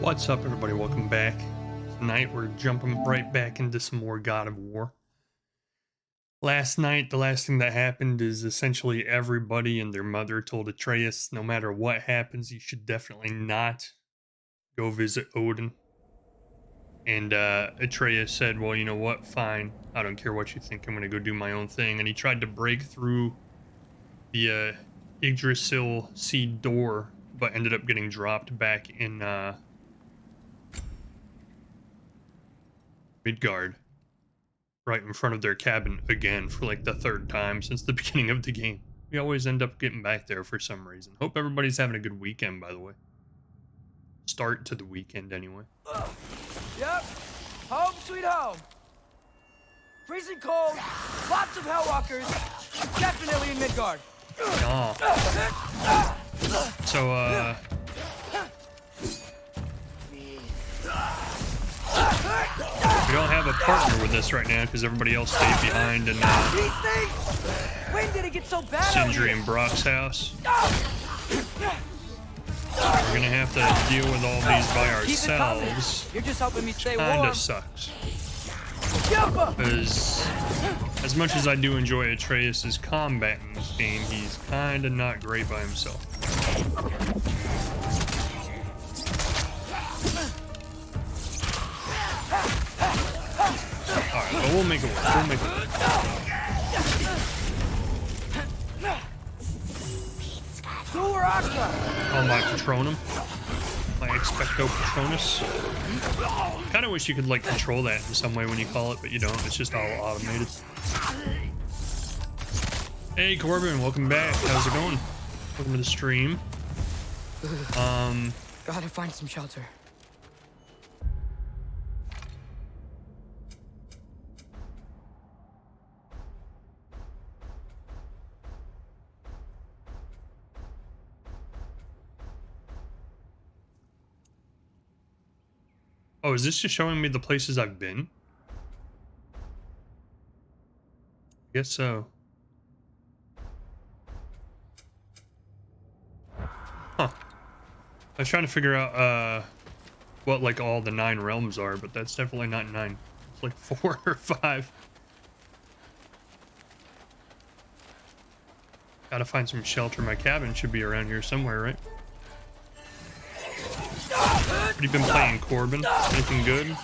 What's up, everybody? Welcome back. Tonight we're jumping right back into some more God of War. Last night, the last thing that happened is essentially everybody and their mother told Atreus no matter what happens, you should definitely not go visit Odin. And Atreus said, well, you know what? Fine. I don't care what you think. I'm going to go do my own thing. And he tried to break through the Yggdrasil sea door, but ended up getting dropped back in Midgard, right in front of their cabin again for like the third time since the beginning of the game. We always end up getting back there for some reason. Hope everybody's having a good weekend, by the way. Start to the weekend, anyway. Yep, home sweet home. Freezing cold, lots of hellwalkers, definitely in Midgard. Oh. So, we don't have a partner with us right now because everybody else stayed behind in When did it get so bad? Sindri and Brock's house. We're gonna have to deal with all these by ourselves. You're just helping me stay warm. Kinda sucks. Because as much as I do enjoy Atreus' combat in this game, he's kinda not great by himself. Alright, but we'll make it work. We'll make it work. Oh, my Patronum. My Expecto Patronus. Kinda wish you could, like, control that in some way when you call it, but you don't. It's just all automated. Hey, Corbin, welcome back. How's it going? Welcome to the stream. Gotta find some shelter. Oh, is this just showing me the places I've been? I guess so. Huh. I was trying to figure out what like all the 9 realms are, but that's definitely not 9. It's like 4 or 5. Gotta find some shelter. My cabin should be around here somewhere, right? What have you been playing, Corbin? Anything good?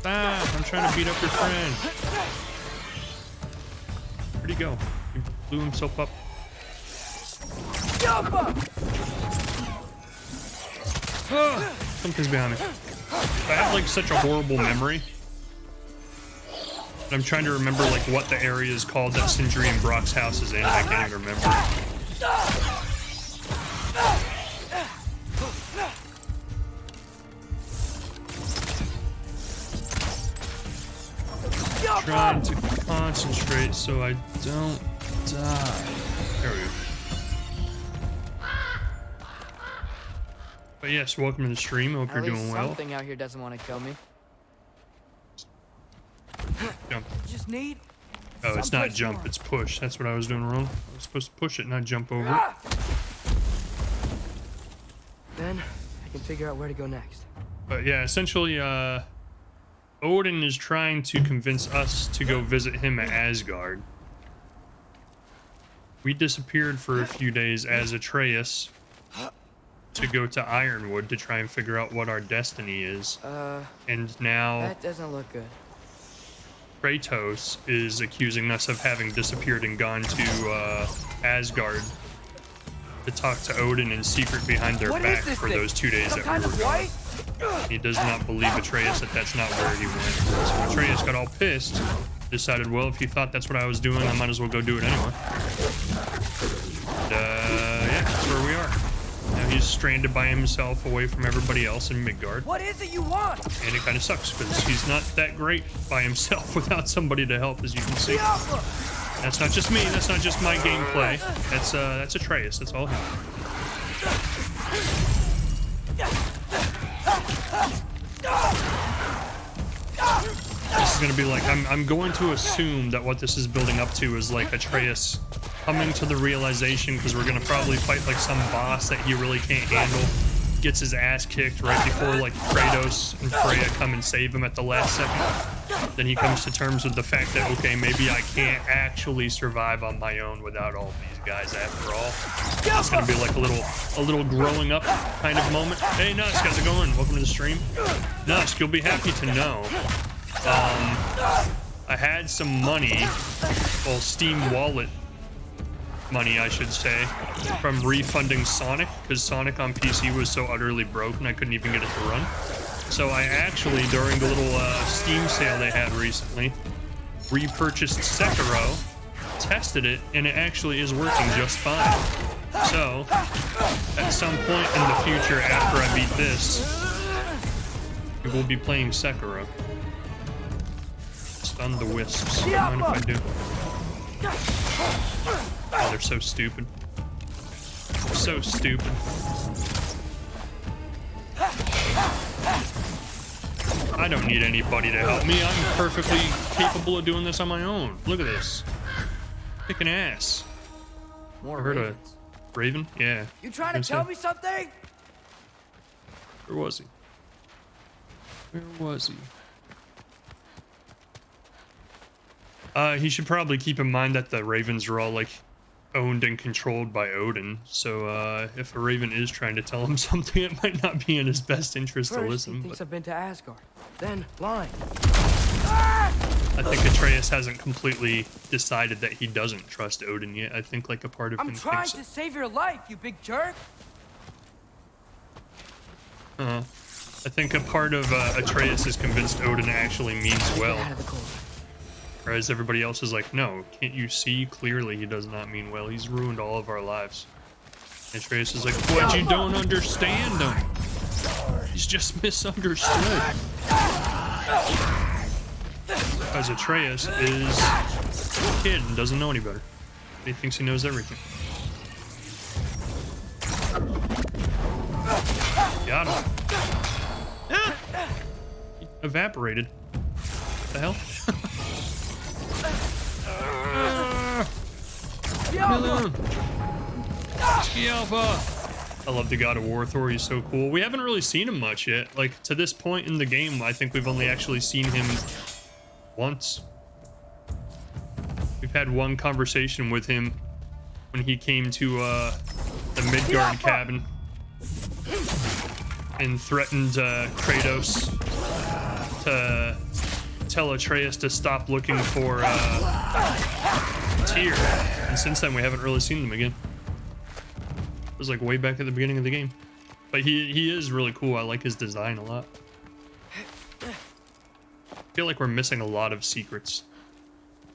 Ah, I'm trying to beat up your friend. Where'd he go? He blew himself up. Oh, something's behind me. I have like such a horrible memory. I'm trying to remember like what the area is called that Sindri and Brock's house is in. I can't even remember. Trying to concentrate so I don't die. There we go. But yes, welcome to the stream. Hope you're doing well. Something out here doesn't want to kill me. Jump. Just need. Oh, it's not jump, it's push. That's what I was doing wrong. I was supposed to push it, not jump over it. Then I can figure out where to go next. But yeah, essentially, Odin is trying to convince us to go visit him at Asgard. We disappeared for a few days as Atreus to go to Ironwood to try and figure out what our destiny is. And now That doesn't look good. Kratos is accusing us of having disappeared and gone to Asgard to talk to Odin in secret behind their back for those 2 days that we were gone. He does not believe Atreus that that's not where he went. So Atreus got all pissed, decided, well, if you thought that's what I was doing, I might as well go do it anyway. And, yeah, that's where we are. Now he's stranded by himself away from everybody else in Midgard. What is it you want? And it kind of sucks because he's not that great by himself without somebody to help, as you can see. That's not just me. That's not just my gameplay. That's Atreus. That's all him. This is gonna be like, I'm going to assume that what this is building up to is like Atreus coming to the realization, because we're gonna probably fight like some boss that he really can't handle, gets his ass kicked right before like Kratos and Freya come and save him at the last second. Then he comes to terms with the fact that, okay, maybe I can't actually survive on my own without all these guys after all. It's gonna be like a little growing up kind of moment. Hey Nusk, how's it going? Welcome to the stream. Nusk, you'll be happy to know I had some money, well, Steam wallet money, I should say, from refunding Sonic, because Sonic on PC was so utterly broken I couldn't even get it to run. So I actually, during the little Steam sale they had recently, repurchased Sekiro, tested it, and it actually is working just fine. So, at some point in the future after I beat this, we will be playing Sekiro. Stun the wisps. Don't mind if I do. Oh, they're so stupid. So stupid. I don't need anybody to help me. I'm perfectly capable of doing this on my own. Look at this. Kicking ass. More I heard ravens. a raven? Yeah. You trying to tell me something? Where was he? Where was he? He should probably keep in mind that the ravens are all like owned and controlled by Odin. So if a raven is trying to tell him something, it might not be in his best interest to First, listen. he thinks But I've been to Asgard. Then lying. I think Atreus hasn't completely decided that he doesn't trust Odin yet. I think like a part of him I'm trying thinks. to save your life, you big jerk. I think a part of Atreus is convinced Odin actually means well. Get out of the cold. Whereas everybody else is like, no, can't you see clearly he does not mean well? He's ruined all of our lives. And Atreus is like, but you don't understand him. He's just misunderstood. Because Atreus is a kid and doesn't know any better. He thinks he knows everything. Got him. Ah! He evaporated. What the hell? Hello. Ski Alpha. I love the God of War Thor. He's so cool. We haven't really seen him much yet. Like, to this point in the game, I think we've only actually seen him once. We've had one conversation with him when he came to the Midgard cabin and threatened Kratos to tell Atreus to stop looking for Tyr. And since then, we haven't really seen them again. It was like way back at the beginning of the game. But he is really cool. I like his design a lot. I feel like we're missing a lot of secrets.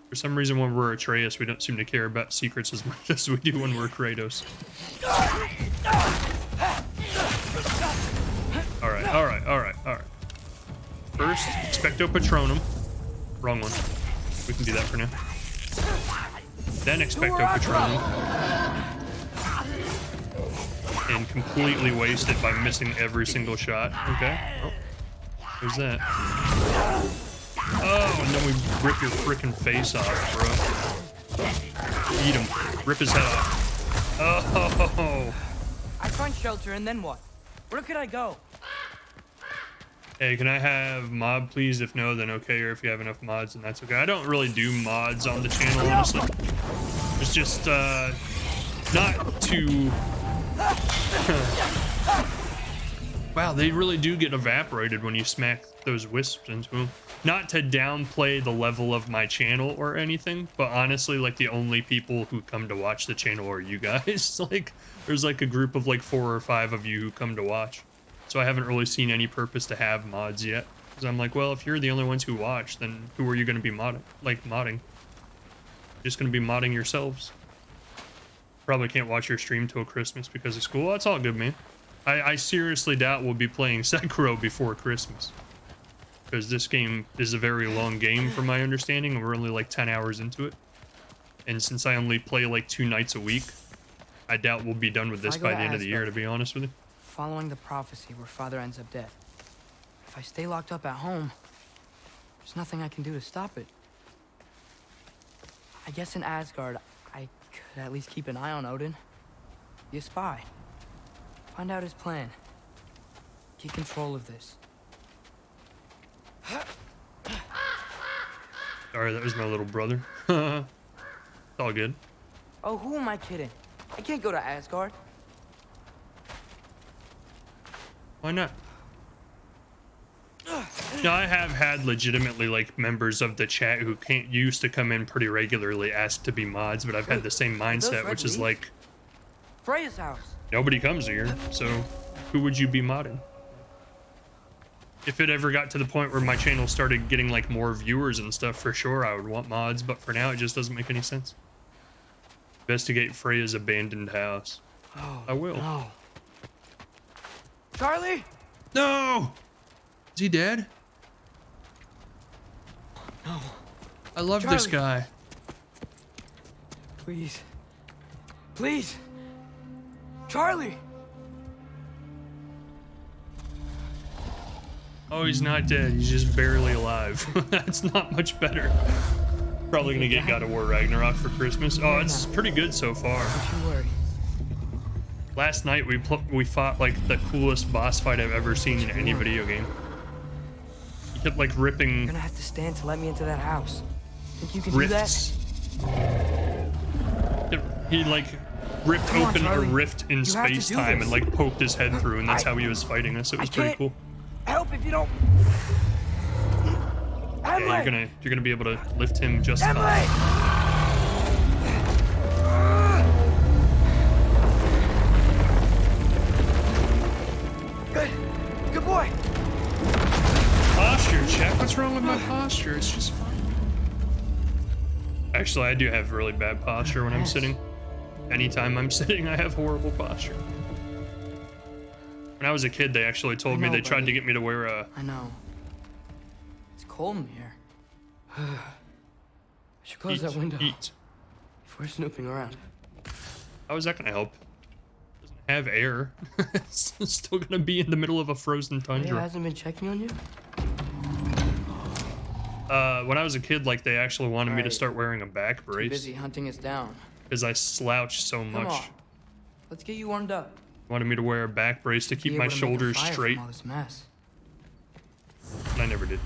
For some reason, when we're Atreus, we don't seem to care about secrets as much as we do when we're Kratos. Alright. First, Expecto Patronum. Wrong one. We can do that for now. Then Expecto Patronum. And completely waste it by missing every single shot. Okay. Oh, there's that. Oh, and then we rip your freaking face off, bro. Eat him. Rip his head off. Oh. I find shelter and then what? Where could I go? Hey, can I have mod, please? If no, then okay. Or if you have enough mods, then that's okay. I don't really do mods on the channel, honestly. It's just, not to... Wow, they really do get evaporated when you smack those wisps into them. Not to downplay the level of my channel or anything, but honestly, like, the only people who come to watch the channel are you guys. Like, there's like a group of like 4 or 5 of you who come to watch. So I haven't really seen any purpose to have mods yet. Because I'm like, well, if you're the only ones who watch, then who are you going to be modding? You're just going to be modding yourselves. Probably can't watch your stream till Christmas because of school. That's all good, man. I seriously doubt we'll be playing Sekiro before Christmas. Because this game is a very long game from my understanding, and we're only like 10 hours into it. And since I only play like 2 nights a week, I doubt we'll be done with this by the end of the year, to be honest with you. Following the prophecy where father ends up dead. If I stay locked up at home, There's nothing I can do to stop it. I guess in Asgard, I could at least keep an eye on Odin. Be a spy. Find out his plan. Get control of this. Sorry, that was my little brother. It's all good. Oh, who am I kidding? I can't go to Asgard. Why not? Now, I have had legitimately like members of the chat who used to come in pretty regularly ask to be mods, but I've had the same mindset, which is like, Freya's house. nobody comes here, so who would you be modding? If it ever got to the point where my channel started getting like more viewers and stuff, for sure I would want mods, but for now it just doesn't make any sense. Investigate Freya's abandoned house. Oh, I will. No. Charlie! No! Is he dead? No. I love this guy. Please. Please! Charlie! Oh, he's not dead. He's just barely alive. That's not much better. Probably gonna get God of War Ragnarok for Christmas. Oh, it's pretty good so far. Don't you worry. Last night we fought like the coolest boss fight I've ever seen in any video game. He kept like ripping You're gonna have to stand to let me into that house. Think you can rifts. do that? He like ripped Come on, open a Charlie. rift in You have to do space-time and this. like poked his head through, and that's how he was fighting us. It was pretty can't cool. Help if you don't. Yeah, you're gonna be able to lift him just Emily! fine. Good boy. Posture check. What's wrong with my posture? It's just fine. Actually, I do have really bad posture when I'm sitting. Anytime I'm sitting, I have horrible posture. When I was a kid, they actually told me they tried to get me to wear a... I know. It's cold in here. I should close that window if we're snooping around. How is that gonna help? It doesn't have air. It's still gonna be in the middle of a frozen tundra. He hasn't been checking on you? When I was a kid, like, they actually wanted me to start wearing a back Too brace busy hunting us down. because I slouched so Come much. on. Let's get you warmed up. Wanted me to wear a back brace to keep Be my able to make a shoulders fire straight, from all this mess. and I never did.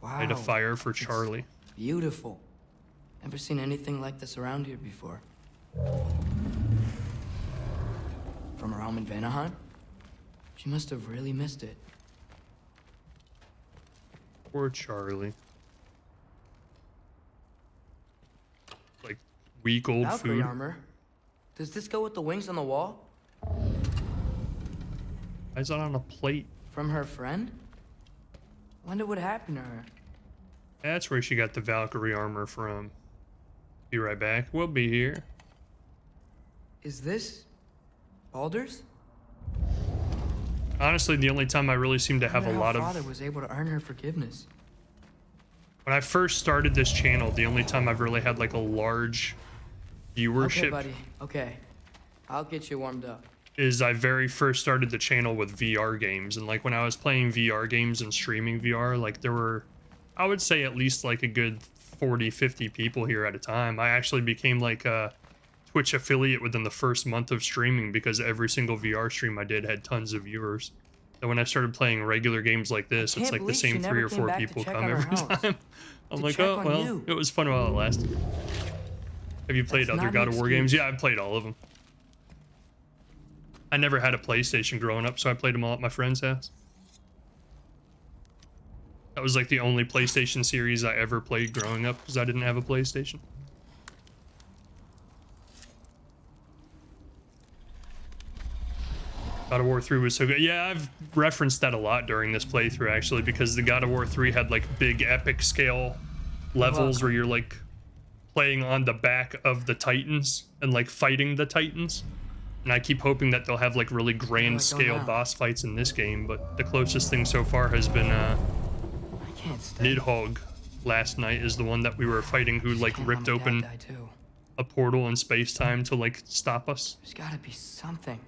Wow. Made a fire for it's Charlie. Beautiful. Never seen anything like this around here before. From her home in Vanaheim? She must have really missed it. Poor Charlie. Like, week old Valkyrie food. armor. Does this go with the wings on the wall? Why is that on a plate? From her friend? Wonder what happened to her. That's where she got the Valkyrie armor from. Be right back. We'll be here. Is this Baldur's? Honestly, the only time I really seem to have a lot of... Father was able to earn her forgiveness. When I first started this channel, the only time I've really had like a large viewership Okay, buddy. Okay. I'll get you warmed up. is I very first started the channel with VR games. And like when I was playing VR games and streaming VR, like there were, I would say at least like a good 40, 50 people here at a time. I actually became like a Twitch affiliate within the first month of streaming because every single VR stream I did had tons of viewers. So when I started playing regular games like this, it's like the same 3 or 4 people come every time. I'm like, oh, well, it was fun while it lasted. Have you played other God of War games? Yeah, I've played all of them. I never had a PlayStation growing up, so I played them all at my friend's house. That was like the only PlayStation series I ever played growing up because I didn't have a PlayStation. God of War 3 was so good. Yeah, I've referenced that a lot during this playthrough actually because the God of War 3 had like big epic scale levels where you're like playing on the back of the Titans and like fighting the Titans. And I keep hoping that they'll have like really grand scale boss fights in this game, but the closest thing so far has been Nidhogg last night is the one that we were fighting who like ripped open a portal in space-time to like stop us. There's gotta be something.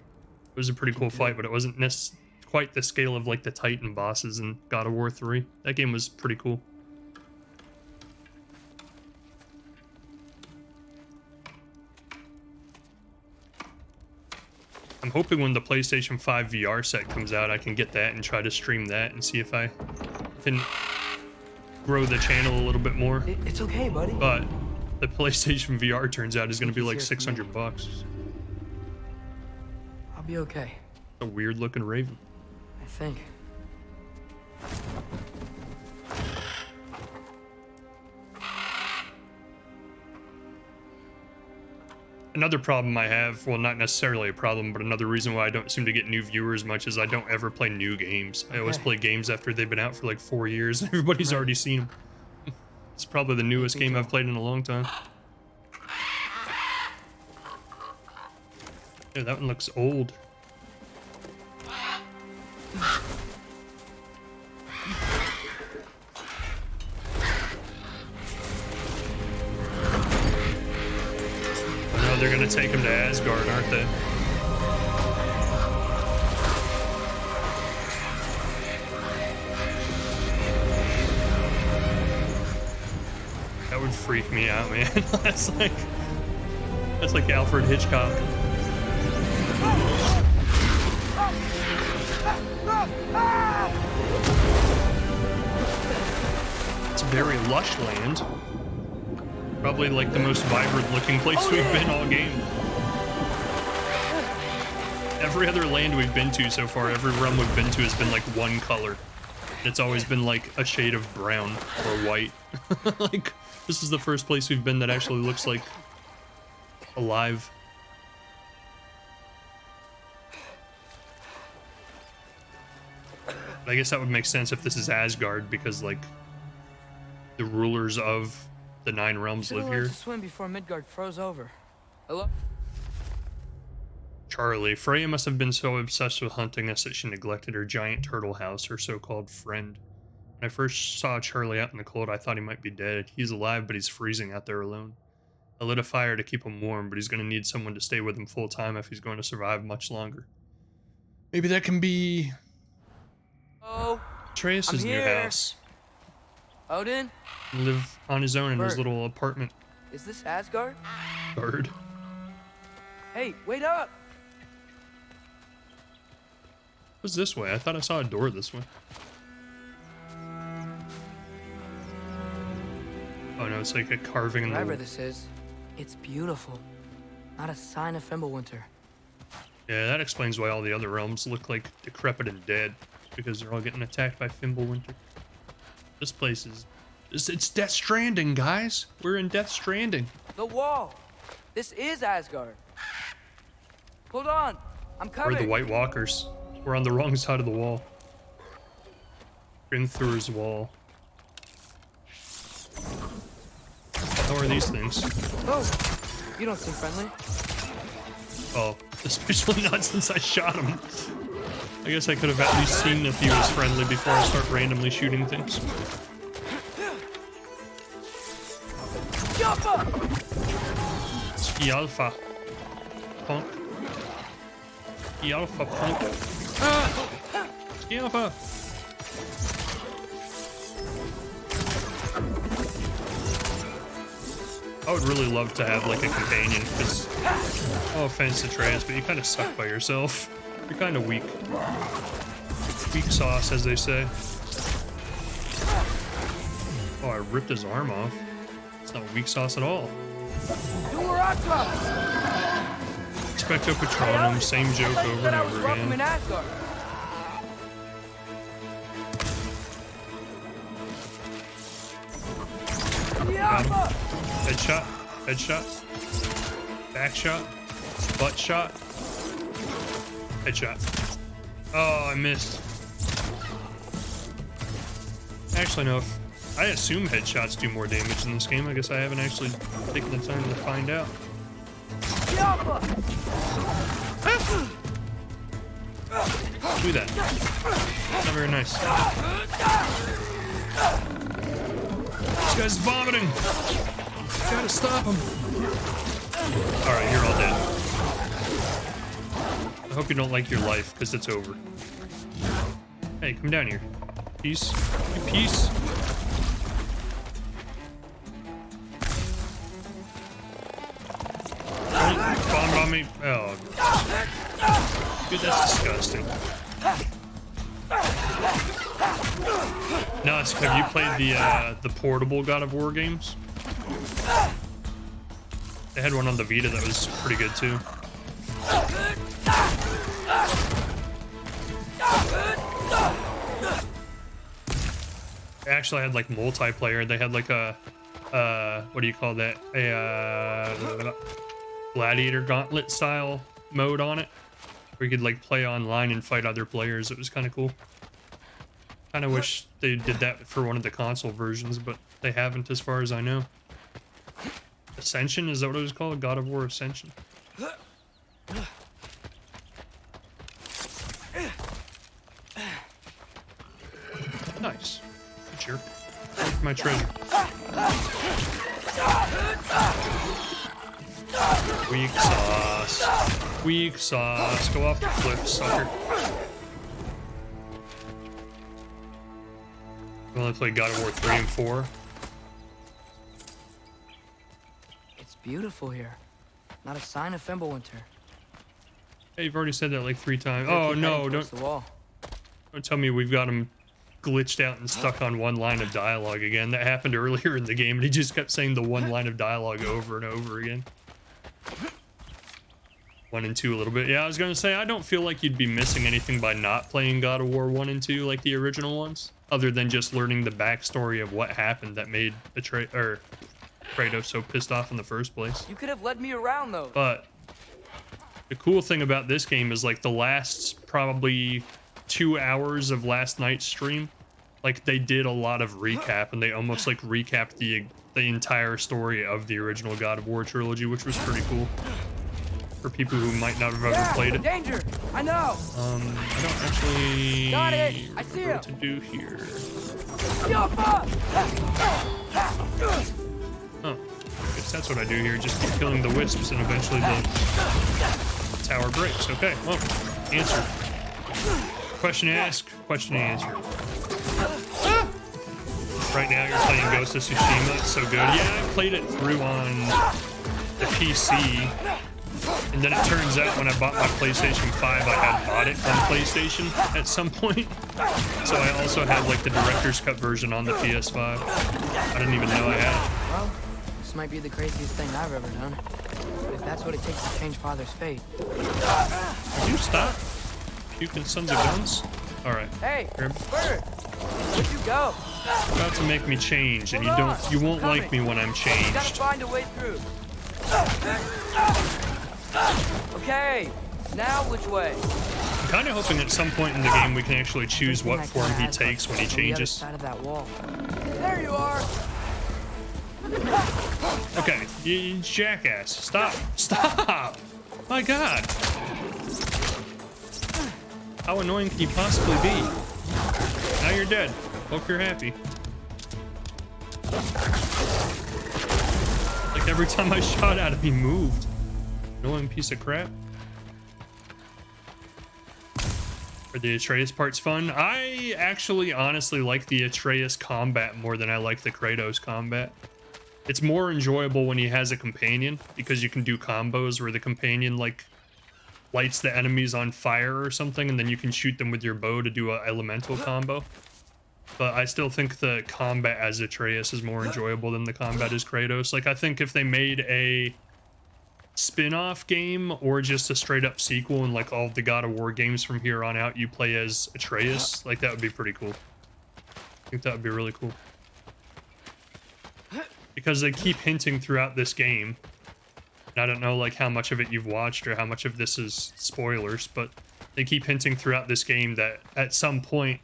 It was a pretty cool fight, but it wasn't quite the scale of like the Titan bosses in God of War 3. That game was pretty cool. I'm hoping when the PlayStation 5 VR set comes out, I can get that and try to stream that and see if I can grow the channel a little bit more. It's okay, buddy. But the PlayStation VR turns out is going to be like He's here for me. $600. I'll be okay. A weird looking raven. I think. Another problem I have, well, not necessarily a problem, but another reason why I don't seem to get new viewers much is I don't ever play new games. I always Okay. play games after they've been out for like 4 years. Everybody's Right. already seen them. It's probably the newest game I've played in a long time. Yeah, that one looks old. No, they're gonna take him to Asgard, aren't they? That would freak me out, man. That's like Alfred Hitchcock. It's a very lush land. Probably like the most vibrant looking place we've been all game. Every other land we've been to so far, every realm we've been to has been like one color. It's always been like a shade of brown or white. Like, this is the first place we've been that actually looks like alive. I guess that would make sense if this is Asgard, because like the rulers of the 9 realms Should've live learned here. to swim before Midgard froze over. Hello? Charlie. Freya must have been so obsessed with hunting us that she neglected her giant turtle house, her so-called friend. When I first saw Charlie out in the cold, I thought he might be dead. He's alive, but he's freezing out there alone. I lit a fire to keep him warm, but he's going to need someone to stay with him full time if he's going to survive much longer. Maybe that can be Oh, Atreus' I'm new here. house. Odin? Live on his own in his Bert. little apartment. Is this Asgard? Bird. Hey, wait up! What's this way? I thought I saw a door this way. Oh no, it's like a carving in the Whatever wall. this is, it's beautiful. Not a sign of Fimbulwinter. Yeah, that explains why all the other realms look like decrepit and dead. Because they're all getting attacked by Fimbulwinter. This place is... It's Death Stranding, guys! We're in Death Stranding. The wall! This is Asgard. Hold on, I'm We're coming. the White Walkers. We're on the wrong side of the wall. Grimthur's wall. How are these things? Oh, you don't seem friendly. Oh, especially not since I shot him. I guess I could have at least seen if he was friendly before I start randomly shooting things. Jump up! Ski Alpha. Punk. Ski Alpha, punk. Ah! Ski Alpha! I would really love to have like a companion, because no offense to Atreus, but you kind of suck by yourself. You're kind of weak. Weak sauce, as they say. Oh, I ripped his arm off. It's not weak sauce at all. Expecto Patronum, same joke over and over again. Got him. Headshot, headshot, back shot, butt shot, headshot. Oh, I missed. Actually, no. I assume headshots do more damage in this game. I guess I haven't actually taken the time to find out. Do that. Not very nice. This guy's vomiting. Gotta stop him. Alright, you're all dead. I hope you don't like your life, because it's over. Hey, come down here. Peace. Peace. Bombed on me. Oh. Dude, that's disgusting. Nuts. Have you played the portable God of War games? They had one on the Vita that was pretty good too. They actually had like multiplayer. They had like a what do you call that? A gladiator gauntlet style mode on it, where you could like play online and fight other players. It was kind of cool. Kind of wish they did that for one of the console versions, but they haven't, as far as I know. Ascension, is that what it was called? God of War Ascension. Nice. Good jerk. Take my treasure. Weak sauce. Weak sauce. Go off the cliff, sucker. I only played God of War 3 and 4. It's beautiful here. Not a sign of Fimbulwinter. Hey, you've already said that like 3 times. Gotta Oh keep no, heading towards don't the wall. tell me we've got him glitched out and stuck on one line of dialogue again. That happened earlier in the game, and he just kept saying the one line of dialogue over and over again. 1 and 2 a little bit. Yeah, I was gonna say, I don't feel like you'd be missing anything by not playing God of War 1 and 2 like the original ones, other than just learning the backstory of what happened that made Kratos so pissed off in the first place. You could have led me around though. But the cool thing about this game is like the last probably 2 hours of last night's stream, like they did a lot of recap, and they almost like recapped the entire story of the original God of War trilogy, which was pretty cool for people who might not have ever played it. Danger! I know. I don't actually Got it. I see know him. what to do here. Oh, I guess that's what I do here. Just keep killing the wisps, and eventually the tower breaks. Okay, well, answer. Question asked, question answered. Right now you're playing Ghost of Tsushima. It's so good. Yeah, I played it through on the PC. And then it turns out when I bought my PlayStation 5, I had bought it on PlayStation at some point. So I also had like the director's cut version on the PS5. I didn't even know I had it. Well, this might be the craziest thing I've ever done. But if that's what it takes to change Father's fate. Would you stop puking sons of guns? Alright. Hey, Here. Bird! Where'd you go? About to make me change, and you won't like me when I'm Gotta changed. find a way through. Okay, now which way? I'm kind of hoping at some point in the game we can actually choose what form he takes when he On the other changes. side of that wall. There you are. Okay, you jackass. Stop. Stop! My god. How annoying can you possibly be? Now you're dead. Hope you're happy. Like every time I shot at him, he moved. Annoying piece of crap. Are the Atreus parts fun? I actually honestly like the Atreus combat more than I like the Kratos combat. It's more enjoyable when he has a companion, because you can do combos where the companion like lights the enemies on fire or something, and then you can shoot them with your bow to do a elemental combo. But I still think the combat as Atreus is more enjoyable than the combat as Kratos. Like, I think if they made a spin-off game or just a straight-up sequel, and like all of the God of War games from here on out you play as Atreus, like that would be pretty cool. I think that would be really cool. Because they keep hinting throughout this game, and I don't know like how much of it you've watched or how much of this is spoilers, but they keep hinting throughout this game that at some point,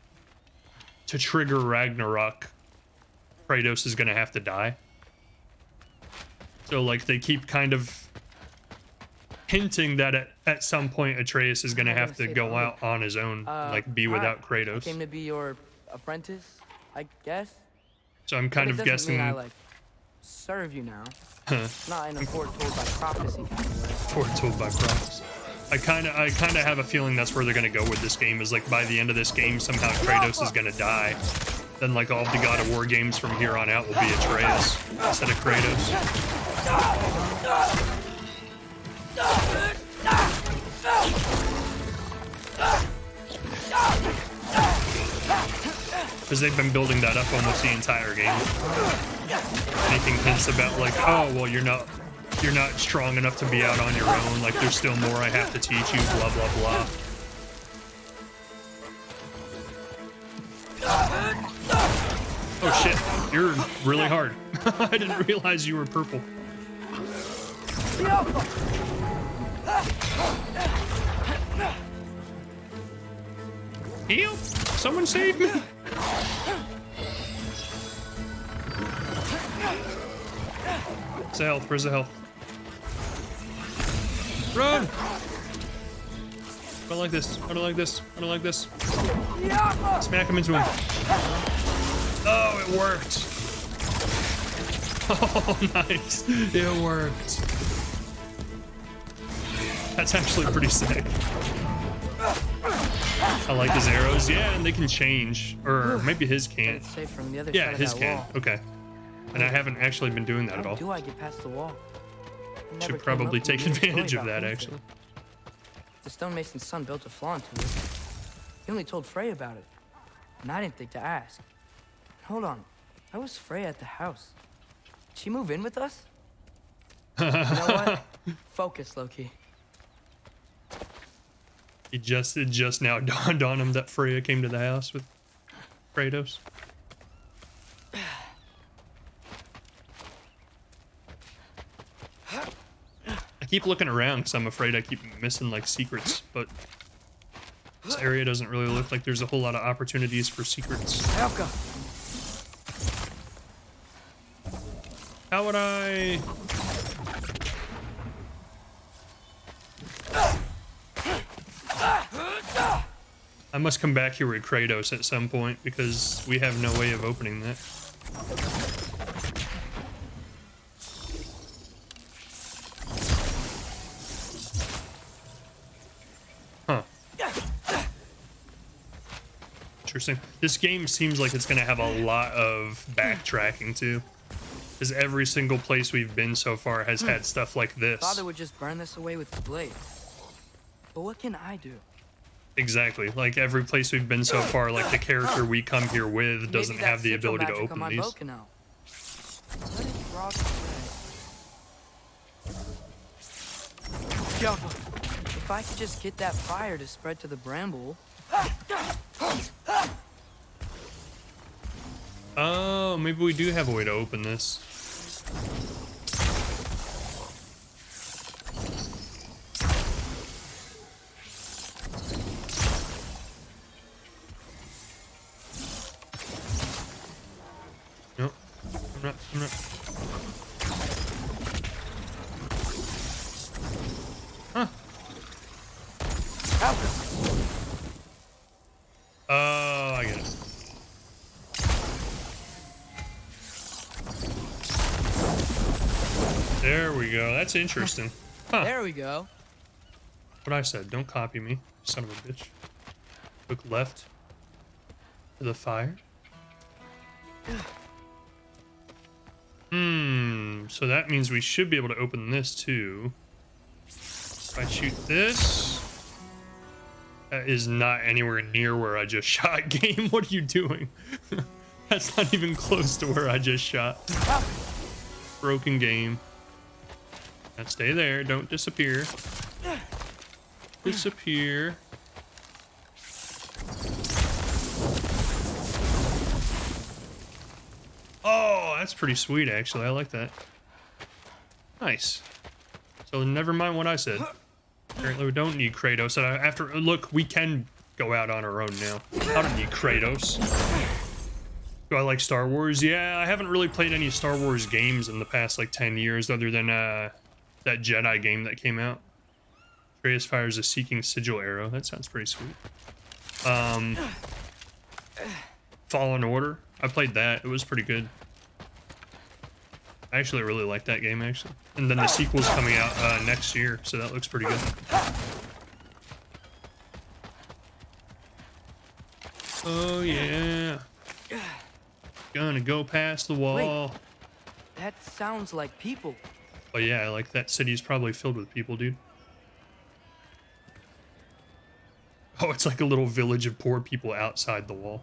to trigger Ragnarok, Kratos is gonna have to die. So like they keep kind of hinting that at some point Atreus is gonna have to go out on his own, like be without Kratos. I came to be your apprentice, I guess. So I'm kind of guessing. Mean I like serve you now. Not in a foretold by prophecy kind of way. Foretold by prophecy. I kind of have a feeling that's where they're gonna go with this game. Is like by the end of this game, somehow Kratos is gonna die. Then like all the God of War games from here on out will be Atreus instead of Kratos. Because they've been building that up almost the entire game. Anything hints about like, oh well, you're not strong enough to be out on your own. Like there's still more I have to teach you. Blah blah blah. Oh shit, you're really hard. I didn't realize you were purple. Heal! Someone save me! Where's the health? Where's the health? Run! I don't like this. I don't like this. I don't like this. Smack him into him. Oh, it worked. Oh, nice. It worked. That's actually pretty sick. I like his arrows. Yeah, and they can change. Or maybe his can't. It's safe from the other Yeah, side of his that can. wall. Okay. And I haven't actually been doing that at How all. do I get past the wall? I never Should came probably up with take a good story advantage of about that, Gunther. actually. The stonemason's son built a flaw into it. He only told Frey about it, and I didn't think to ask. Hold on, how was Frey at the house? Did she move in with us? You know what? Focus, Loki. It just now dawned on him that Freya came to the house with Kratos. I keep looking around because I'm afraid I keep missing like secrets, but this area doesn't really look like there's a whole lot of opportunities for secrets. Helka. How would I? I must come back here with Kratos at some point because we have no way of opening that. Huh. Interesting. This game seems like it's going to have a lot of backtracking too. Because every single place we've been so far has had stuff like this. Father would just burn this away with the blade. But what can I do? Exactly. Like every place we've been so far, like the character we come here with doesn't Maybe that have the sigil ability to magic on open my these. bow can help. What is Rock say? Java, if I could just get that fire to spread to the bramble. Oh, maybe we do have a way to open this. Nope. I'm not. Huh. Oh, I get it. There we go. That's interesting. Huh. There we go. What I said. Don't copy me, son of a bitch. Look left to the fire. So that means we should be able to open this too. If I shoot this, that is not anywhere near where I just shot. Game, what are you doing? That's not even close to where I just shot. Broken game. Now stay there. Don't disappear. Disappear. Oh, that's pretty sweet, actually. I like that. Nice. So never mind what I said. Apparently we don't need Kratos. And after look, we can go out on our own now. I don't need Kratos. Do I like Star Wars? Yeah, I haven't really played any Star Wars games in the past like 10 years, other than that Jedi game that came out. Atreus fires a seeking sigil arrow. That sounds pretty sweet. Fallen Order. I played that. It was pretty good. I actually really like that game, actually. And then the sequel's coming out next year, so that looks pretty good. Oh yeah. Gonna go past the wall. That sounds like people. Oh yeah, like that city's probably filled with people, dude. Oh, it's like a little village of poor people outside the wall.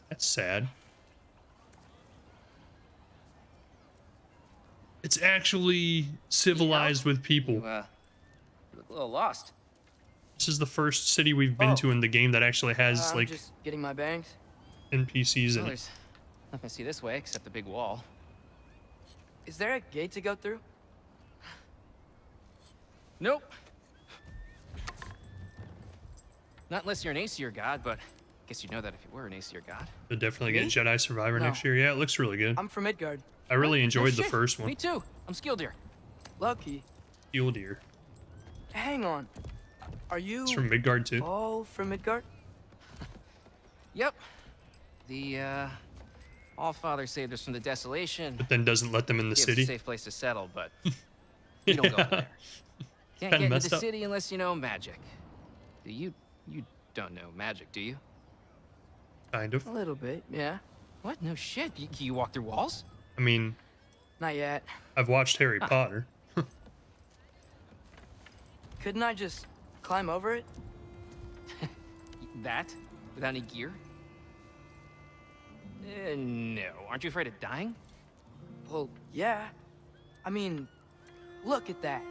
That's sad. It's actually Need help? civilized with people. You look a little lost. This is the first city we've been Oh. to in the game that actually has I'm like just getting my bangs. NPCs in Well, it. there's nothing to see this way except the big wall. Is there a gate to go through? Nope. Not unless you're an Aesir god, but I guess you'd know that if you were an Aesir god. You'll definitely get Me? Jedi Survivor No. next year. Yeah, it looks really good. I'm from Midgard. I really No enjoyed the shit. first Me one. too. I'm Skildir. Lucky. Steel Deer. Hang on. Are you It's from Midgard too. all from Midgard? Yep. The Allfather saved us from the desolation. But then doesn't let them in the Gives a city. safe place to settle, but you don't go Yeah. there. Can't Kinda get into messed the up. city unless you know magic. You don't know magic, do you? Kind of. A little bit, yeah. What? No shit. You walk through walls? I mean, Not yet. I've watched Harry Potter. Couldn't I just climb over it? That? Without any gear? No. Aren't you afraid of dying? Well, yeah. I mean, look at that.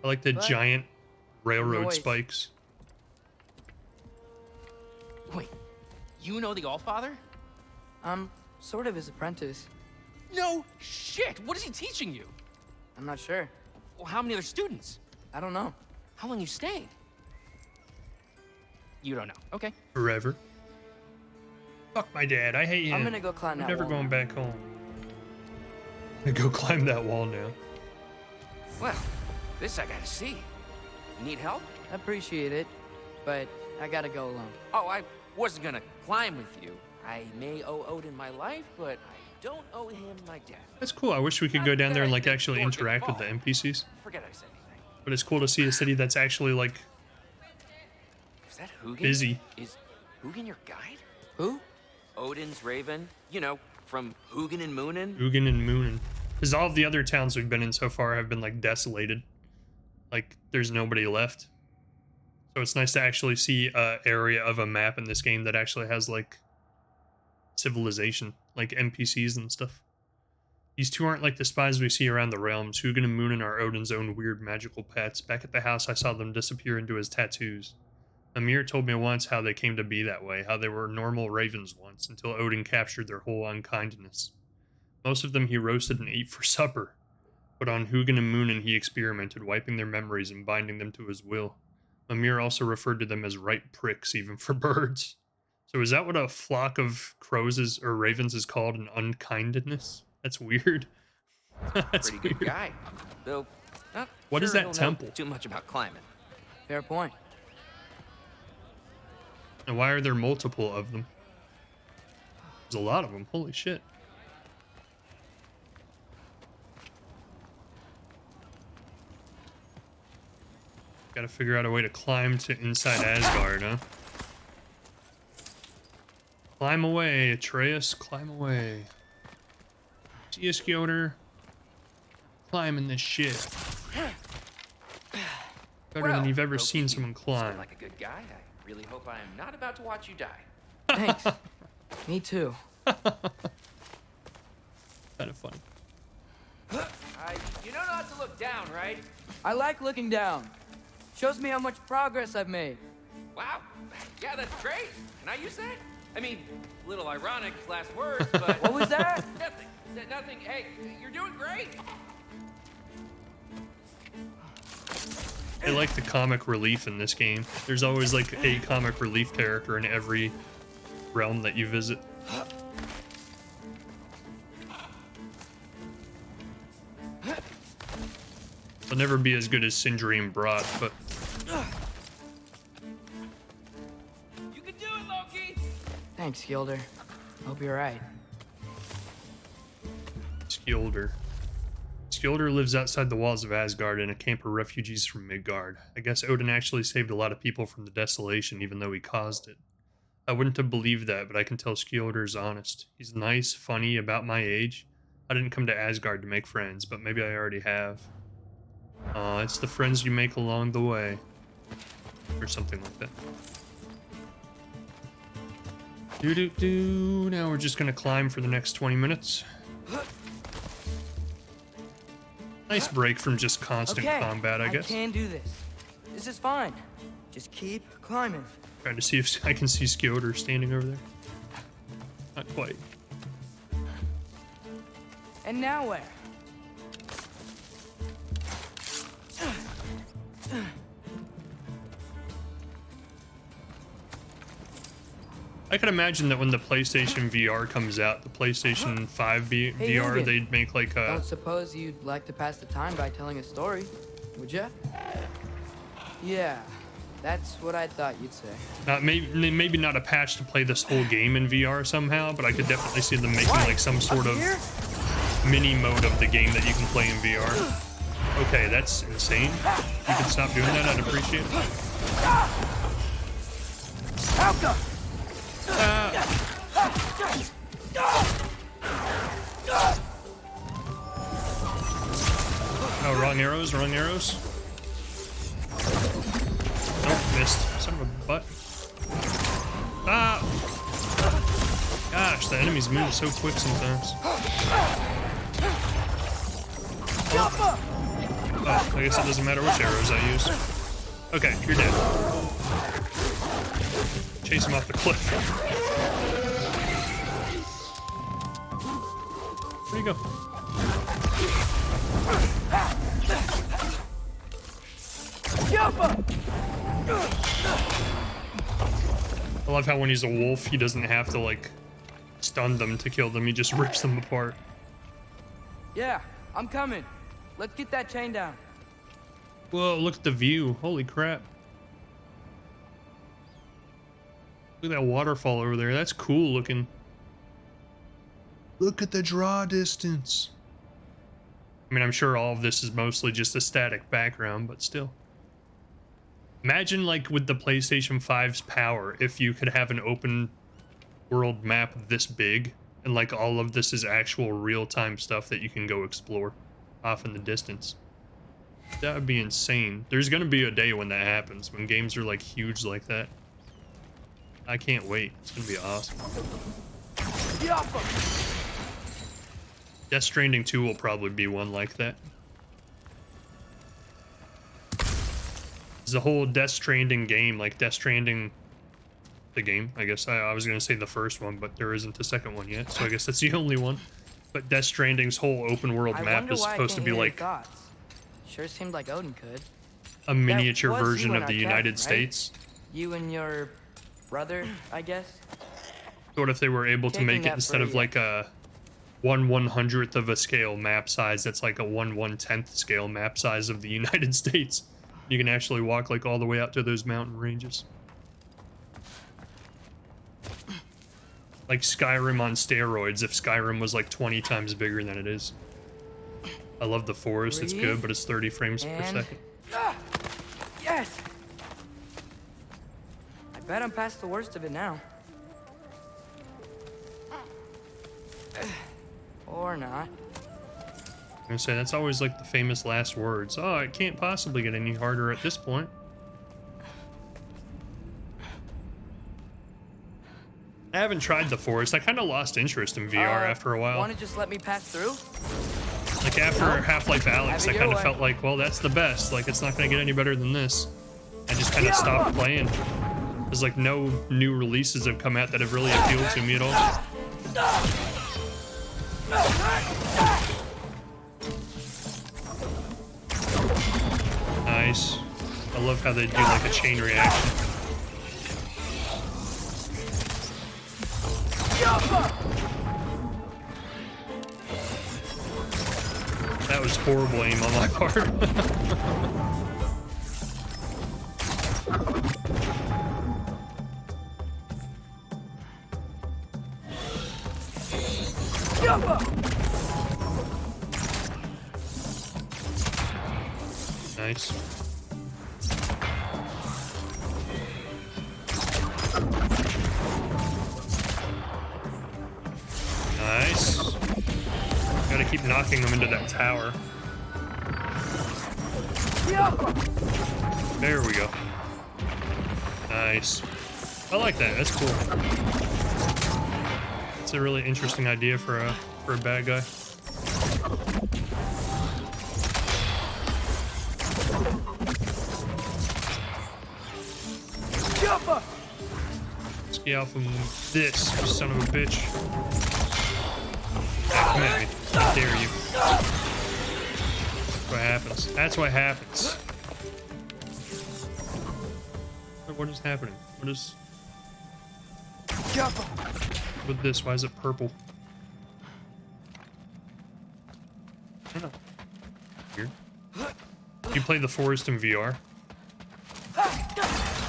I like the But- giant railroad Noise. spikes. Wait, you know the Allfather? I'm sort of his apprentice. No shit! What is he teaching you? I'm not sure. Well, how many other students? I don't know. How long you stayed? You don't know. Okay. Forever. Fuck my dad. I hate him. I'm gonna go climb I'm that never wall going now. back home. I'm gonna go climb that wall now. Well, this I gotta see. You need help? I appreciate it, but I gotta go alone. Oh, I wasn't gonna climb with you. I may owe Odin my life, but I don't owe him my death. That's cool. I wish we could go down there and like actually Thor didn't interact with the fall. NPCs. Forget I said anything. But it's cool to see a city that's actually like Is that Hugin? busy. Is Hugin your guide? Who? Odin's raven? You know, from Hugin and Moonin? Ugin and Moonin. Because all of the other towns we've been in so far have been like desolated. Like there's nobody left. So it's nice to actually see a area of a map in this game that actually has like civilization, like NPCs and stuff. These two aren't like the spies we see around the realms. Hugin and Moonin are Odin's own weird magical pets. Back at the house, I saw them disappear into his tattoos. Mimir told me once how they came to be that way, how they were normal ravens once, until Odin captured their whole unkindness. Most of them he roasted and ate for supper, but on Hugin and Moonin he experimented, wiping their memories and binding them to his will. Mimir also referred to them as right pricks, even for birds. So is that what a flock of crows is, or ravens is called, an unkindness? That's weird. That's Pretty good weird. guy. Though, not What is sure that he'll know temple? Too much about climbing. Fair point. And why are there multiple of them? There's a lot of them. Holy shit. Gotta figure out a way to climb to inside Asgard, huh? Climb away, Atreus. Climb away. See you, Skioder. Climbing this shit. Better than Well, you've ever Loki, seen you someone seem climb. like a good guy. I really hope I am not about to watch you die. Thanks. Me too. Kind of funny. You know not to look down, right? I like looking down. Shows me how much progress I've made. Wow. Yeah, that's great. Can I use that? I mean, a little ironic, last words, but... What was that? Nothing. Nothing. Hey, you're doing great. I like the comic relief in this game. There's always like a comic relief character in every realm that you visit. They'll never be as good as Sindri and Brat, but You can do it, Loki. Thanks, Gilder. Hope you're right. Skilder. Skilder lives outside the walls of Asgard in a camp of refugees from Midgard. I guess Odin actually saved a lot of people from the desolation, even though he caused it. I wouldn't have believed that, but I can tell Skilder's honest. He's nice, funny, about my age. I didn't come to Asgard to make friends, but maybe I already have. It's the friends you make along the way. Or something like that. Doo-doo-doo. Now we're just gonna climb for the next 20 minutes. Nice break from just constant combat, I guess. I can do this. This is fine. Just keep climbing. Trying to see if I can see Skioder standing over there. Not quite. And now where? I could imagine that when the PlayStation VR comes out, the PlayStation 5 VR, Logan. they'd make like a... Don't suppose you'd like to pass the time by telling a story, would ya? Yeah, that's what I thought you'd say. Maybe not a patch to play this whole game in VR somehow, but I could definitely see them making like some sort of mini mode of the game that you can play in VR. Okay, that's insane. You can stop doing that, I'd appreciate it. Oh, wrong arrows, wrong arrows. Nope, missed. Son of a butt. Ah! Gosh, the enemies move so quick sometimes. Oh, I guess it doesn't matter which arrows I use. Okay, you're dead. Chase him off the cliff. Where'd he go? I love how when he's a wolf, he doesn't have to, like, stun them to kill them. He just rips them apart. Yeah, I'm coming. Let's get that chain down. Whoa, look at the view. Holy crap. Look at that waterfall over there. That's cool looking. Look at the draw distance. I mean, I'm sure all of this is mostly just a static background, but still. Imagine, like, with the PlayStation 5's power, if you could have an open world map this big, and, like, all of this is actual real-time stuff that you can go explore off in the distance. That would be insane. There's gonna be a day when that happens, when games are, like, huge like that. I can't wait. It's gonna be awesome. Death Stranding 2 will probably be one like that. The whole Death Stranding game, like Death Stranding, the game, I guess. I was going to say the first one, but there isn't a second one yet, so I guess that's the only one. But Death Stranding's whole open world map is supposed to be like Sure seemed like Odin could. a miniature version of the United States. You and your brother, I guess? What if they were able to make it instead of like a 1/100th of a scale map size, that's like a 1/110th scale map size of the United States. You can actually walk like all the way out to those mountain ranges. Like Skyrim on steroids, if Skyrim was like 20 times bigger than it is. I love the forest, it's good, but it's 30 frames per second. Yes! I bet I'm past the worst of it now. Or not. I'm gonna say, that's always like the famous last words. Oh, it can't possibly get any harder at this point. I haven't tried the forest. I kind of lost interest in VR after a while. Wanna just let me pass through? Like after Half-Life Alyx, Have I it kind your of way. felt like, well, that's the best. Like, it's not gonna get any better than this. I just kind of stopped playing. There's like no new releases have come out that have really appealed to me at all. Nice. I love how they do like a chain reaction. That was horrible aim on my part. Nice. Nice. Gotta keep knocking them into that tower. There we go. Nice. I like that. That's cool. It's a really interesting idea for a bad guy. Let's get out from this, son of a bitch. Ah, come at me. How dare you. That's what happens. That's what happens. What is happening? What is... with this? Why is it purple? I don't know. Weird. You played The Forest in VR?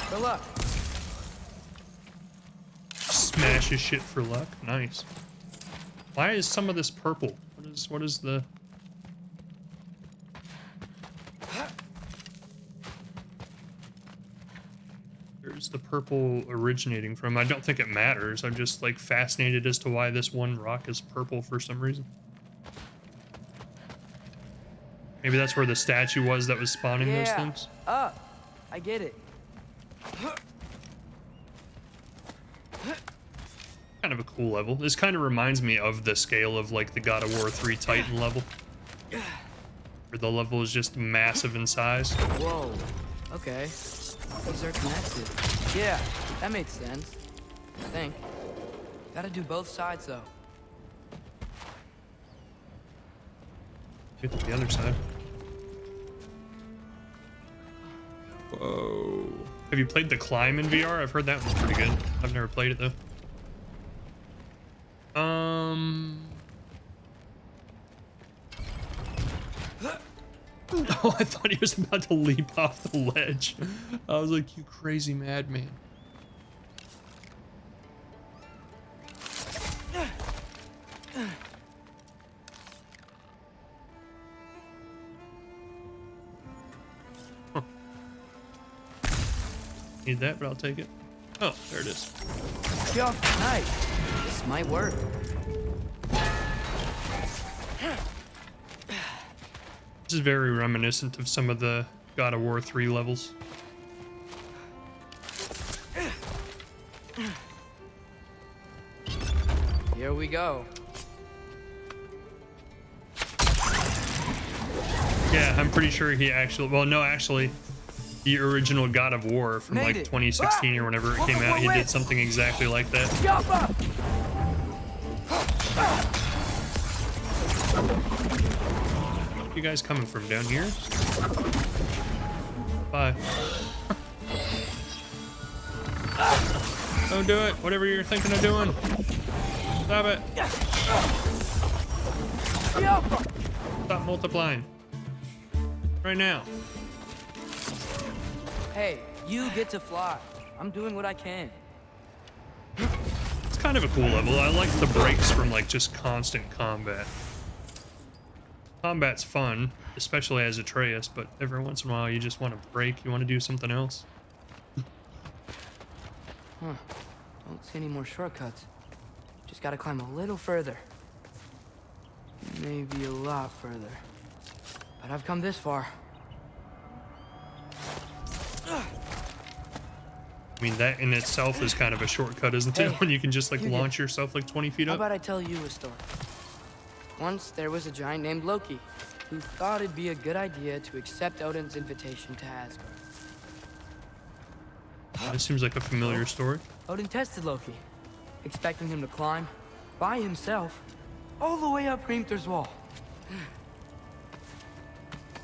Good luck. Smash his shit for luck. Nice. Why is some of this purple? What is the... Where's the purple originating from? I don't think it matters. I'm just like fascinated as to why this one rock is purple for some reason. Maybe that's where the statue was that was spawning those things. Up. I get it. Kind of a cool level. This kind of reminds me of the scale of like the God of War 3 Titan level. Where the level is just massive in size. Whoa. Okay. These are connected. Yeah, that makes sense. I think. Gotta do both sides though. Get to the other side. Whoa. Have you played The Climb in VR? I've heard that one's pretty good. I've never played it though. Oh, I thought he was about to leap off the ledge. I was like, you crazy madman. Huh. Need that, but I'll take it. Oh, there it is. Yeah, nice. This might work. This is very reminiscent of some of the God of War 3 levels. Here we go. Yeah, I'm pretty sure he actually... Well, no, actually, the original God of War from like 2016 or whenever it came out, he did something exactly like that. You guys coming from down here? Bye. Don't do it. Whatever you're thinking of doing. Stop it. Stop multiplying. Right now. Hey, you get to fly. I'm doing what I can. It's kind of a cool level. I like the breaks from like just constant combat. Combat's fun, especially as Atreus, but every once in a while you just want to break, you want to do something else. Huh. Don't see any more shortcuts. Just gotta climb a little further. Maybe a lot further. But I've come this far. I mean, that in itself is kind of a shortcut, isn't it? When you can just like launch yourself like 20 feet How up. about I tell you a story? Once there was a giant named Loki who thought it'd be a good idea to accept Odin's invitation to Asgard. This seems like a familiar story. Odin tested Loki, expecting him to climb by himself all the way up Hrimthur's wall.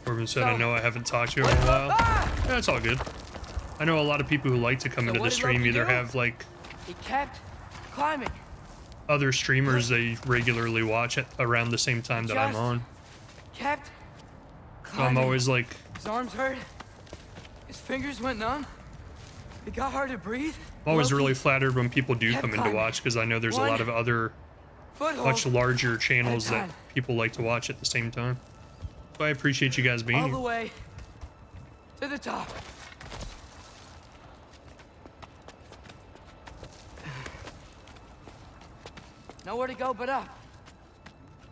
Corbin said, I know I haven't talked to you in a while. Yeah, it's all good. I know a lot of people who like to come into the stream either have like He kept climbing. other streamers they regularly watch at around the same time that I'm on. Kept So climbing. I'm always like, His arms hurt. His fingers went numb. It got hard to breathe. I'm always Loki really flattered when people do kept come in to climbing. watch because I know there's a lot of other foothold much larger channels at a that time. people like to watch at the same time. So I appreciate you guys being all here. the way To the top. Nowhere to go but up.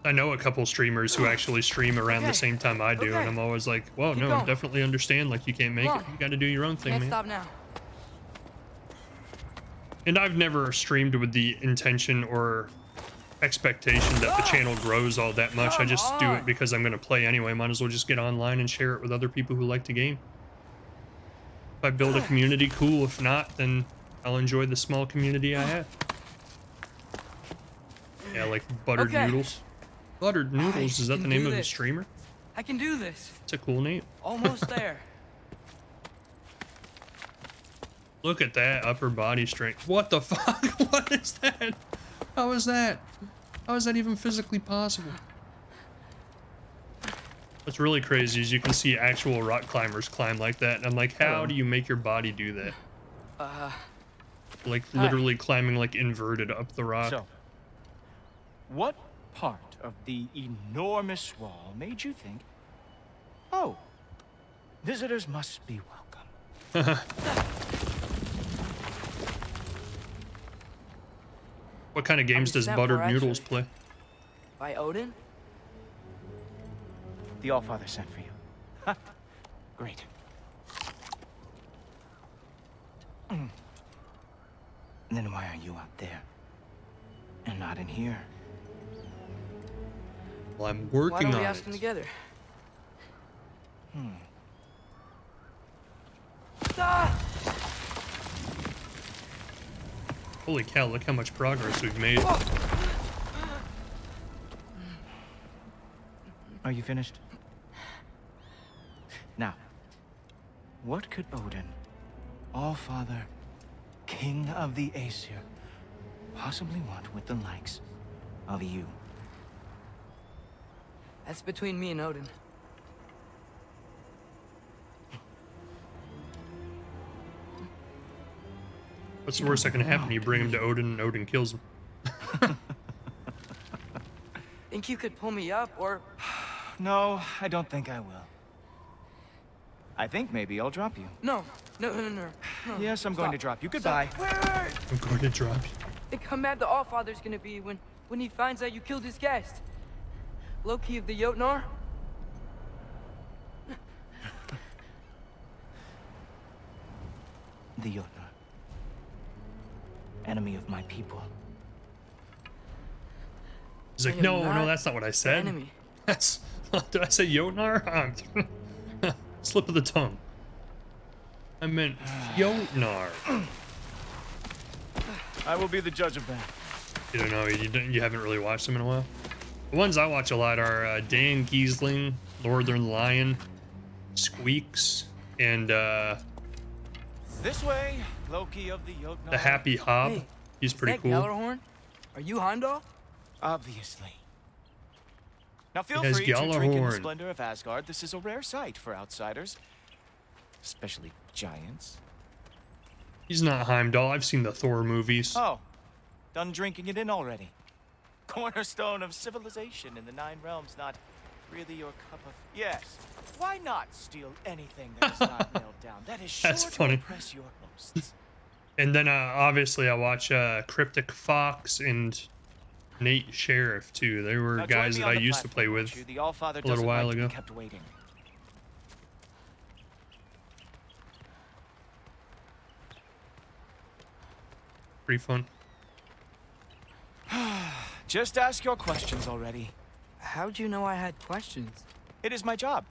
I know a couple streamers who actually stream around the Okay. same time I do, Okay. and I'm always like, well, Keep no, going. definitely understand, like, you can't make Come it. on. You gotta do your own thing, Can't man. stop now. And I've never streamed with the intention or expectation that the channel grows all that much. I Come just do it on. because I'm gonna play anyway. Might as well just get online and share it with other people who like to game. If I build a community, cool. If not, then I'll enjoy the small community I have. Yeah, like buttered Okay. noodles. Buttered noodles, is that can the name do of the this. streamer? I can do this. It's a cool name. Almost there. Look at that upper body strength. What the fuck? What is that? How is that? How is that even physically possible? What's really crazy is you can see actual rock climbers climb like that, and I'm like, how do you make your body do that? Like literally climbing like inverted up the rock. So, what part of the enormous wall made you think, oh, visitors must be welcome? What kind of games does sent Buttered for, Noodles actually. play? By Odin? The Allfather sent for you. Ha! Great. Then why are you out there? And not in here? Well, I'm Why working don't we on ask them it. together? Ah! Holy cow, look how much progress we've made. Are you finished? Now, what could Odin, Allfather, King of the Aesir, possibly want with the likes of you? That's between me and Odin. What's the worst that can happen? You bring him to Odin and Odin kills him. Think you could pull me up, or No, I don't think I will. I think maybe I'll drop you. no? No. Yes, I'm going to drop you. Goodbye. Stop. Wait. I'm going to drop you. Think how mad the Allfather's gonna be when he finds out you killed his guest. Loki of the Jotnar? The Jotnar. Enemy of my people. He's like, I am no, not that's not what I said. Enemy. That's, did I say Jotnar? Slip of the tongue. I meant Jotnar. I will be the judge of that. You don't know, you haven't really watched them in a while. The ones I watch a lot are Dan Giesling, Northern Lion, Squeaks, and This way, Loki of the Jotnar. the Happy Hob. Hey, He's pretty that cool. Gjallarhorn? Are you Heimdall? Obviously. Now feel has free to drink in the Gjallarhorn. splendor of Asgard. This is a rare sight for outsiders, especially giants. He's not Heimdall. I've seen the Thor movies. Oh, done drinking it in already. Cornerstone of civilization in the Nine Realms, not really your cup of... Yes, why not steal anything that is not nailed down? That is sure That's to funny. impress your hosts. And then obviously I watch Cryptic Fox and Nate Sheriff too. They were Now, join guys me that on I the used to play platform, with. won't you? The Allfather little doesn't while like to ago. be kept waiting. Pretty fun. Just ask your questions already. How'd you know I had questions? It is my job.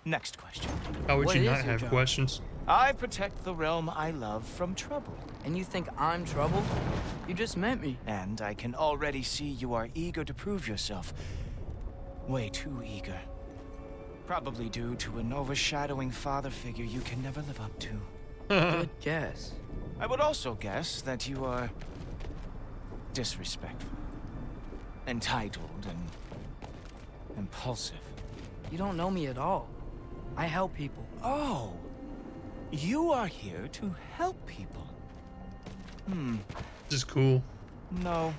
Next question. How would What you is not your have job? questions? I protect the realm I love from trouble. And you think I'm troubled? You just met me. And I can already see you are eager to prove yourself. Way too eager. Probably due to an overshadowing father figure you can never live up to. Good guess. I would also guess that you are disrespectful, entitled, and impulsive. You don't know me at all. I help people. Oh, you are here to help people. This is cool. No.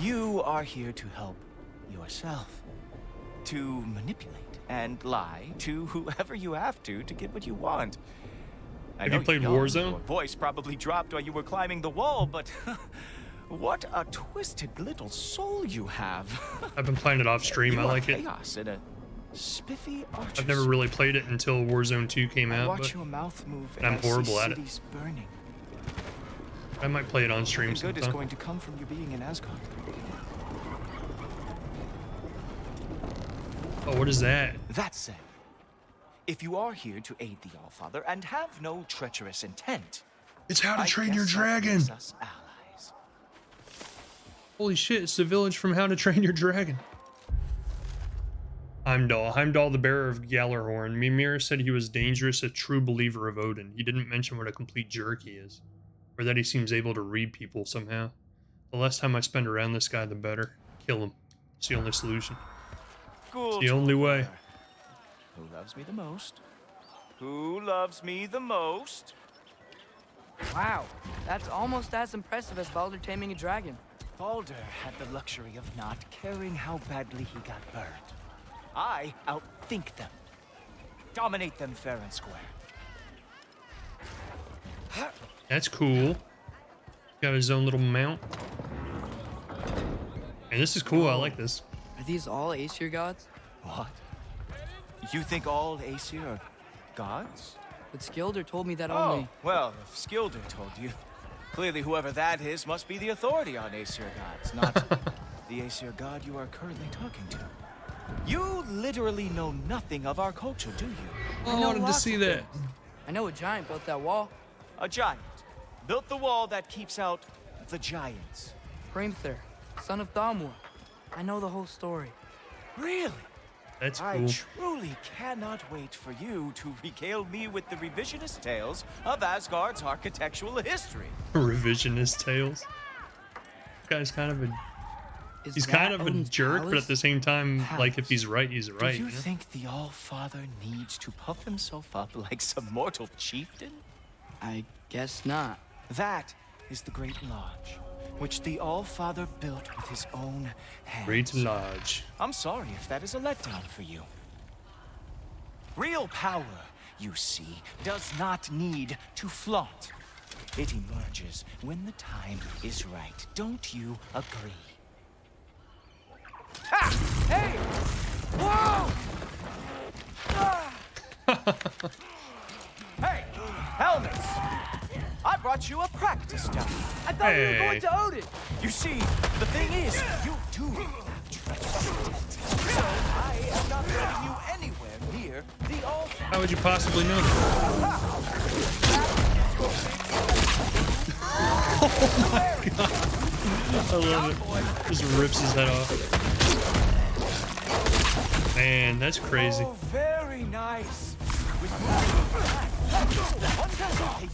You are here to help yourself. to manipulate and lie to whoever you have to get what you want. I Have know you played you're young, Warzone? Your voice probably dropped while you were climbing the wall, but what a twisted little soul you have. I've been playing it off stream. You I are like it. chaos in a spiffy archer. I've never really played it until Warzone 2 came out, Watch but your mouth move and I'm as I see horrible at it. cities burning. I might play it on stream The good is sometime. going to come from you being in Asgard. Oh, what is that? That said, if you are here to aid the Allfather and have no treacherous intent, It's How to I Train Your guess that Dragon. makes us allies. Holy shit, it's the village from How to Train Your Dragon. Heimdall, the bearer of Gjallarhorn. Mimir said he was dangerous, a true believer of Odin. He didn't mention what a complete jerk he is, or that he seems able to read people somehow. The less time I spend around this guy, the better. Kill him. It's the only solution. Good. It's the only way. Who loves me the most? Who loves me the most? Wow, that's almost as impressive as Baldur taming a dragon. Baldur had the luxury of not caring how badly he got burned. I outthink them. Dominate them fair and square. That's cool. Got his own little mount. And this is cool. I like this. Are these all Aesir gods? What? You think all Aesir are gods? But Skilder told me that Oh, only... well, if Skilder told you, clearly whoever that is must be the authority on Aesir gods, not the Aesir god you are currently talking to. You literally know nothing of our culture, do you? Oh, I know wanted to lots see of that. things. I know a giant built that wall. A giant built the wall that keeps out the giants. Hrimthur, son of Thamur. I know the whole story. Really? That's I cool. truly cannot wait for you to regale me with the revisionist tales of Asgard's architectural history. Revisionist tales. This guy's kind of a... Is He's that kind of a Odin's jerk, but palace? at the same time, like, if he's right, he's right. Do you you know? think the All-Father needs to puff himself up like some mortal chieftain? I guess not. That is the Great Lodge, which the All-Father built with his own hands. Great Lodge. I'm sorry if that is a letdown for you. Real power, you see, does not need to flaunt. It emerges when the time is right. Don't you agree? Ha! Hey! Whoa! Hey, helmets! I brought you a practice dummy. I thought we were Hey. going to Odin. You see, the thing is, you do have treacherous intent. So I am not letting you anywhere near the altar. How would you possibly know that? I love it. Just rips his head off. Man, that's crazy. Oh, very nice. With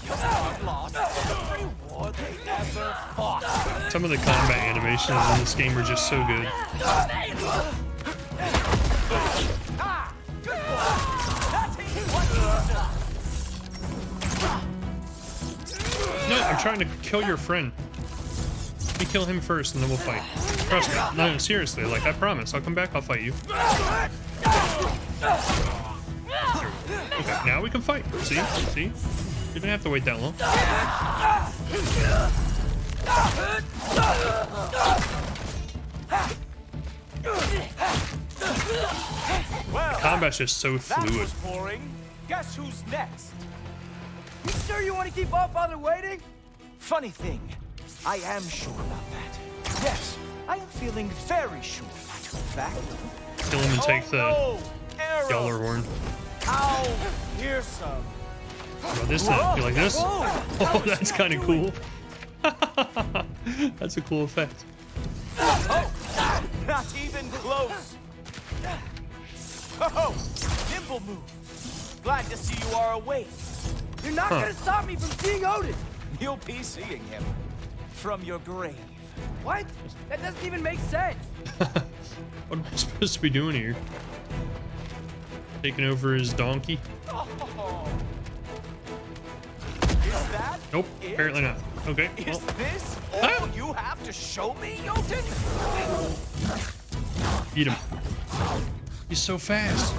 one lost every war they ever fought. Some of the combat animations in this game are just so good. No, I'm trying to kill your friend. Let me kill him first, and then we'll fight. Trust me. No, seriously. Like, I promise. I'll come back. I'll fight you. Okay, now we can fight. See? See? You didn't have to wait that long. Well, Combat's just so that fluid. was boring. Guess who's next? You sure you want to keep Allfather waiting? Funny thing, I am sure about that. Yes, I am feeling very sure, matter of fact. Kill him and take the no! Arrow! Gjallarhorn. Ow! Here's some. How about this then? You like this? Oh, that's kind of cool. That's a cool effect. Oh! Not even close! Oh! Nimble move! Glad to see you are awake. You're not going to stop me from seeing Odin. You'll be seeing him from your grave. What? That doesn't even make sense. What am I supposed to be doing here? Taking over his donkey? Oh. Is that Nope, it? apparently not. Okay, Is well, this all you have to show me, Jotun? eat him. He's so fast.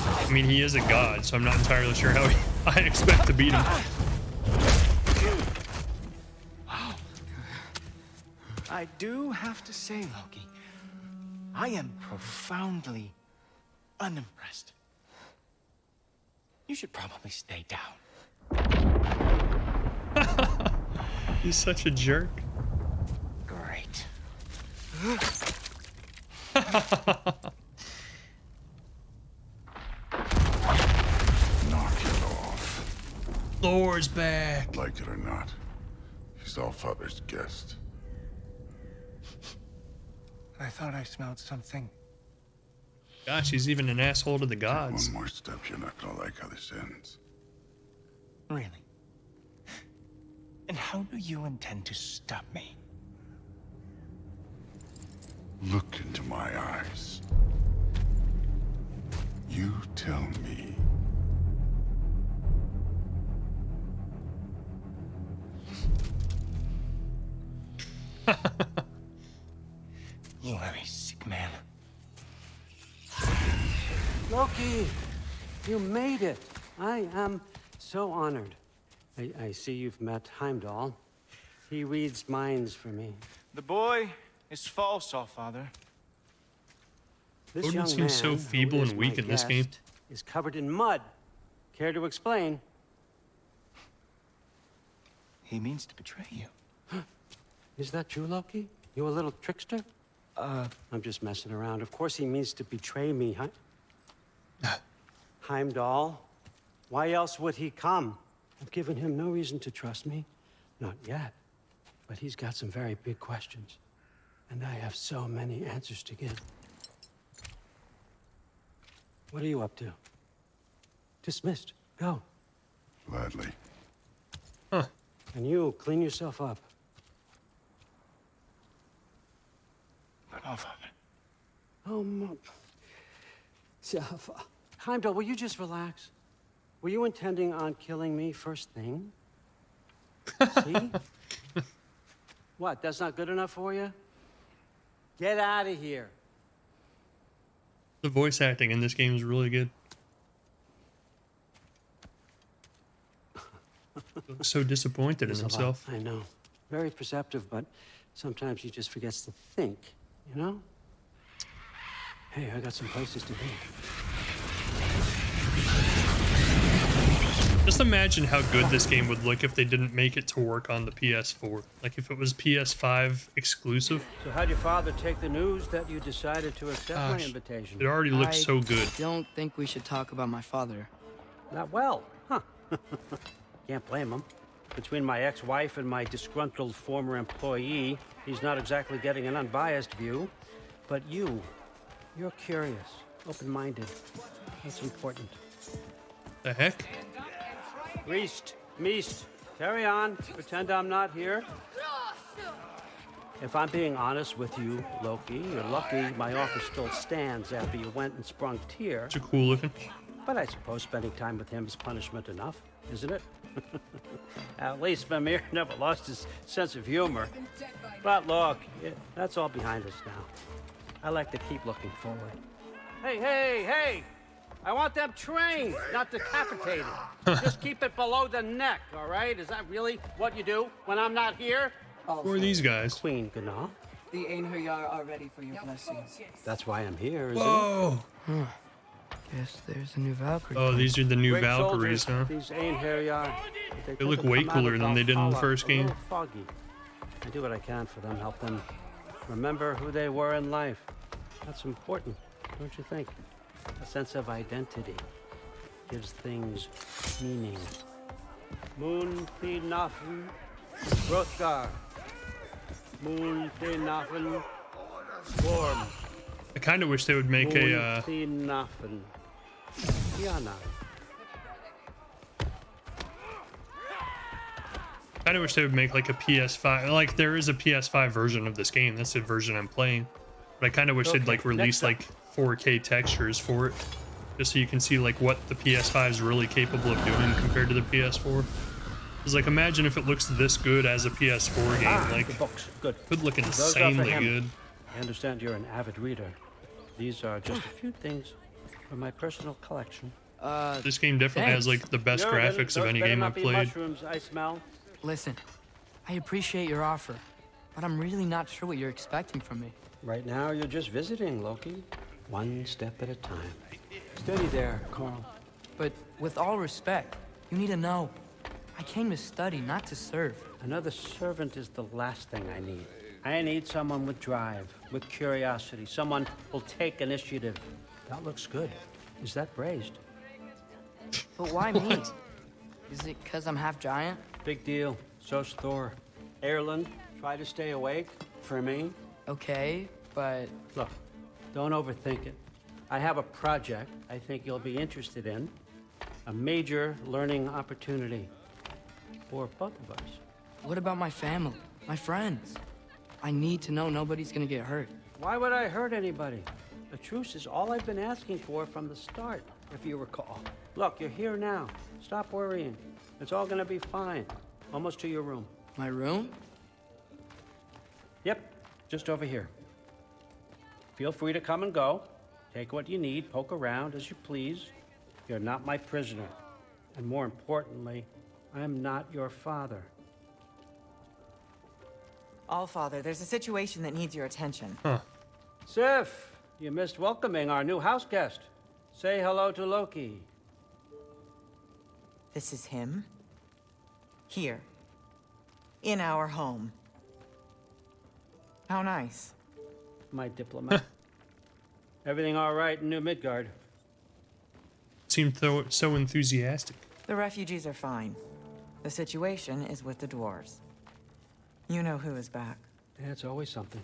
I mean, he is a god, so I'm not entirely sure how I expect to beat him. Wow. I do have to say, Loki, I am profoundly unimpressed. You should probably stay down. He's such a jerk. Great. Knock it off. Thor's back. Like it or not, he's Allfather's guest. I thought I smelled something. Gosh, he's even an asshole to the gods. One more step, you're not gonna like how this ends. Really? And how do you intend to stop me? Look into my eyes. You tell me. You are a sick man. Loki, you made it. I am so honored. I see you've met Heimdall. He reads minds for me. The boy is false, Allfather. This Odin young seems man, so who feeble is and weak my in this game. guest, is covered in mud. Care to explain? He means to betray you. Is that true, Loki? You a little trickster? I'm just messing around. Of course he means to betray me, huh? Heimdall? Why else would he come? I've given him no reason to trust me. Not yet. But he's got some very big questions. And I have so many answers to give. What are you up to? Dismissed. Go. Gladly. Huh. And you, clean yourself up. But Allfather. Oh, Heimdall, will you just relax? Were you intending on killing me first thing? See? What, that's not good enough for you? Get out of here. The voice acting in this game is really good. He looks so disappointed in There's a lot, himself. I know. Very perceptive, but sometimes he just forgets to think, you know? Hey, I got some places to be. Just imagine how good this game would look if they didn't make it to work on the PS4. Like if it was PS5 exclusive. So how'd your father take the news that you decided to accept my Gosh, invitation? it already looks I so good. don't think we should talk about my father. Not well, huh? Can't blame him. Between my ex-wife and my disgruntled former employee, he's not exactly getting an unbiased view. But you're curious, open-minded. That's important. The heck? Meest, carry on. Pretend I'm not here. If I'm being honest with you, Loki, you're lucky my offer still stands after you went and sprung Tyr. It's cool looking. But I suppose spending time with him is punishment enough, isn't it? At least Mimir never lost his sense of humor. But look, that's all behind us now. I like to keep looking forward. Hey! I want them trained, not decapitated. Just keep it below the neck, all right? Is that really what you do when I'm not here? Who are these guys? Queen Gná. The Einherjar are ready for your blessings. That's why I'm here, isn't Whoa! Guess there's a new Valkyrie. Oh, these are the new Great Valkyries, huh? soldiers, These Einherjar. They look way cooler than they did in the first game. Foggy. I do what I can for them, help them remember who they were in life. That's important, don't you think? A sense of identity gives things meaning. Moon Nafen, Hrothgar. Moon Nafen, Storm. I kind of wish they would make a Nafen, Tiana. kind of wish they would make like a PS5. Like there is a PS5 version of this game. That's the version I'm playing. But I kind of wish they'd like release like 4K textures for it, just so you can see like what the PS5 is really capable of doing compared to the PS4. Because like imagine if it looks this good as a PS4 game. Like The books, good. could look Those are for insanely him. good. I understand you're an avid reader. These are just a few things from my personal collection. This game definitely has thanks. like the best Yo, graphics of those any better game not I've be played. mushrooms I smell. Listen, I appreciate your offer, but I'm really not sure what you're expecting from me. Right now, you're just visiting, Loki. One step at a time. Steady there, Carl. But with all respect, you need to know, I came to study, not to serve. Another servant is the last thing I need. I need someone with drive, with curiosity, someone who'll take initiative. That looks good. Is that braised? But why me? Is it because I'm half giant? Big deal. So's Thor. Erland, try to stay awake for me. Okay, but Look, don't overthink it. I have a project I think you'll be interested in. A major learning opportunity for both of us. what about my family, my friends? I need to know nobody's gonna get hurt. Why would I hurt anybody? A truce is all I've been asking for from the start, if you recall. Look, you're here now. Stop worrying. It's all gonna be fine. Almost to your room. My room? Yep, just over here. Feel free to come and go. Take what you need, poke around as you please. You're not my prisoner. And more importantly, I'm not your father. Allfather, there's a situation that needs your attention. Sif, you missed welcoming our new house guest. Say hello to Loki. This is him. Here. In our home. How nice. My diplomat. Everything all right in New Midgard? Seemed so enthusiastic. The refugees are fine. The situation is with the dwarves. You know who is back. Yeah, it's always something.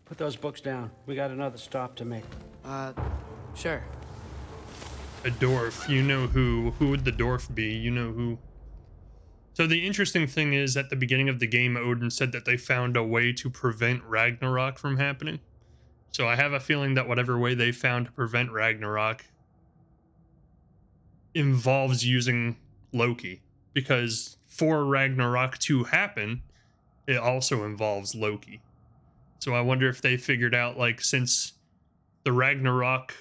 Put those books down. We got another stop to make. Sure. A dwarf. You know who. Who would the dwarf be? You know who. So the interesting thing is, at the beginning of the game, Odin said that they found a way to prevent Ragnarok from happening. So I have a feeling that whatever way they found to prevent Ragnarok involves using Loki. Because for Ragnarok to happen, it also involves Loki. So I wonder if they figured out, like, since the Ragnarok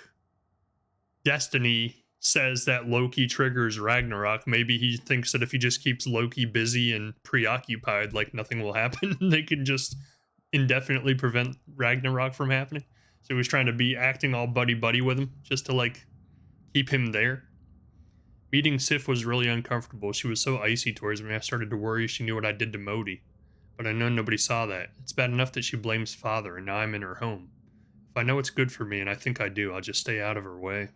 destiny says that Loki triggers Ragnarok, maybe he thinks that if he just keeps Loki busy and preoccupied, like, nothing will happen. They can just indefinitely prevent Ragnarok from happening. So he was trying to be acting all buddy-buddy with him, just to, like, keep him there. Meeting Sif was really uncomfortable. She was so icy towards me, I started to worry she knew what I did to Modi. But I know nobody saw that. It's bad enough that she blames father, and now I'm in her home. If I know what's good for me, and I think I do, I'll just stay out of her way.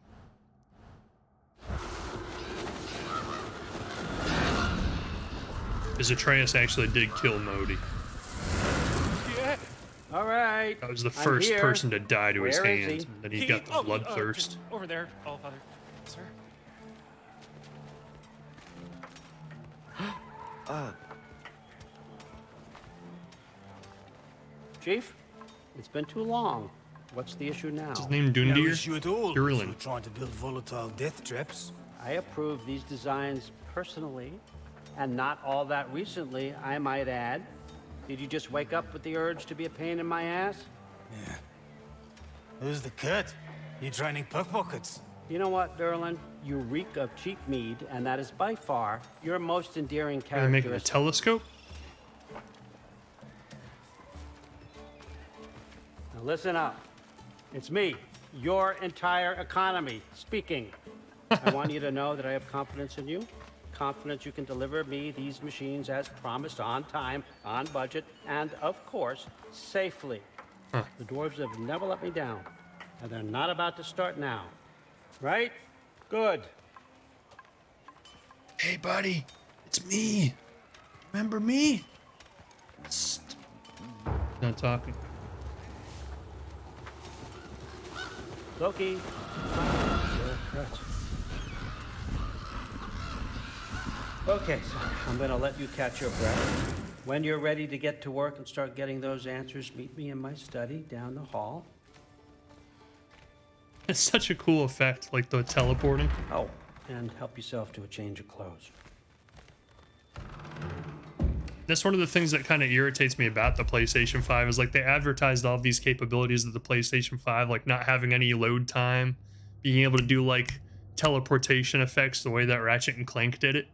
Because Atreus actually did kill Modi. Yeah. All right. That was the I'm first here. person to die to his Where is hands. he? And then he got the bloodthirst. Just over there, Allfather. Sir. Chief, it's been too long. What's the issue now? What's his name? No Dundir? issue at all. Durlin. We're trying to build volatile death traps. I approve these designs personally, and not all that recently, I might add. Did you just wake up with the urge to be a pain in my ass? Yeah. Who's the cut? You training pickpockets? You know what, Durlin? You reek of cheap mead, and that is by far your most endearing Are they making a characteristic. telescope? Now listen up. It's me, your entire economy, speaking. I want you to know that I have confidence in you. Confidence you can deliver me these machines as promised, on time, on budget, and of course, safely. The dwarves have never let me down, and they're not about to start now. Right? Good. Hey, buddy. It's me. Remember me? Not talking. Loki. Okay, so I'm gonna let you catch your breath. When you're ready to get to work and start getting those answers, meet me in my study down the hall. It's such a cool effect, like the teleporting. Oh, and help yourself to a change of clothes. That's one of the things that kind of irritates me about the PlayStation 5 is like they advertised all these capabilities of the PlayStation 5, like not having any load time, being able to do like teleportation effects the way that Ratchet and Clank did it.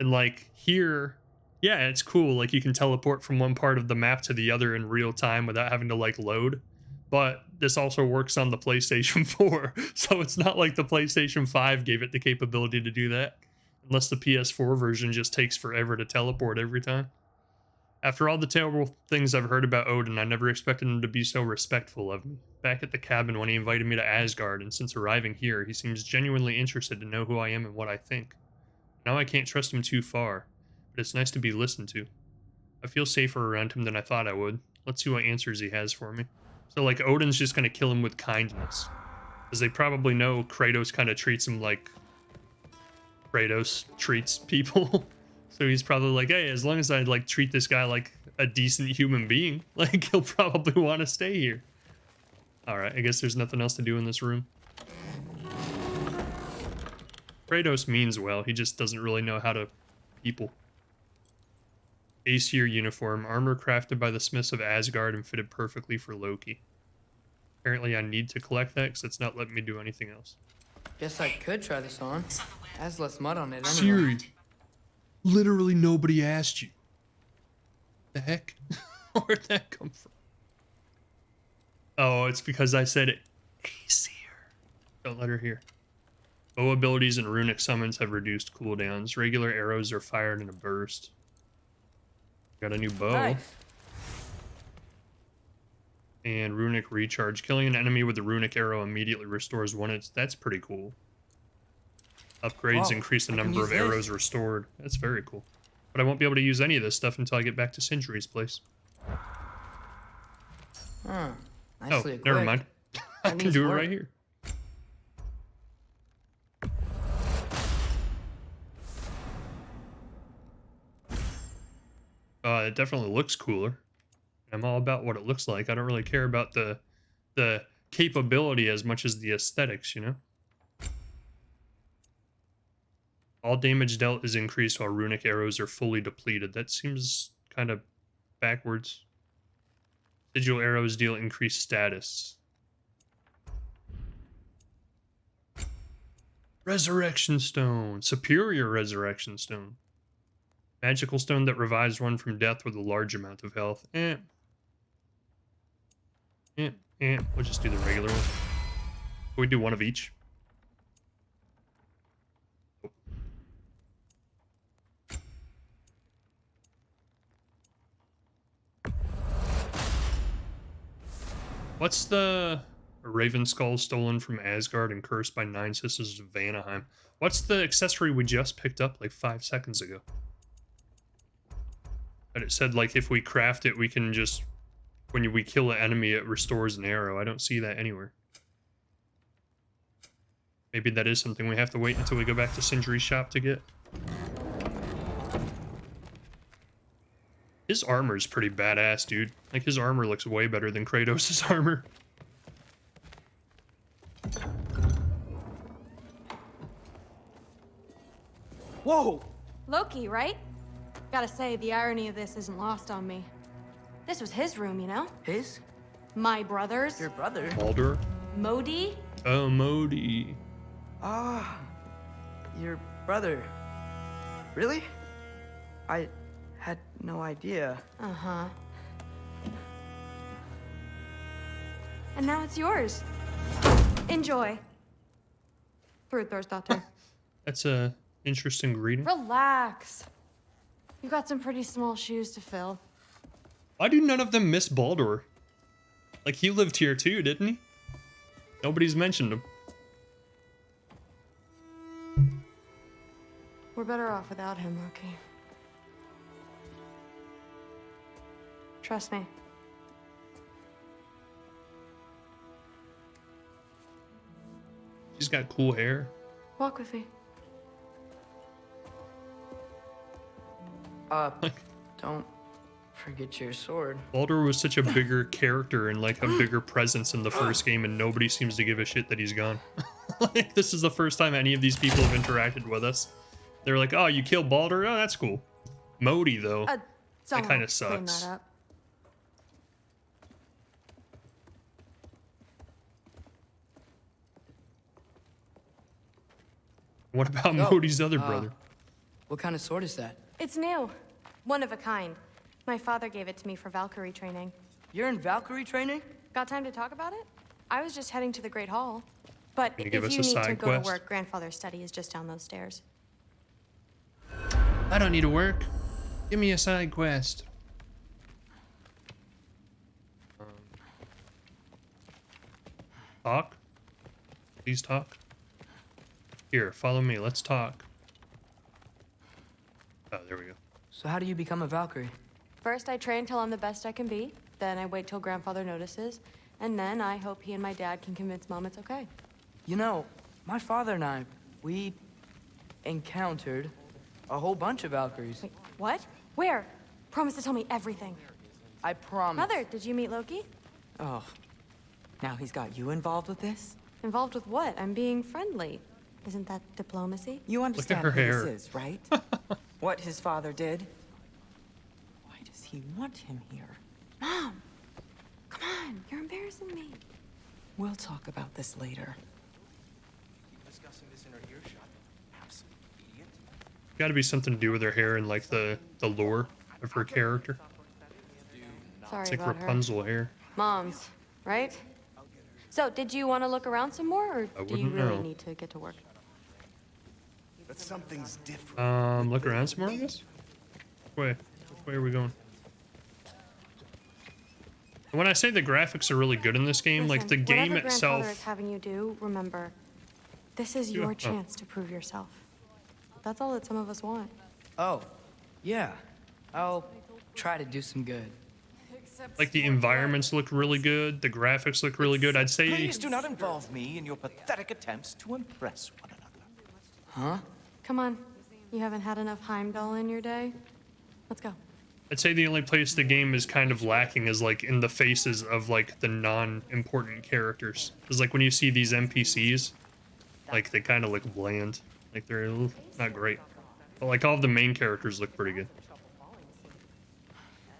And like here, yeah, it's cool. Like you can teleport from one part of the map to the other in real time without having to like load. But this also works on the PlayStation 4. So it's not like the PlayStation 5 gave it the capability to do that. Unless the PS4 version just takes forever to teleport every time. After all the terrible things I've heard about Odin, I never expected him to be so respectful of me. Back at the cabin when he invited me to Asgard, and since arriving here, he seems genuinely interested to know who I am and what I think. Now I can't trust him too far, but it's nice to be listened to. I feel safer around him than I thought I would. Let's see what answers he has for me. So like Odin's just gonna kill him with kindness. Because they probably know Kratos kind of treats him like Kratos treats people. So he's probably like, hey, as long as I like treat this guy like a decent human being, like he'll probably want to stay here. All right, I guess there's nothing else to do in this room. Kratos means well, he just doesn't really know how to people. Aesir uniform, armor crafted by the smiths of Asgard and fitted perfectly for Loki. Apparently I need to collect that because it's not letting me do anything else. Guess I could try this on. Has less mud on it anyway. Siri, literally nobody asked you. The heck? Where'd that come from? Oh, it's because I said it. Aesir. Don't let her hear. Bow abilities and runic summons have reduced cooldowns. Regular arrows are fired in a burst. Got a new bow. Nice. And runic recharge. Killing an enemy with a runic arrow immediately restores one. That's pretty cool. Upgrades Wow, increase the I can number use of this. arrows restored. That's very cool. But I won't be able to use any of this stuff until I get back to Sindri's place. Huh. Oh, Nicely never equipped. mind. I That can needs do it work. right here. It definitely looks cooler. I'm all about what it looks like. I don't really care about the capability as much as the aesthetics, you know? All damage dealt is increased while runic arrows are fully depleted. That seems kind of backwards. Sigil arrows deal increased status. Resurrection Stone. Superior Resurrection Stone. Magical stone that revives one from death with a large amount of health. We'll just do the regular one. Can we do one of each? What's the Raven Skull stolen from Asgard and cursed by 9 sisters of Vanaheim? What's the accessory we just picked up like 5 seconds ago? But it said like if we craft it, we can just, when we kill an enemy, it restores an arrow. I don't see that anywhere. Maybe that is something we have to wait until we go back to Sindri's shop to get. His armor's pretty badass, dude. Like, his armor looks way better than Kratos' armor. Whoa! Loki, right? Gotta say, the irony of this isn't lost on me. This was his room, you know? His? My brother's. Your brother? Baldur? Modi? Oh, Modi. Ah, your brother. Really? I had no idea. Uh-huh. And now it's yours. Enjoy. Fruthdóttir. That's a interesting greeting. Relax. You've got some pretty small shoes to fill. Why do none of them miss Baldur? Like, he lived here too, didn't he? Nobody's mentioned him. We're better off without him, Loki. Trust me. She's got cool hair. Walk with me. Don't forget your sword. Baldur was such a bigger character and like a bigger presence in the first game, and nobody seems to give a shit that he's gone. Like, this is the first time any of these people have interacted with us. They're like, oh, you killed Baldur? Oh, that's cool. Modi, though. Someone kind will of clean sucks. that up. What about So, Modi's other brother? What kind of sword is that? It's new. One of a kind. My father gave it to me for Valkyrie training. You're in Valkyrie training? Got time to talk about it? I was just heading to the Great Hall. But Can you give if us you a need to side go to quest? work, Grandfather's study is just down those stairs. I don't need to work. Give me a side quest. Talk? Please talk. Here, follow me. Let's talk. Oh, there we go. So how do you become a Valkyrie? First, I train till I'm the best I can be. Then I wait till Grandfather notices. And then I hope he and my dad can convince Mom it's okay. You know, my father and I, we encountered a whole bunch of Valkyries. Wait, what? Where? Promise to tell me everything. I promise. Mother, did you meet Loki? Oh, now he's got you involved with this? Involved with what? I'm being friendly. Isn't that diplomacy? You understand her who hair. this is, right? What his father did? Why does he want him here? Mom! Come on, you're embarrassing me. We'll talk about this later. Discussing this in her earshot. Absolute idiot. Got to be something to do with her hair and like the lore of her character. Sorry It's like about her. Rapunzel hair. Mom's, right? So, did you want to look around some more, or I do you wouldn't really know. need to get to work? But something's different. Look around some more, I guess? Which way are we going? And when I say the graphics are really good in this game, like the Listen, game whatever Grandfather is itself, having you do, remember, this is Yeah, your oh. chance to prove yourself. That's all that some of us want. Oh, yeah. I'll try to do some good. like the environments look really good, the graphics look really good. I'd say Please do not involve me in your pathetic attempts to impress one another. Huh? Come on, you haven't had enough Heimdall in your day? Let's go. I'd say the only place the game is kind of lacking is like in the faces of like the non-important characters. Because like when you see these NPCs, like they kind of look bland, like they're not great. But like all of the main characters look pretty good.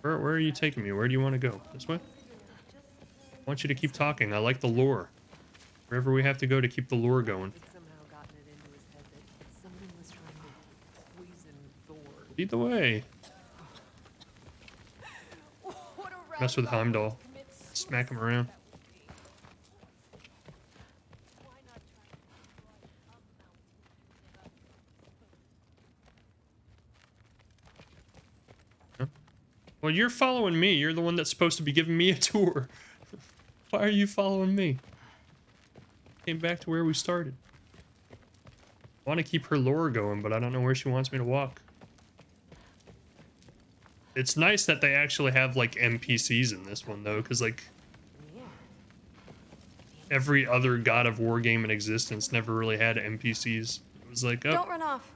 Where are you taking me? Where do you want to go? This way? I want you to keep talking. I like the lore. Wherever we have to go to keep the lore going. Lead the way. Mess with Heimdall. Smack him around. Huh? Well, you're following me. You're the one that's supposed to be giving me a tour. Why are you following me? Came back to where we started. I want to keep her lore going, but I don't know where she wants me to walk. It's nice that they actually have, like, NPCs in this one, though, because, like, every other God of War game in existence never really had NPCs. It was like, oh, Don't run off.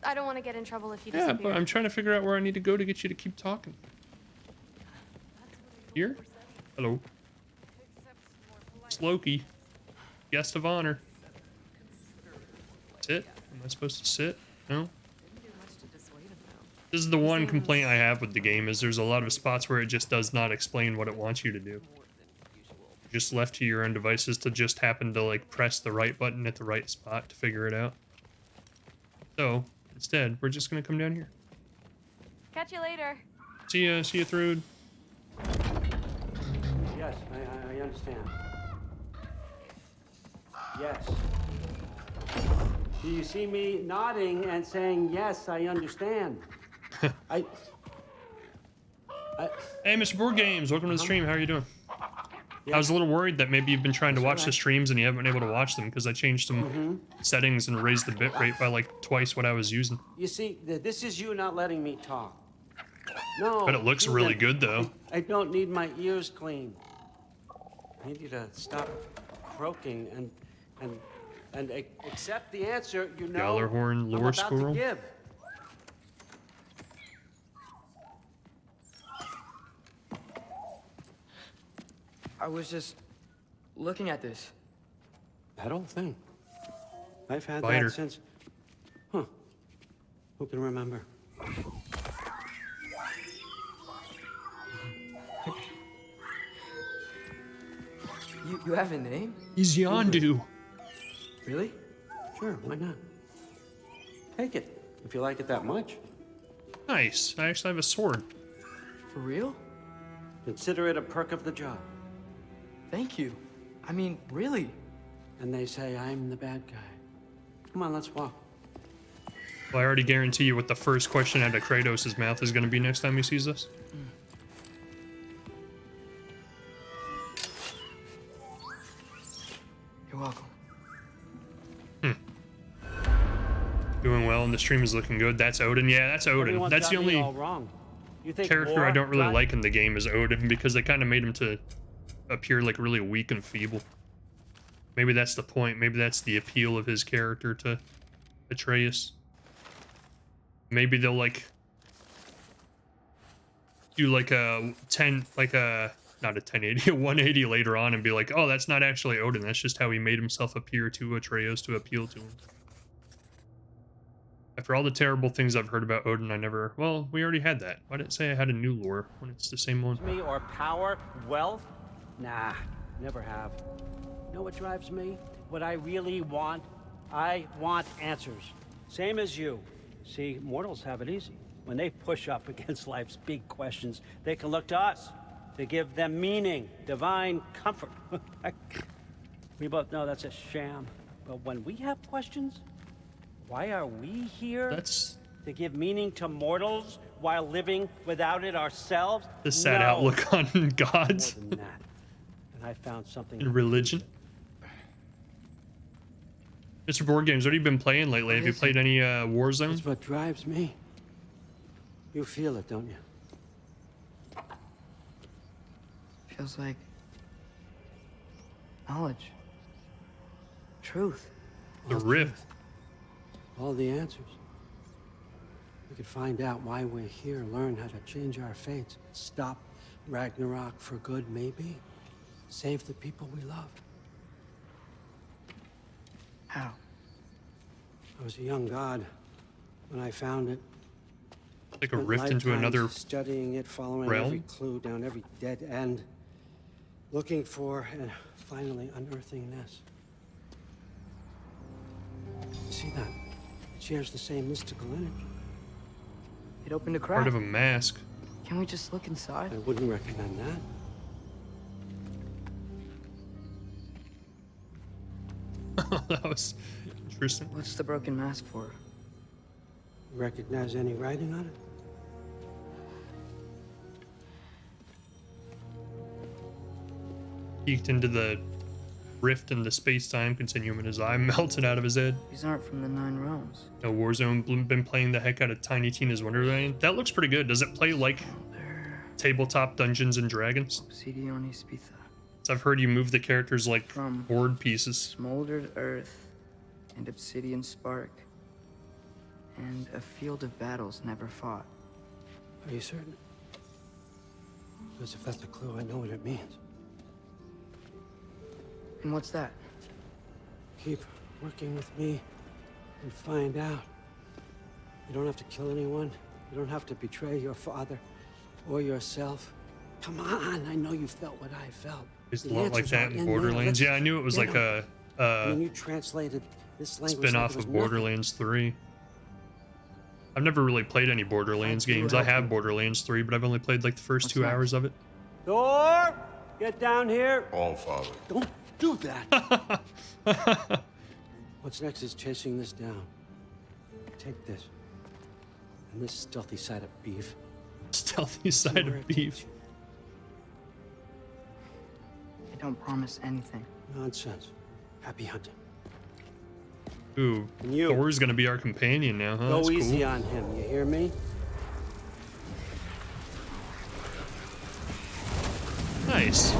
I don't want to get in trouble if you yeah, disappear. but I'm trying to figure out where I need to go to get you to keep talking. Here? Hello. It's Loki. Guest of honor. Sit? Am I supposed to sit? No? This is the one complaint I have with the game, is there's a lot of spots where it just does not explain what it wants you to do. You're just left to your own devices to just happen to, like, press the right button at the right spot to figure it out. So, instead, we're just gonna come down here. Catch you later. See ya, Thrud. Yes, I understand. Yes. Do you see me nodding and saying, yes, I understand? I... Hey, Mr. Board Games, welcome to the stream. How are you doing? I was a little worried that maybe you've been trying to watch the streams and you haven't been able to watch them because I changed some settings and raised the bitrate by like twice what I was using. You see, this is you not letting me talk. No. But it looks really good, though. I don't need my ears cleaned. I need you to stop croaking and accept the answer you know Gallarhorn I'm lore about squirrel. to give. I was just looking at this. That old thing. I've had Spider. that since... Huh. Who can remember? You have a name? He's Yondu. Really? Sure, why not? Take it, if you like it that much. Nice. I actually have a sword. For real? Consider it a perk of the job. Thank you. I mean, really. And they say I'm the bad guy. Come on, let's walk. Well, I already guarantee you what the first question out of Kratos' mouth is going to be next time he sees us. You're welcome. Doing well, and the stream is looking good. That's Odin. Yeah, that's Odin. Everyone's That's the got me only all wrong. You think character war, I don't really right? like in the game is Odin, because they kind of made him to appear like really weak and feeble. Maybe that's the point. Maybe that's the appeal of his character to Atreus. Maybe they'll like do like a 10, like a not a 1080, a 180 later on, and be like, oh, that's not actually Odin. That's just how he made himself appear to Atreus to appeal to him. After all the terrible things I've heard about Odin, I never... Well, we already had that. Why did it say I had a new lore when it's the same one? Me or power, wealth? Nah, never have. Know what drives me? What I really want? I want answers. Same as you. See, mortals have it easy. When they push up against life's big questions, they can look to us to give them meaning, divine comfort. We both know that's a sham. But when we have questions, why are we here? That's to give meaning to mortals while living without it ourselves? the sad No. outlook on gods More than that. And I found something and religion. Mr. Board Games, what have you been playing lately? Have you played any Warzone? That's what drives me. You feel it, don't you? Feels like knowledge. Truth. The Rift. All the answers. We could find out why we're here, learn how to change our fates, stop Ragnarok for good, maybe. Save the people we love. How? I was a young god when I found it. Like a Spent rift into lifetimes another studying it, following realm? every clue down every dead end, looking for and finally unearthing this. See that? It shares the same mystical energy. It opened a crack. Part of a mask. Can we just look inside? I wouldn't recommend that. That was interesting. What's the broken mask for? Recognize any writing on it? Peeked into the rift in the space-time continuum and his eye melted out of his head. These aren't from the Nine Realms. No, Warzone been playing the heck out of Tiny Tina's Wonderland. That looks pretty good. Does it play like tabletop Dungeons and Dragons? Obsidian Spitha. So I've heard you move the characters like From board pieces. Smoldered earth and obsidian spark and a field of battles never fought. Are you certain? Because if that's a clue, I know what it means. And what's that? Keep working with me and find out. You don't have to kill anyone. You don't have to betray your father or yourself. Come on, I know you felt what I felt. It's a The lot like answers that are in there. Borderlands. Let's Yeah, I knew it was get like 'em. a When you translated this language like spin-off it was of nothing. Borderlands 3. I've never really played any Borderlands I do games. I help have you. Borderlands 3, but I've only played like the first What's 2 next? hours of it. Thor, get down here. All, Father. Don't do that. What's next is chasing this down. Take this. And this stealthy side of beef. Stealthy See side where of it takes beef. you. I don't promise anything. Nonsense. Happy hunting. Ooh, And you. Thor's gonna be our companion now, huh? Go That's easy cool. on him, you hear me? Nice.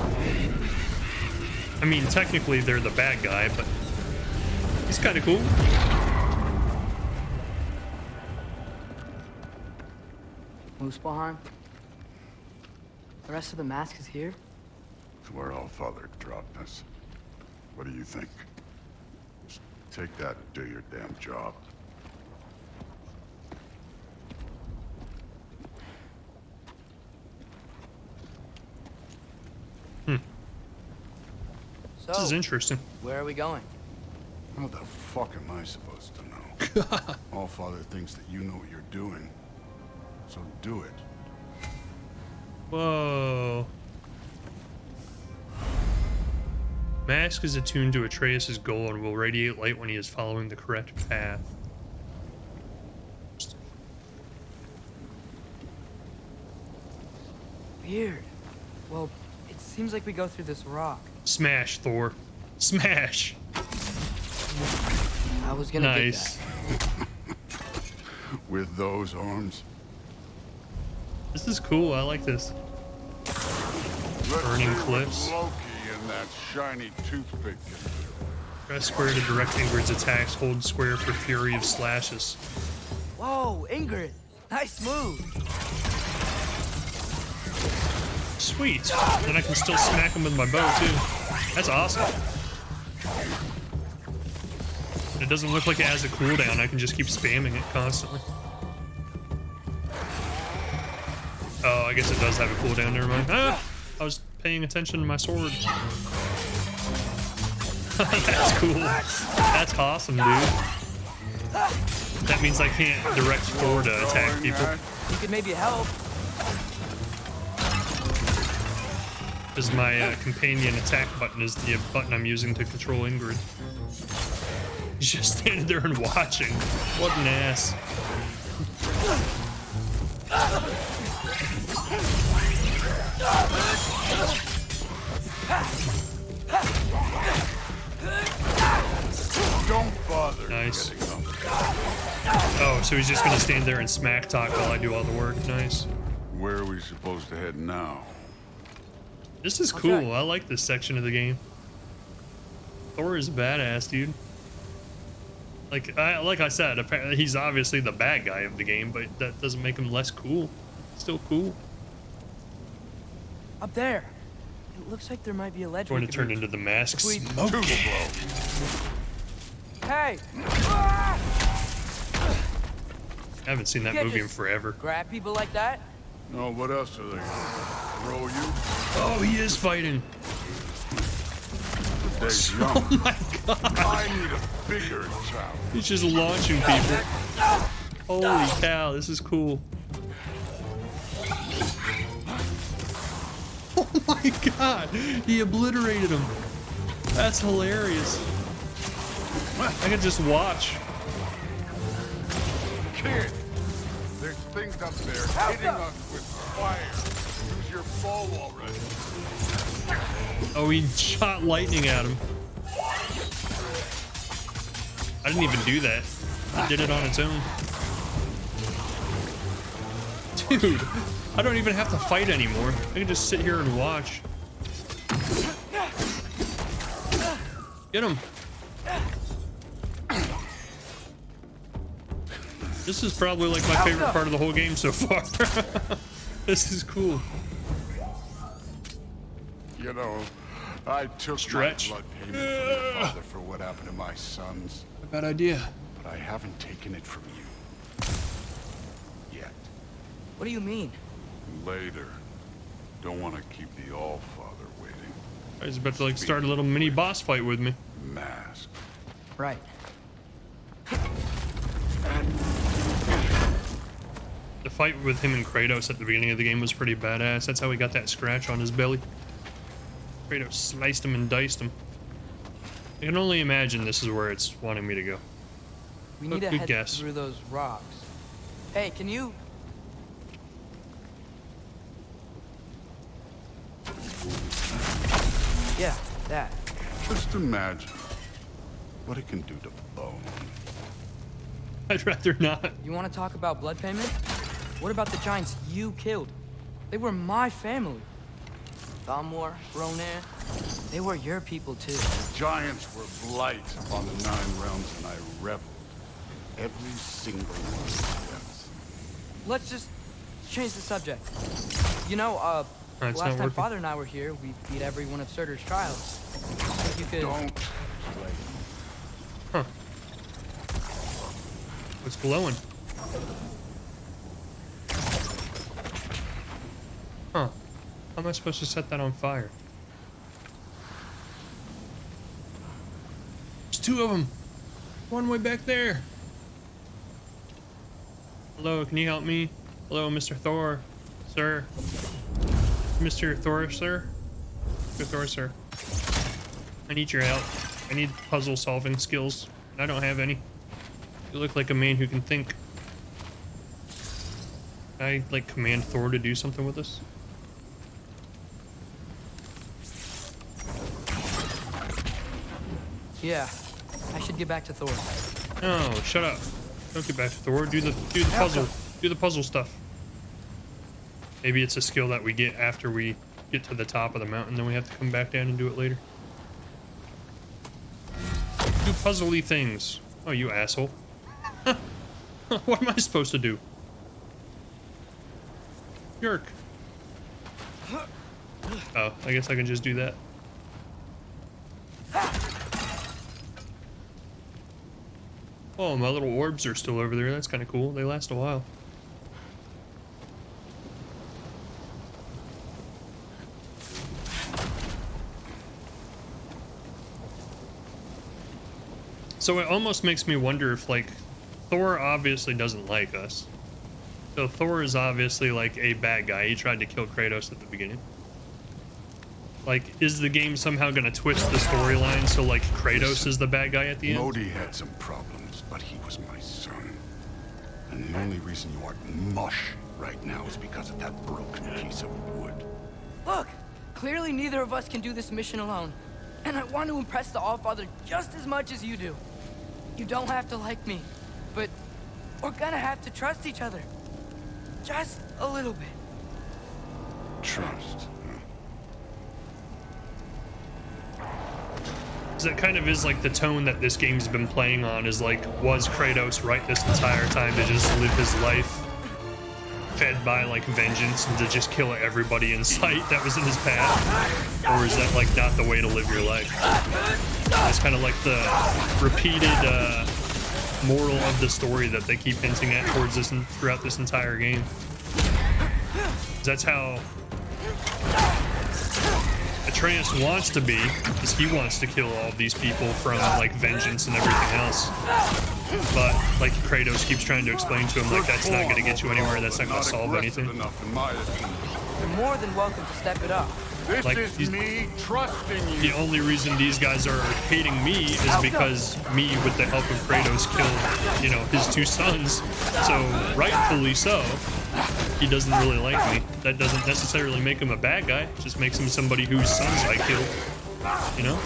I mean, technically they're the bad guy, but he's kind of cool. Muspelheim? The rest of the mask is here? It's where All Father dropped us. What do you think? Just take that and do your damn job. This is interesting. Where are we going? How the fuck am I supposed to know? Allfather thinks that you know what you're doing. So do it. Whoa. Mask is attuned to Atreus' goal and will radiate light when he is following the correct path. Weird. Well, it seems like we go through this rock. Smash, Thor. Smash. I was gonna Nice. get that. With those arms. This is cool. I like this. Let's Burning see what cliffs. Loki and that shiny toothpick can do. Press square to direct Ingrid's attacks. Hold square for fury of slashes. Whoa, Ingrid. Nice move. Sweet. Then I can still smack him with my bow, too. That's awesome. It doesn't look like it has a cooldown. I can just keep spamming it constantly. Oh, I guess it does have a cooldown. Never mind. Ah! I was paying attention to my sword. That's cool. That's awesome, dude. That means I can't direct Thor to attack people. You could maybe help. Because my companion attack button is the button I'm using to control Ingrid. He's just standing there and watching. What an ass. Don't bother. Nice. Oh, so he's just gonna stand there and smack talk while I do all the work. Nice. Where are we supposed to head now? This is cool. I like this section of the game. Thor is badass, dude. Like I said, apparently he's obviously the bad guy of the game, but that doesn't make him less cool. Still cool. Up there. It looks like there might be a ledge. Going we to could turn reach. into the mask. If we- Smoke it. Hey! I haven't seen that You can't movie in just forever. Grab people like that? No, what else are they gonna throw you? Oh, he is fighting. The day's Oh young. my god. I need a bigger challenge. He's just launching people. Holy cow, this is cool. Oh my god, he obliterated him. That's hilarious. I can just watch. Kid, there's things up there hitting us with fire. Use your bow already. Oh, he shot lightning at him. I didn't even do that. It did it on its own. Dude, I don't even have to fight anymore. I can just sit here and watch. Get him. This is probably like my favorite part of the whole game so far. This is cool. You know, I took Stretch. my blood payment from your father for what happened to my sons, A bad idea. but I haven't taken it from you. Yet. What do you mean? Later. Don't want to keep the Allfather waiting. I was about to like start a little mini boss fight with me. Mask. Right. The fight with him and Kratos at the beginning of the game was pretty badass. That's how he got that scratch on his belly. Kratos sliced him and diced him. I can only imagine this is where it's wanting me to go. We need to Good head guess. through those rocks. Hey, can you? Yeah, that. Just imagine what it can do to bone. I'd rather not. You want to talk about blood payment? What about the giants you killed? They were my family. Thamor, Ronan, they were your people too. Giants were blight upon the 9 realms, and I reveled in every single one of them. Let's just change the subject. You know, It's last not time working. Father and I were here, we beat every one of Surtur's trials. Think you could... Don't play. Huh. What's glowing? Huh. How am I supposed to set that on fire? two of them. One way back there. Hello, can you help me? Hello, Mr. Thor, sir. Mr. Thor, sir. Mr. Thor, sir. I need your help. I need puzzle solving skills. I don't have any. You look like a man who can think. Can I, like, command Thor to do something with us? Yeah, I should get back to Thor. No, shut up. Don't get back to Thor. Do the puzzle. Do the puzzle stuff. Maybe it's a skill that we get after we get to the top of the mountain, then we have to come back down and do it later. Do puzzly things. Oh, you asshole. What am I supposed to do? Yerk. Oh, I guess I can just do that. Oh, my little orbs are still over there. That's kind of cool. They last a while. So it almost makes me wonder if, like, Thor obviously doesn't like us. So Thor is obviously, like, a bad guy. He tried to kill Kratos at the beginning. Like, is the game somehow gonna twist the storyline so, like, Kratos is the bad guy at the end? Modi had some problems, but he was my son. And the only reason you aren't mush right now is because of that broken piece of wood. Look, clearly neither of us can do this mission alone. And I want to impress the Allfather just as much as you do. You don't have to like me, but we're gonna have to trust each other. Just a little bit. Trust. That kind of is like the tone that this game's been playing on, is like, was Kratos right this entire time to just live his life fed by like vengeance and to just kill everybody in sight that was in his path? Or is that like not the way to live your life? It's kind of like the repeated moral of the story that they keep hinting at towards this and throughout this entire game. That's how Atreus wants to be, because he wants to kill all of these people from like vengeance and everything else. But like Kratos keeps trying to explain to him, like, that's not going to get you anywhere, that's not going to solve anything. You're more than welcome to step it up. This Like, is me trusting you. The only reason these guys are hating me is because me, with the help of Kratos, killed, you know, his two sons. So rightfully so, he doesn't really like me. That doesn't necessarily make him a bad guy. It just makes him somebody whose sons I killed. You know?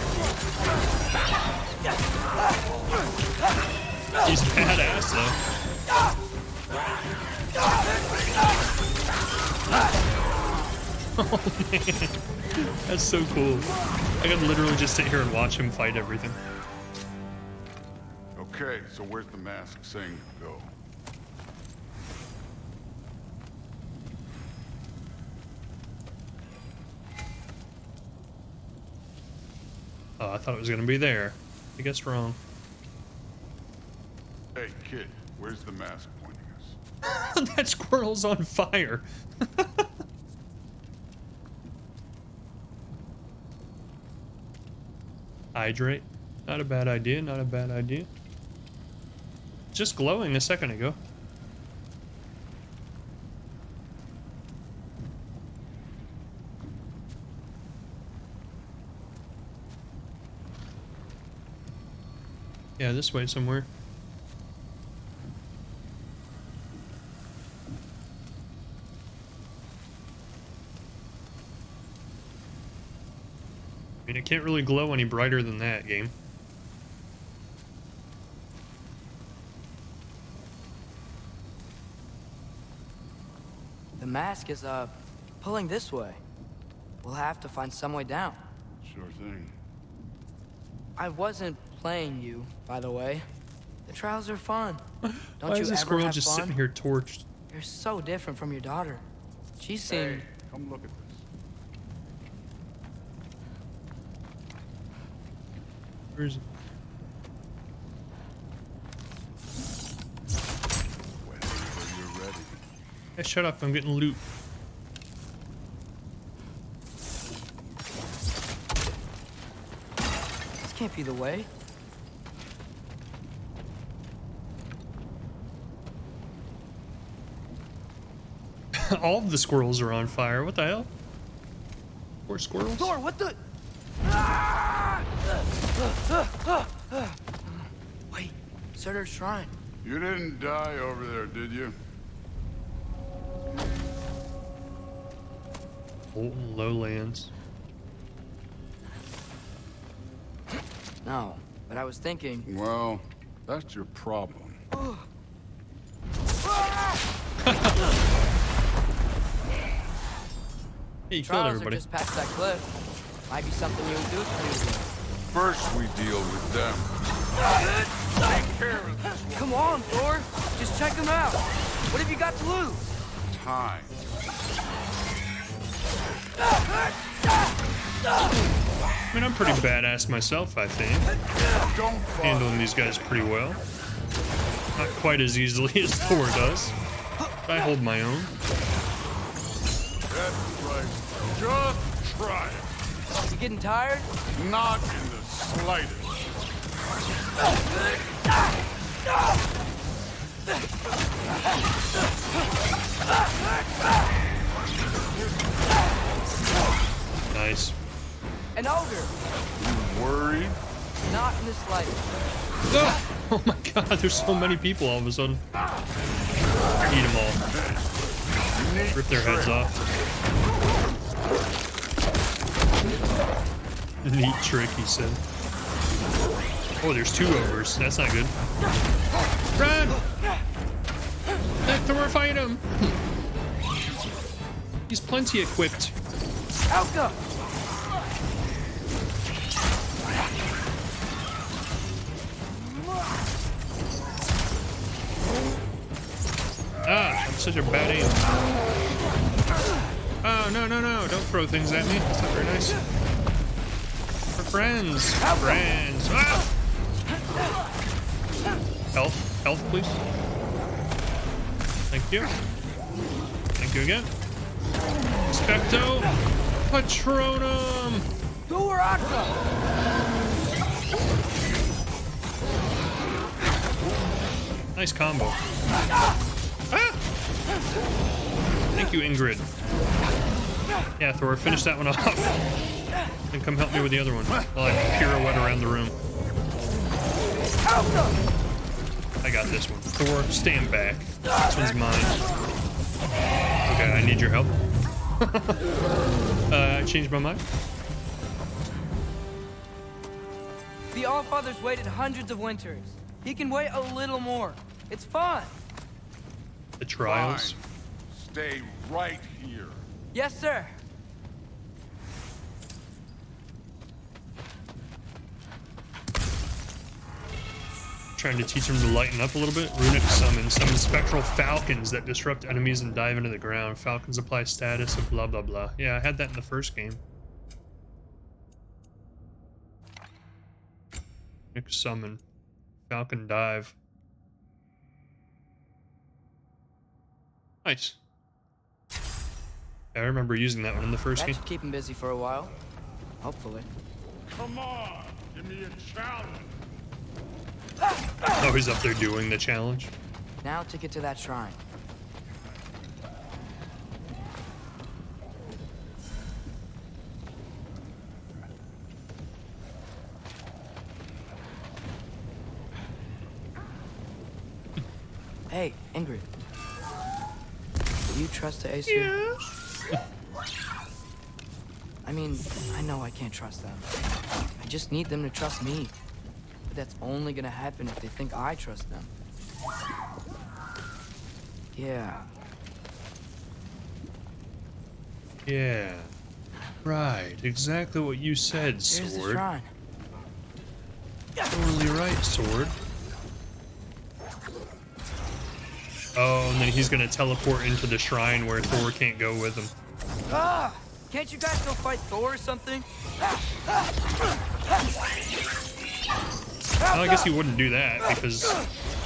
He's badass though. Oh man, that's so cool. I could literally just sit here and watch him fight everything. Okay, so where's the mask saying go? Oh, I thought it was gonna be there. I guess wrong. Hey kid, where's the mask pointing us? That squirrel's on fire. Hydrate. Not a bad idea, not a bad idea. Just glowing a second ago. Yeah, this way somewhere. I mean, it can't really glow any brighter than that, game. The mask is, pulling this way. We'll have to find some way down. Sure thing. I wasn't playing you, by the way. The trials are fun. Don't Why you is this ever squirrel have just fun? sitting here torched? You're so different from your daughter. She seemed... Hey, come look at this. Where is it? Whenever you're ready. Hey, shut up, I'm getting loot. This can't be the way. All of the squirrels are on fire. What the hell? Poor squirrels. Thor, what the? Wait, Surtur's shrine. You didn't die over there, did you? Bolton Lowlands. No, but I was thinking. Well, that's your problem. Hey, you killed Trials are everybody. just past that cliff. Might be something you would do if you knew. First we deal with them. Take care of this one. Come on, Thor. Just check them out. What have you got to lose? Time. I mean, I'm pretty badass myself, I think. Don't Handling these guys pretty well. Not quite as easily as Thor does. But I hold my own. That's right. Just try it. You getting tired? Not in the slightest. Nice. An ogre. You worried? Not in the slightest. Oh, oh my god, there's so many people all of a sudden. Eat them all. Rip their heads off. Neat trick, he said. Oh, there's two ogres. That's not good. Run! Let Thor fight him! He's plenty equipped. Alka! Ah, I'm such a bad aim. Oh, no, no, no. Don't throw things at me. That's not very nice. We're friends. Friends. Ah! Health. Health, please. Thank you. Thank you again. Specto Patronum! Duraka! Nice combo. Ah! Thank you, Ingrid. Yeah, Thor, finish that one off. And come help me with the other one while I pirouette around the room. I got this one. Thor, stand back. This one's mine. Okay, I need your help. I changed my mind. The Allfather's waited hundreds of winters. He can wait a little more. It's fun. The trials. Fine. Stay right here. Yes, sir. Trying to teach him to lighten up a little bit. Runic summon. Summon spectral falcons that disrupt enemies and dive into the ground. Falcons apply status of blah blah blah. Yeah, I had that in the first game. Runic summon. Falcon dive. Nice. I remember using that one in the first That game. should keep him busy for a while. Hopefully. Come on, give me a challenge. Oh, he's up there doing the challenge. Now to get to that shrine. Hey, Ingrid. Do you trust the Aesir? Yeah. I mean, I know I can't trust them. I just need them to trust me. But that's only gonna happen if they think I trust them. Yeah. Yeah. Right. Exactly what you said, Here's the Sword. shrine. Totally right, Sword. Oh, and then he's gonna teleport into the shrine where Thor can't go with him. Ah! Can't you guys go fight Thor or something? Well, I guess he wouldn't do that because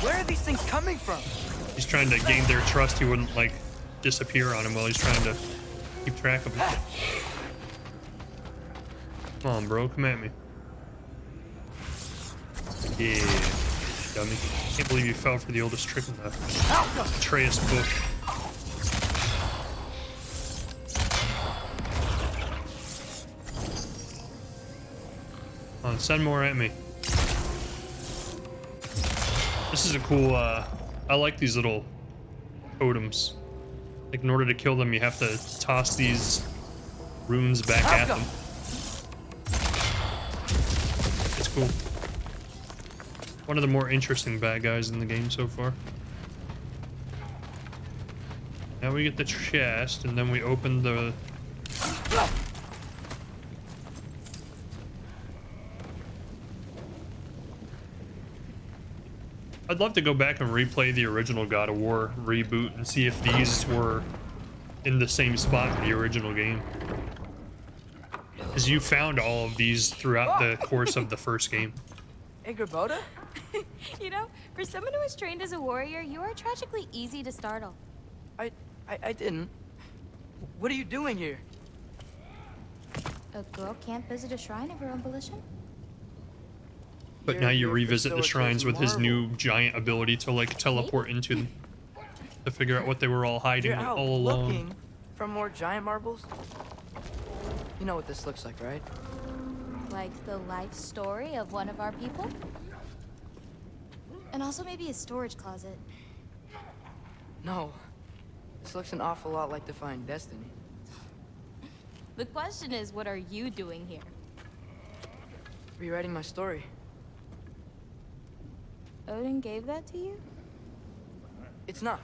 Where are these things coming from? he's trying to gain their trust. He wouldn't, like, disappear on him while he's trying to keep track of him. Come on, bro. Come at me. Yeah. Dummy. Can't believe you fell for the oldest trick in the Atreus book. on, send more at me. This is a cool, I like these little totems. Like, in order to kill them, you have to toss these runes back at them. It's cool. One of the more interesting bad guys in the game so far. Now we get the chest, and then we open the... I'd love to go back and replay the original God of War reboot and see if these were in the same spot in the original game. Because you found all of these throughout the course of the first game. Hey, Gerboda? You know, for someone who was trained as a warrior, you are tragically easy to startle. I didn't. What are you doing here? A girl can't visit a shrine of her own volition? But now you revisit the shrines with his marble. new giant ability to, like, teleport into them. To figure out what they were all hiding You're out all along. looking for more giant marbles? You know what this looks like, right? Like the life story of one of our people? And also maybe a storage closet. No. This looks an awful lot like Defying Destiny. The question is, what are you doing here? Rewriting my story. Odin gave that to you? It's not.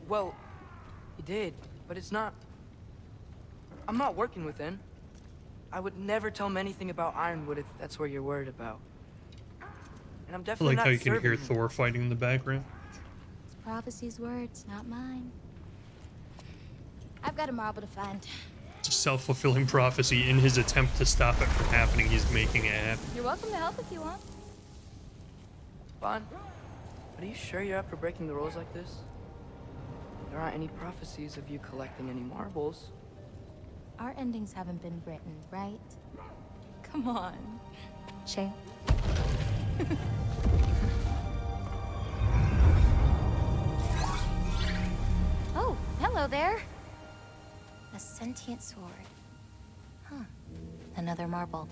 Well, he did, but it's not. I'm not working with him. I would never tell him anything about Ironwood if that's what you're worried about. And I'm I definitely like not how you can hear serving him. Thor fighting in the background. It's prophecy's words, not mine. I've got a marble to find. It's a self-fulfilling prophecy. In his attempt to stop it from happening, he's making it happen. You're welcome to help if you want. Fine. But are you sure you're up for breaking the rules like this? There aren't any prophecies of you collecting any marbles. Our endings haven't been written, right? Come on. Shay. Oh, hello there. A sentient sword. Huh. Another marble.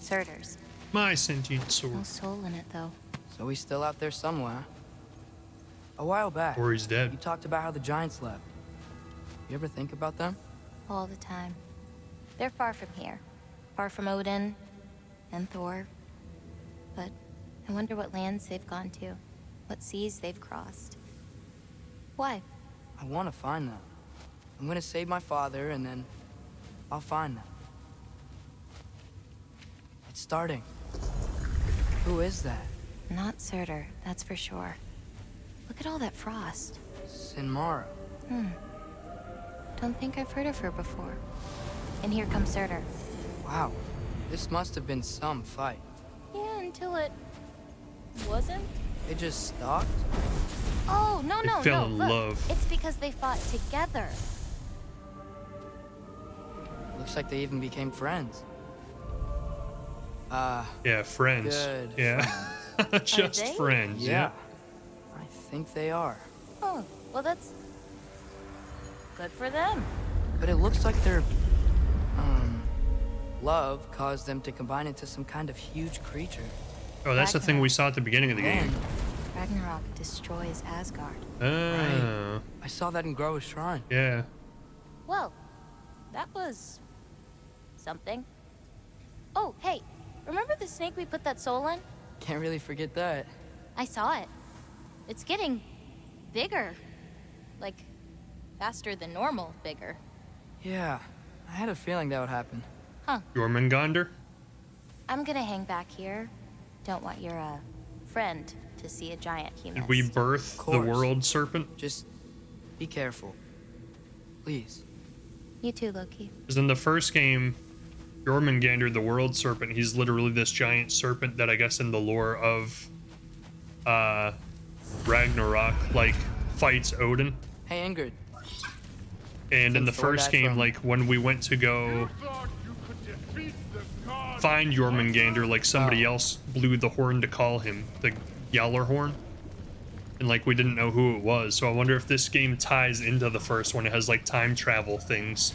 Surtur's. My sentient No sword. soul in it, though. So he's still out there somewhere. A while back, Or he's dead. you talked about how the giants left. You ever think about them? All the time. They're far from here. Far from Odin and Thor. But I wonder what lands they've gone to. What seas they've crossed. Why? I want to find them. I'm gonna save my father, and then I'll find them. It's starting. Who is that? Not Surtur, that's for sure. Look at all that frost. Sinmara. Don't think I've heard of her before. And here comes Surtur. Wow. This must have been some fight. Yeah, until it wasn't. They just stalked? Oh, no, They no, fell no. in Look, love. it's because they fought together. Looks like they even became friends. Yeah, friends. Good Yeah. Just they? friends, yeah. I think they are. Oh, well, that's good for them. But it looks like their, love caused them to combine into some kind of huge creature. Oh, that's the thing we saw at the beginning of the game. And Ragnarok destroys Asgard. Oh, I saw that in GoW's shrine. yeah. Well, that was something. Oh, hey, remember the snake we put that soul in? Can't really forget that. I saw it. It's getting bigger. Like, faster than normal bigger. Yeah, I had a feeling that would happen. Jormungandr? I'm gonna hang back here. Don't want your, friend to see a giant human. Did we birth the course. world serpent? Just be careful. Please. You too, Loki. Because in the first game, Jormungandr, the world serpent, he's literally this giant serpent that I guess in the lore of Ragnarok, like, fights Odin. Hey, Ingrid. And in the Thor first died game, from- like, when we went to go find Jormungandr, like, somebody else blew the horn to call him, the Yowler horn. And, like, we didn't know who it was. So I wonder if this game ties into the first one. It has, like, time travel things.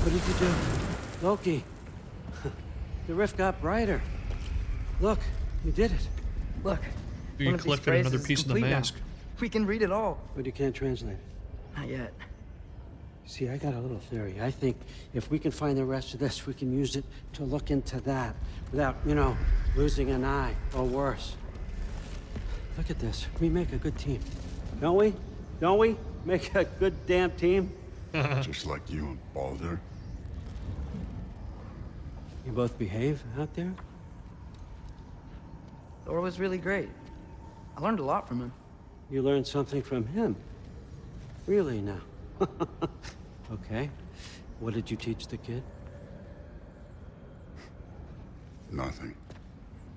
What did you do? Loki. The rift got brighter. Look, you did it. Look. You one of these collected another phrases is piece of the complete now. mask. We can read it all. But you can't translate it. Not yet. See, I got a little theory. I think if we can find the rest of this, we can use it to look into that without, you know, losing an eye or worse. Look at this. We make a good team. Don't we? Don't we? Make a good damn team? Just like you and Baldur. You both behave out there? Thor was really great. I learned a lot from him. You learned something from him? Really now? Okay. What did you teach the kid? Nothing.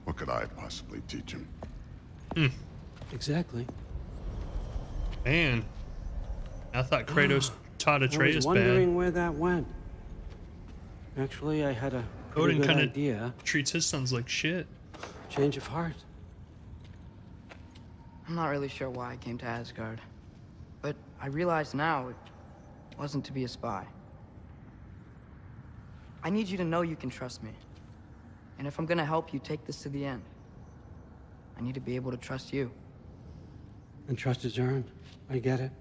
What could I possibly teach him? Exactly. Man, I thought Kratos taught I Atreus was bad. wondering where that went. Actually, I had a pretty Odin good kind idea. of treats his sons like shit. Change of heart. I'm not really sure why I came to Asgard. But I realize now it wasn't to be a spy. I need you to know you can trust me. And if I'm gonna help you take this to the end, I need to be able to trust you. And trust is earned. I get it.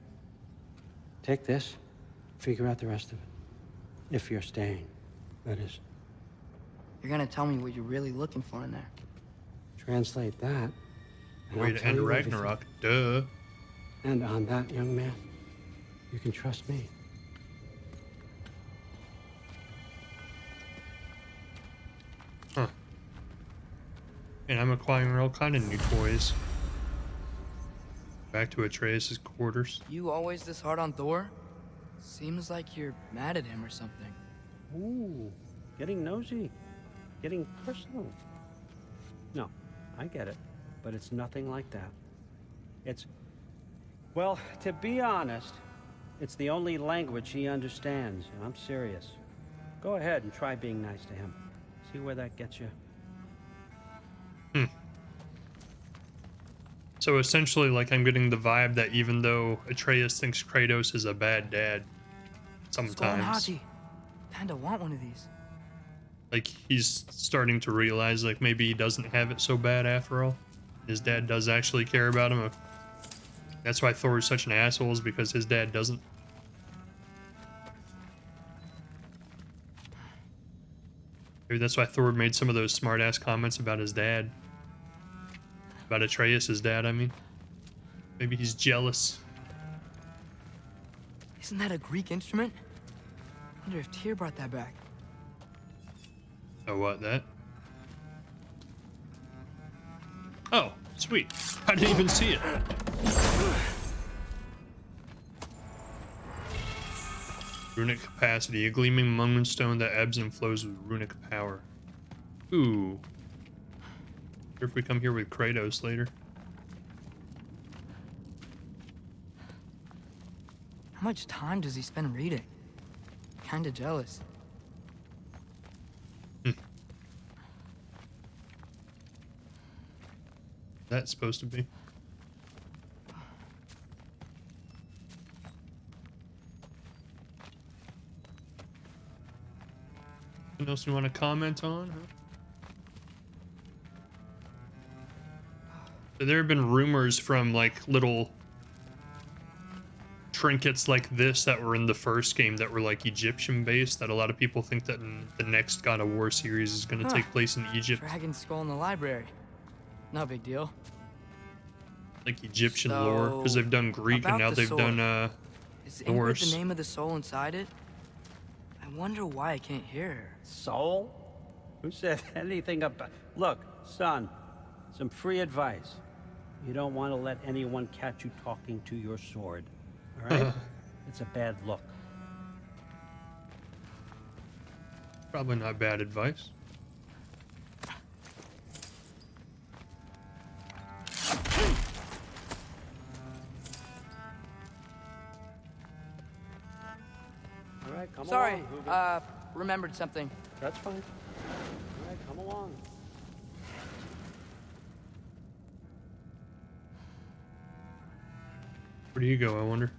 Take this, figure out the rest of it. If you're staying, that is. You're gonna tell me what you're really looking for in there. Translate that. and Way I'll to tell end you everything. Ragnarok. Duh. And on that, young man, you can trust me. Huh. And I'm acquiring all kind of new toys. Back to Atreus' quarters. You always this hard on Thor? Seems like you're mad at him or something. Ooh, getting nosy. Getting personal. No, I get it. But it's nothing like that. It's... Well, to be honest, it's the only language he understands. And I'm serious. Go ahead and try being nice to him. See where that gets you. So essentially, like, I'm getting the vibe that even though Atreus thinks Kratos is a bad dad, Skull and sometimes, Haji. Kinda want one of these. like, he's starting to realize, like, maybe he doesn't have it so bad after all. His dad does actually care about him. That's why Thor is such an asshole, is because his dad doesn't. Maybe that's why Thor made some of those smart-ass comments about his dad. About Atreus' dad, I mean. Maybe he's jealous. Isn't that a Greek instrument? Wonder if Tyr brought that back. Oh, what, that? Oh, sweet. I didn't even see it. Runic capacity, a gleaming moonstone that ebbs and flows with runic power. Ooh. Wonder if we come here with Kratos later. How much time does he spend reading? Kinda jealous. That's supposed to be. Anything else you want to comment on? Huh? So there have been rumors from like little trinkets like this that were in the first game that were like Egyptian based, that a lot of people think that in the next God of War series is going to take place in Egypt. Dragon skull in the library. No big deal. Like Egyptian lore, because they've done Greek and about now the they've sword. done Is Ingrid Norse. the name of the soul inside it? I wonder why I can't hear her. Soul? Who said anything about... Look, son, some free advice. You don't want to let anyone catch you talking to your sword, all right? It's a bad look. Probably not bad advice. All right, come Sorry, along. Hoover. remembered something. That's fine. All right, come along. Where do you go, I wonder?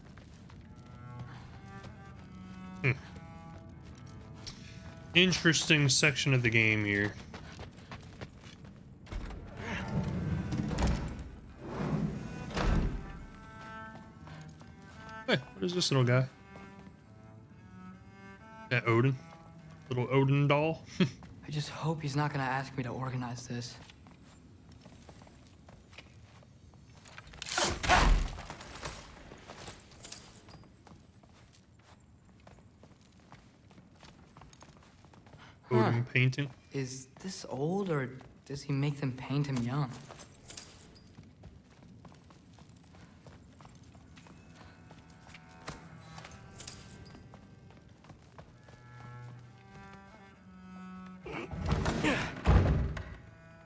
Interesting section of the game here. Hey, what is this little guy? That Odin? Little Odin doll? I just hope he's not gonna ask me to organize this. Odin painting. Is this old, or does he make them paint him young?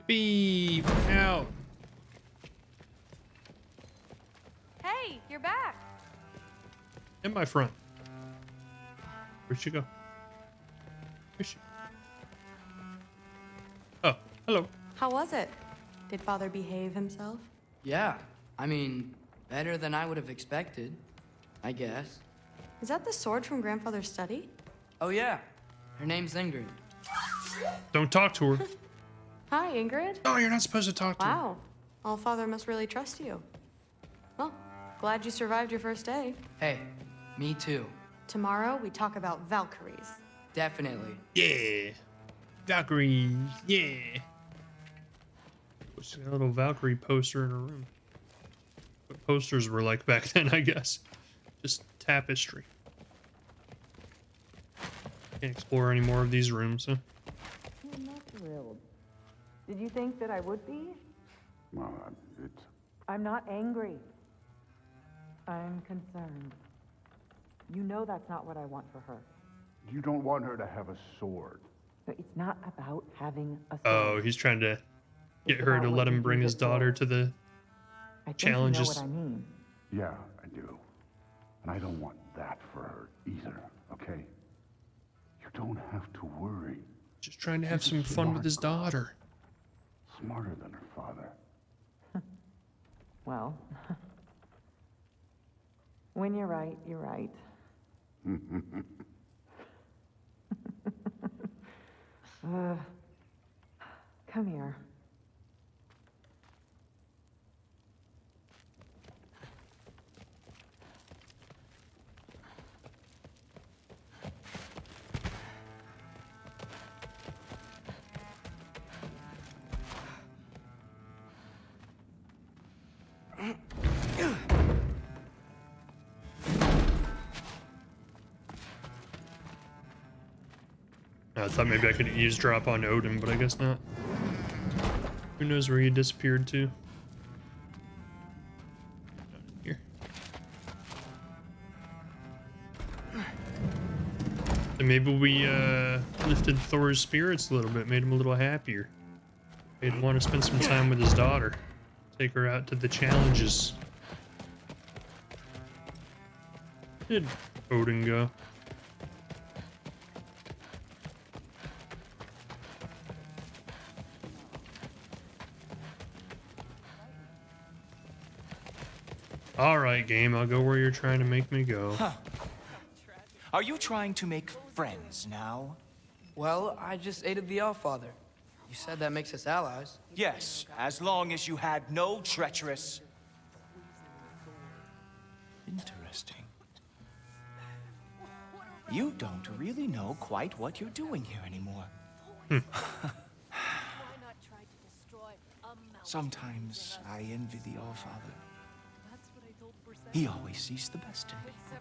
Beep out. Hey, you're back. In my front. Where'd she go? Where's she? Oh, hello. How was it? Did Father behave himself? Yeah, I mean, better than I would have expected, I guess. Is that the sword from Grandfather's study? Oh yeah, her name's Ingrid. Don't talk to her. Hi, Ingrid. Oh, you're not supposed to talk to her. Wow. All-Father must really trust you. Well, glad you survived your first day. Hey, me too. Tomorrow, we talk about Valkyries. Definitely. Yeah. Valkyries. Yeah. She's got a little Valkyrie poster in her room. What posters were like back then, I guess. Just tapestry. Can't explore any more of these rooms, huh? I'm not thrilled. Did you think that I would be? Well, it's... I'm not angry. I'm concerned. You know that's not what I want for her. You don't want her to have a sword. But it's not about having a sword. Oh, he's trying to get her to let him bring his daughter to the I think challenges. You know what I mean. Yeah, I do. And I don't want that for her either, okay? You don't have to worry. Just trying to have She's some a fun with smart his girl. daughter. Smarter than her father. Well, when you're right, you're right. Come here. I thought maybe I could eavesdrop on Odin, but I guess not. Who knows where he disappeared to? Here. So maybe we lifted Thor's spirits a little bit, made him a little happier. Made him want to spend some time with his daughter. Take her out to the challenges. Where did Odin go? Alright, game, I'll go where you're trying to make me go. Huh. Are you trying to make friends now? Well, I just aided the All-Father. You said that makes us allies. Yes, as long as you had no treacherous... Interesting. You don't really know quite what you're doing here anymore. Sometimes I envy the All-Father. He always sees the best in people.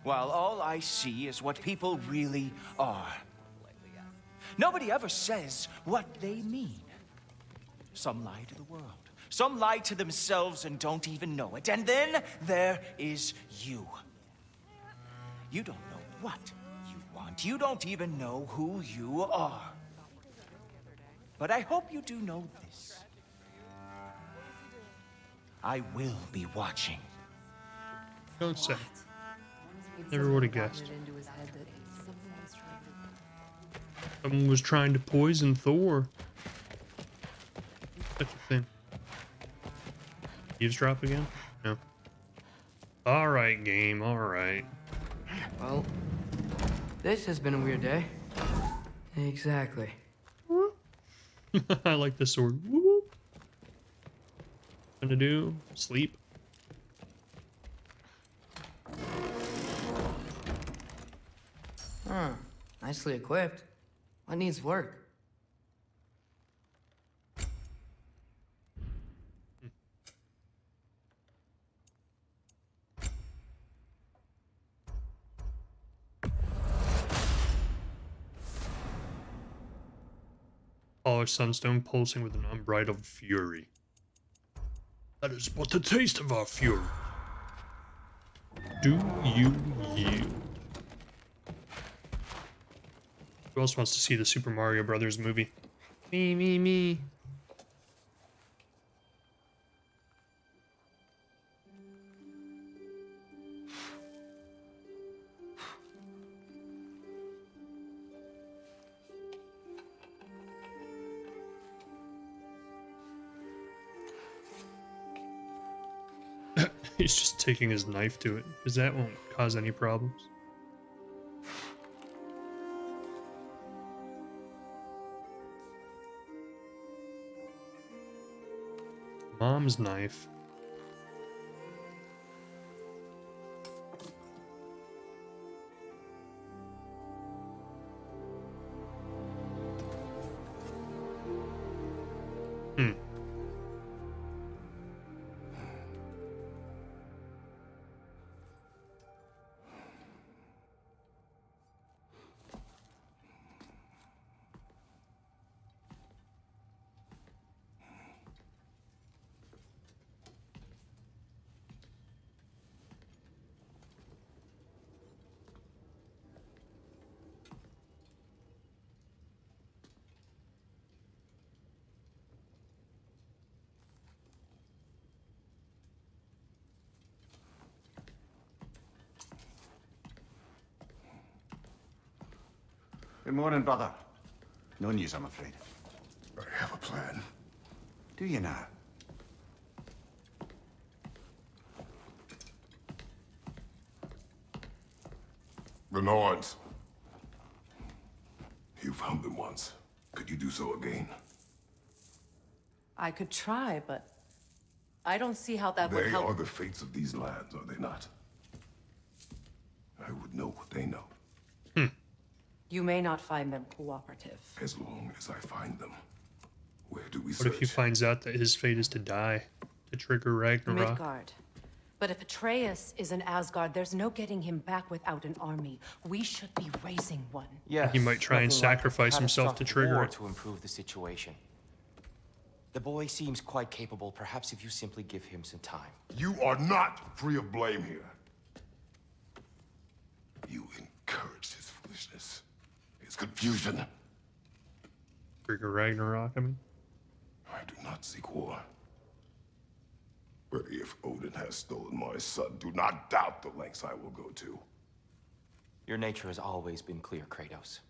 While all I see is what people really are. Nobody ever says what they mean. Some lie to the world. Some lie to themselves and don't even know it. And then there is you. You don't know what you want. You don't even know who you are. But I hope you do know this. I will be watching. Don't say. Never would have guessed. Someone was trying to poison Thor. Such a thing. Eavesdrop again? No. Alright, game, alright. Well, this has been a weird day. Exactly. I like this sword. Whoop, whoop. Gonna do? Sleep. Huh. Nicely equipped. What needs work? Polished sunstone pulsing with an unbridled fury. That is but the taste of our fury. Do you yield? Who else wants to see the Super Mario Brothers movie? Me. He's just taking his knife to it, because that won't cause any problems. Mom's knife. Good morning, brother. No news, I'm afraid. I have a plan. Do you now? The Norns. You found them once. Could you do so again? I could try, but I don't see how that would They help. are the fates of these lands, are they not? I would know what they know. You may not find them cooperative. As long as I find them. Where do we What if he search? finds out that his fate is to die? To trigger Ragnarok? Midgard. But if Atreus is in Asgard, there's no getting him back without an army. We should be raising one. Yes, He might try and nothing like a sacrifice himself to catastrophic trigger war it. to improve the situation. The boy seems quite capable. Perhaps if you simply give him some time. You are not free of blame here. You encouraged his foolishness. His confusion. Trigger Ragnarok, I mean. I do not seek war. But if Odin has stolen my son, do not doubt the lengths I will go to. Your nature has always been clear, Kratos.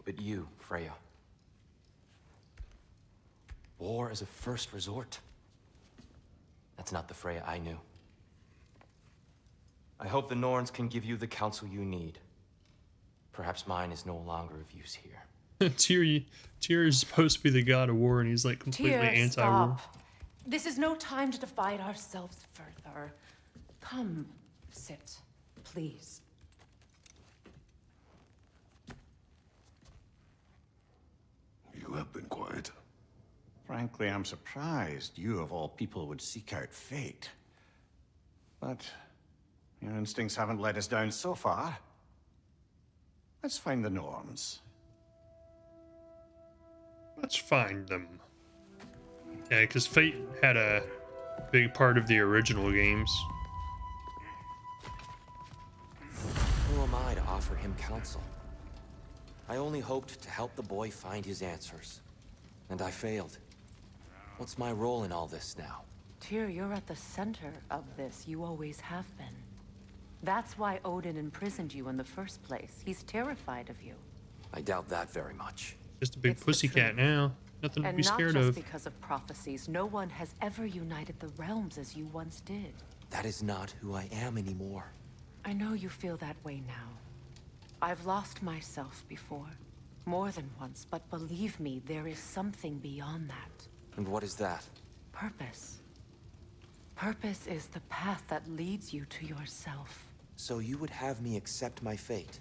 But you, Freya. War is a first resort. That's not the Freya I knew. I hope the Norns can give you the counsel you need. Perhaps mine is no longer of use here. Tyr is supposed to be the god of war, and he's like completely Tyr, anti-war. stop. This is no time to divide ourselves further. Come, sit, please. You have been quiet. Frankly, I'm surprised you of all people would seek out fate. But your instincts haven't let us down so far. Let's find the Norns. Let's find them. Yeah, because Fate had a big part of the original games. Who am I to offer him counsel? I only hoped to help the boy find his answers. And I failed. What's my role in all this now? Tyr, you're at the center of this. You always have been. That's why Odin imprisoned you in the first place. He's terrified of you. I doubt that very much. Just a big It's the pussycat truth. now. Nothing to And be not scared just of. because of prophecies. No one has ever united the realms as you once did. That is not who I am anymore. I know you feel that way now. I've lost myself before. more than once, but believe me, there is something beyond that. And what is that? Purpose. Purpose is the path that leads you to yourself. So you would have me accept my fate?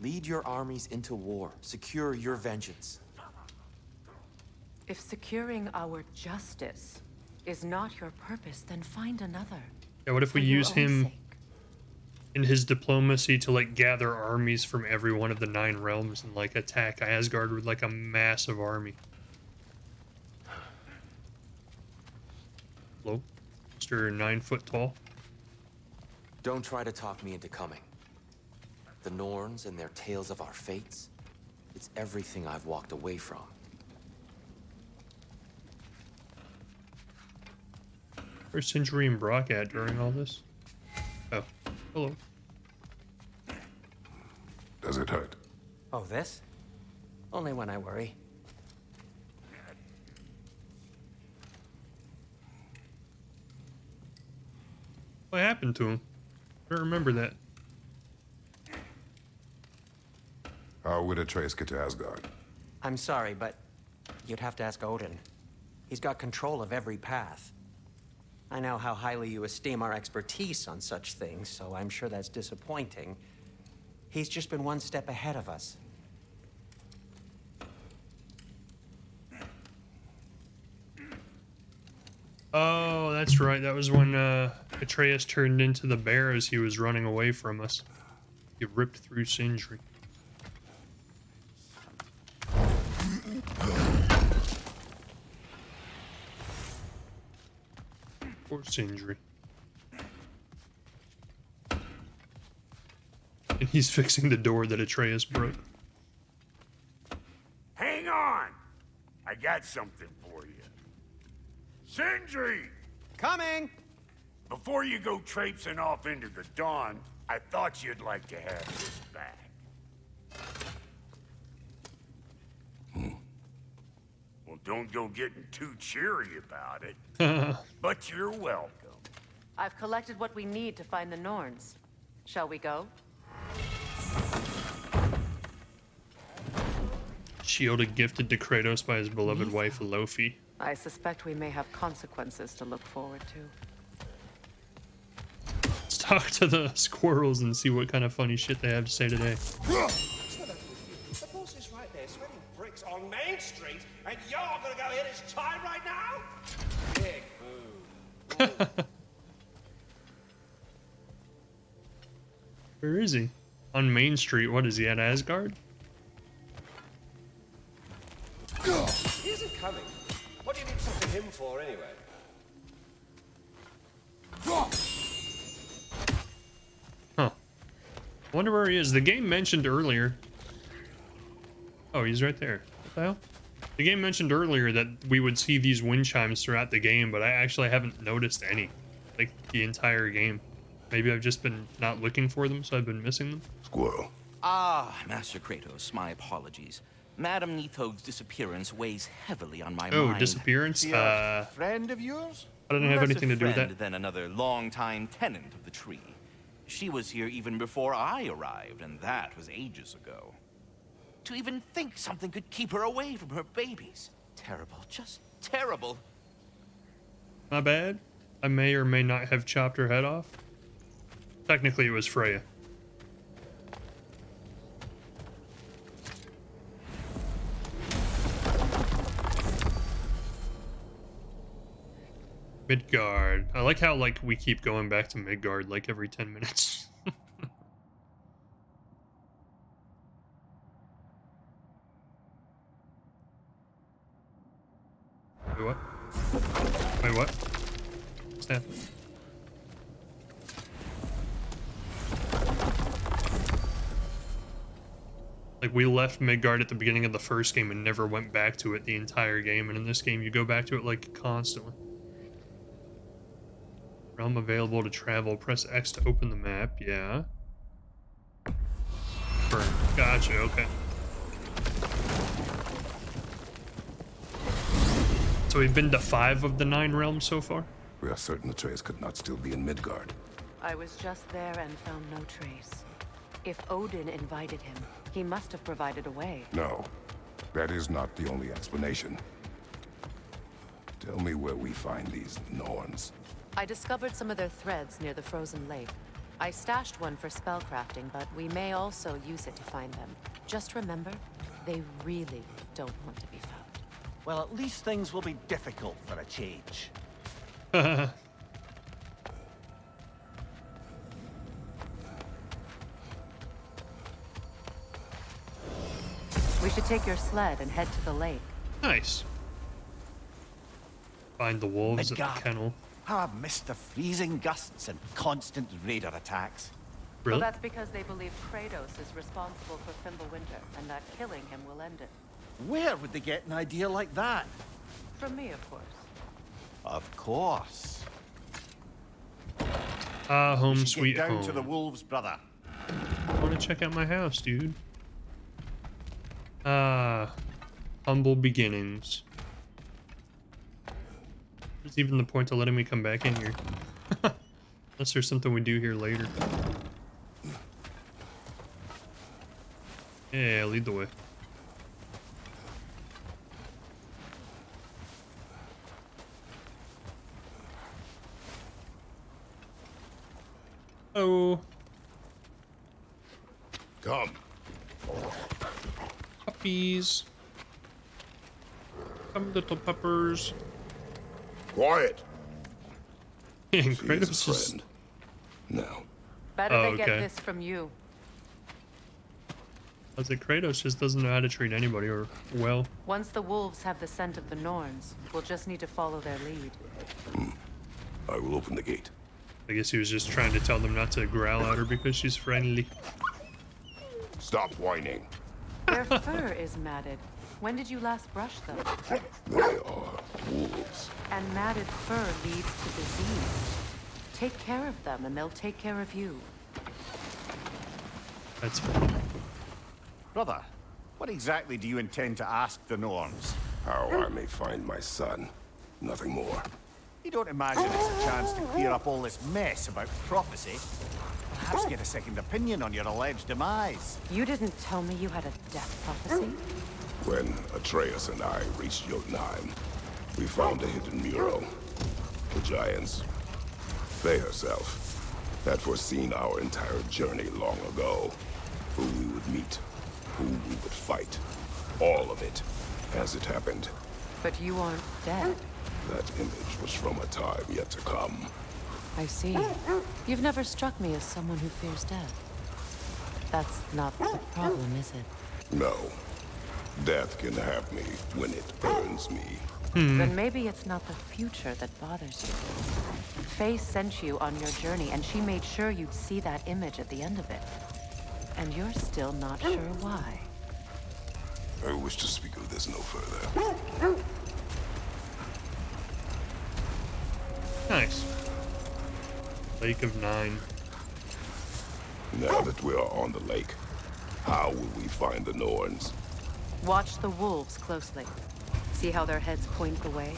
Lead your armies into war, secure your vengeance. If securing our justice is not your purpose, then find another. Yeah, what if we use him in his diplomacy to like gather armies from every one of the 9 realms and like attack Asgard with like a massive army? Hello? Mr. 9 foot tall? Don't try to talk me into coming. The Norns and their tales of our fates, it's everything I've walked away from. Where's Sindri and Brock at during all this? Oh, hello. Does it hurt? Oh, this? Only when I worry. What happened to him? I don't remember that. How would Atreus get to Asgard? I'm sorry, but you'd have to ask Odin. He's got control of every path. I know how highly you esteem our expertise on such things, so I'm sure that's disappointing. He's just been one step ahead of us. Oh, that's right. That was when Atreus turned into the bear as he was running away from us. He ripped through Sindri. Poor Sindri. And he's fixing the door that Atreus broke. Hang on! I got something for you. Sindri! Coming! Before you go traipsing off into the dawn, I thought you'd like to have this back. Well, don't go getting too cheery about it. But you're welcome. I've collected what we need to find the Norns. Shall we go? Shielded gifted to Kratos by his beloved wife, Lofi. I suspect we may have consequences to look forward to. Let's talk to the squirrels and see what kind of funny shit they have to say today. The boss is right there, sweating bricks on Main Street, and you're gonna go hit his time right now? Big boo. Where is he? On Main Street. What is he at Asgard? He isn't coming. What do you need something him for, anyway? Huh. I wonder where he is. The game mentioned earlier. Oh, he's right there. What the hell? The game mentioned earlier that we would see these wind chimes throughout the game, but I actually haven't noticed any. Like, the entire game. Maybe I've just been not looking for them, so I've been missing them. Squirrel. Ah, Master Kratos, my apologies. Madame Nithog's disappearance weighs heavily on my mind. Oh, disappearance? Friend of yours? I don't have Less anything a to do with friend that. than another longtime tenant of the tree. She was here even before I arrived, and that was ages ago. To even think something could keep her away from her babies. Terrible, just terrible. My bad. I may or may not have chopped her head off. Technically, it was Freya. Midgard. I like how like we keep going back to Midgard like every 10 minutes. Wait, what? Wait, what? What's happening? Like, we left Midgard at the beginning of the first game and never went back to it the entire game, and in this game you go back to it, like, constantly. Realm available to travel. Press X to open the map. Yeah. Burn. Gotcha, okay. So we've been to 5 of the 9 realms so far? We are certain Atreus could not still be in Midgard. I was just there and found no trace. If Odin invited him, he must have provided a way. No, that is not the only explanation. Tell me where we find these Norns. I discovered some of their threads near the frozen lake. I stashed one for spellcrafting, but we may also use it to find them. Just remember, they really don't want to be found. Well, at least things will be difficult for a change. We should take your sled and head to the lake. Nice. Find the wolves at the kennel. How I've missed the freezing gusts and constant raider attacks. Really? Well, that's because they believe Kratos is responsible for Fimbulwinter, and that killing him will end it. Where would they get an idea like that? From me, of course. Of course. Ah, home We should sweet get down home. to the wolves, brother. I want to check out my house, dude. Ah, humble beginnings. What's even the point of letting me come back in here? Unless there's something we do here later. Yeah, lead the way. Oh. Come. Puppies. Come, little puppers. Quiet. And She Kratos is a is... friend. No. Better they get okay. this from you. I was like, Kratos just doesn't know how to treat anybody or well. Once the wolves have the scent of the Norns, we'll just need to follow their lead. I will open the gate. I guess he was just trying to tell them not to growl at her because she's friendly. Stop whining. Their fur is matted. When did you last brush them? They are wolves. And matted fur leads to disease. Take care of them and they'll take care of you. That's fine. Brother, what exactly do you intend to ask the Norns? How I may find my son. Nothing more. You don't imagine it's a chance to clear up all this mess about prophecy? Perhaps get a second opinion on your alleged demise. You didn't tell me you had a death prophecy? When Atreus and I reached Jotunheim, we found a hidden mural. The giants, they herself, had foreseen our entire journey long ago. Who we would meet, who we would fight. All of it, as it happened. But you aren't dead. That image was from a time yet to come. I see. You've never struck me as someone who fears death. That's not the problem, is it? No. Death can have me when it burns me. Then maybe it's not the future that bothers you. Faye sent you on your journey, and she made sure you'd see that image at the end of it. And you're still not sure why. I wish to speak of this no further. Nice. Lake of Nine. Now that we are on the lake, how will we find the Norns? Watch the wolves closely. See how their heads point the way?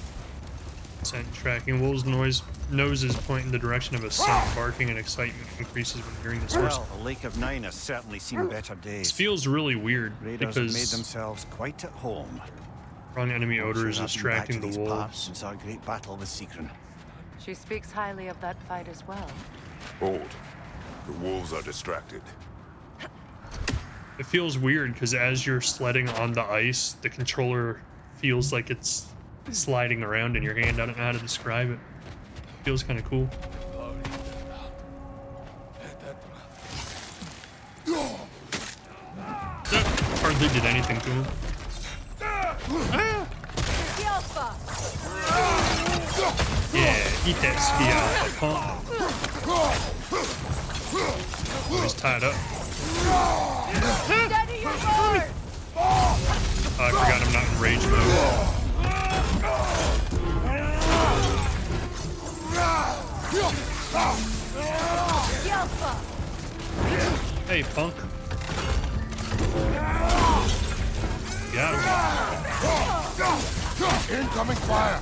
Scent tracking. Wolves' noses point in the direction of a scent. Barking and excitement increases when hearing the source. Well, the Lake of Nine has certainly seen better days. This feels really weird Raiders have made because themselves quite at home. strong enemy odor is Sure I've been back distracting to the these wolves. parts since our great battle with Sigrun. She speaks highly of that fight as well. Hold. The wolves are distracted. It feels weird because as you're sledding on the ice, the controller feels like it's sliding around in your hand. I don't know how to describe it. Feels kind of cool. That hardly did anything to him. Yeah, eat that ski alpha, punk. Oh, he's tied up. Steady your sword! Oh, I forgot I'm not in rage mode. Hey, punk. Got him. Incoming fire!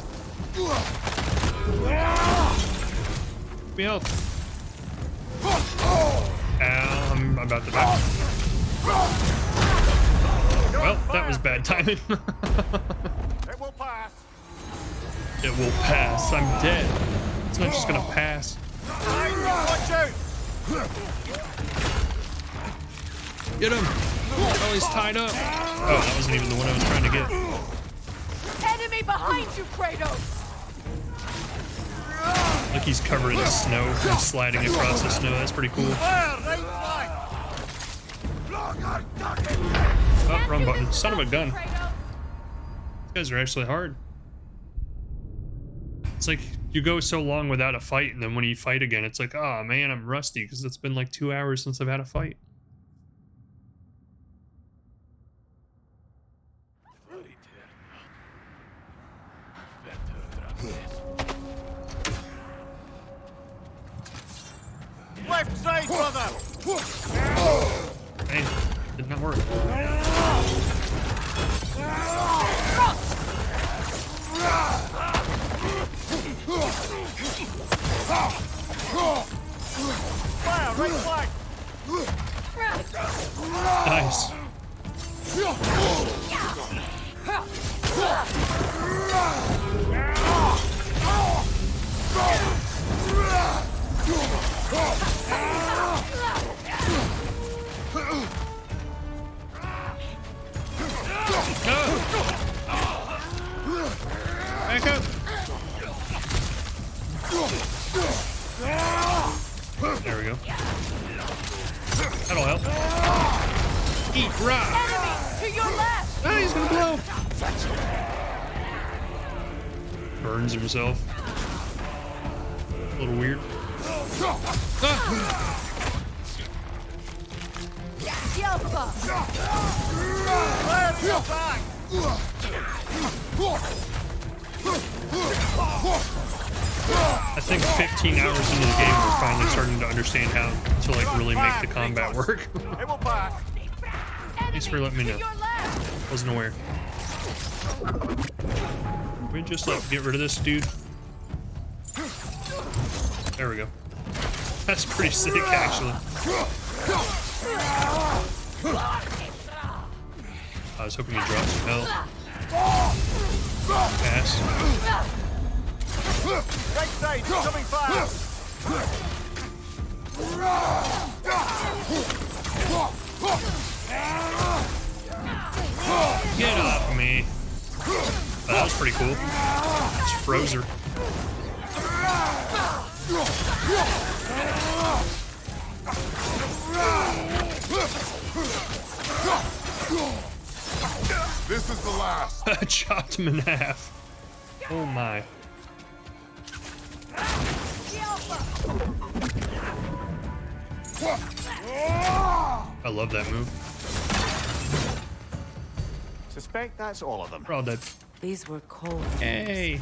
Give me health. Ow, about to die. Well, that was bad timing. It will pass. It will pass. I'm dead. It's not just gonna pass. Watch out! Get him! Oh, he's tied up. Oh, that wasn't even the one I was trying to get. Enemy behind you, Kratos! Like he's covered in snow and sliding across the snow. That's pretty cool. Oh, wrong button. Son of a gun. These guys are actually hard. It's like you go so long without a fight, and then when you fight again, it's like, oh man, I'm rusty because it's been like 2 hours since I've had a fight. Left side, brother! Hey, did not work. Fire, right flank! Nice. Back up. There we go. That'll help. Eat rock. Enemy to your left! Ah, he's gonna blow. Burns himself. A little weird. Ah. I think 15 hours into the game, we're finally starting to understand how to like really make the combat work. Thanks for letting me know. Wasn't aware. Can we just like get rid of this dude? There we go. That's pretty sick, actually. I was hoping he'd drop some health. Pass. Right side, coming fast! Get off me. Oh, that was pretty cool. It's Frozer. This is the last. Chopped him in half. Oh my. I love that move. Suspect that's all of them. We're all dead. These were cold. Hey.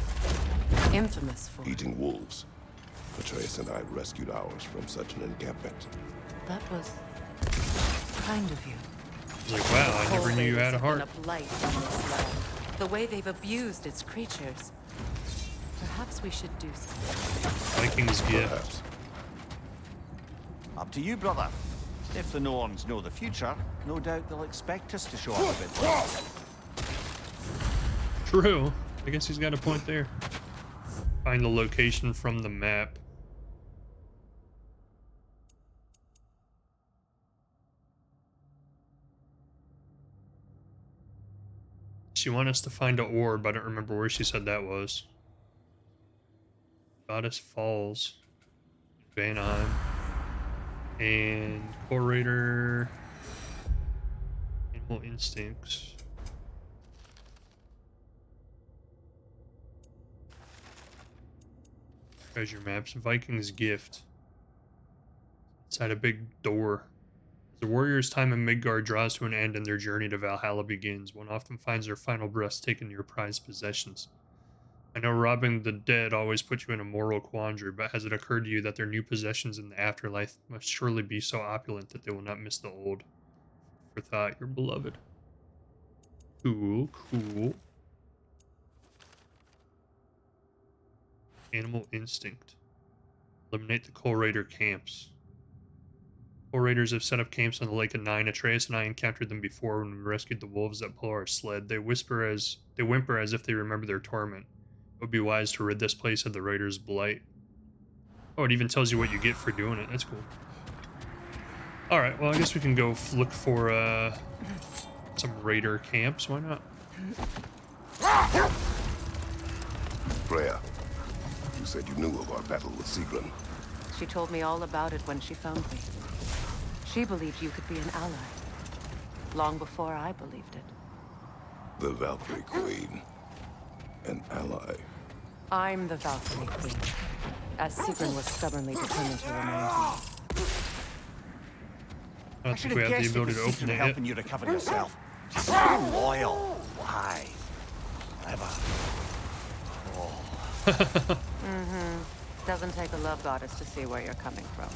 Infamous for Eating wolves. Atreus and I rescued ours from such an encampment. that was kind of you. I was like, wow, I never knew you had a heart. A blight on this land. The way they've abused its creatures. Perhaps we should do something. Viking's gift. Up to you, brother. If the Norns know the future, no doubt they'll expect us to show up a bit more. True. I guess he's got a point there. Find the location from the map. She wanted us to find an orb, but I don't remember where she said that was. Goddess Falls. Vanheim. And Corator. Animal Instincts. Treasure maps. Viking's gift. Inside a big door. As the warrior's time in Midgard draws to an end and their journey to Valhalla begins, one often finds their final breaths taken to your prized possessions. I know robbing the dead always puts you in a moral quandary, but has it occurred to you that their new possessions in the afterlife must surely be so opulent that they will not miss the old? For thought, your beloved. Cool, cool. Animal Instinct. Eliminate the Coal Raider camps. Four raiders have set up camps on the lake at 9. Atreus and I encountered them before when we rescued the wolves that pull our sled. They whimper as if they remember their torment. It would be wise to rid this place of the raiders' blight. Oh, it even tells you what you get for doing it. That's cool. Alright, well, I guess we can go look for some raider camps. Why not? Freya, you said you knew of our battle with Sigrun. She told me all about it when she found me. She believed you could be an ally. Long before I believed it. The Valkyrie Queen. An ally. I'm the Valkyrie Queen, as Sigrun was stubbornly determined to remind me. I don't think we have the ability to open it yet. Helping you recover yourself. So loyal. Why? Clever. Oh. Doesn't take a love goddess to see where you're coming from.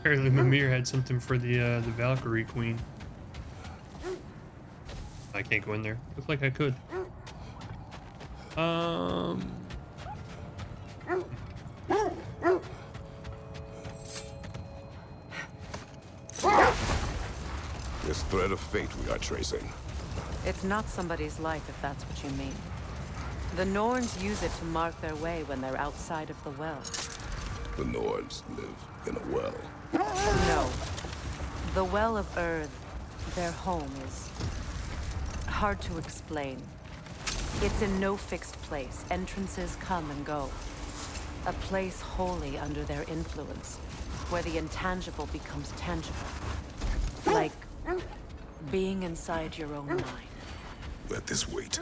Apparently Mimir had something for the Valkyrie Queen. I can't go in there. Looked like I could. This thread of fate we are tracing. It's not somebody's life, if that's what you mean. The Norns use it to mark their way when they're outside of the well. The Nords live in a well. No. The Well of Earth, their home, is hard to explain. It's in no fixed place. Entrances come and go. A place wholly under their influence, where the intangible becomes tangible. Like being inside your own mind. Let this wait.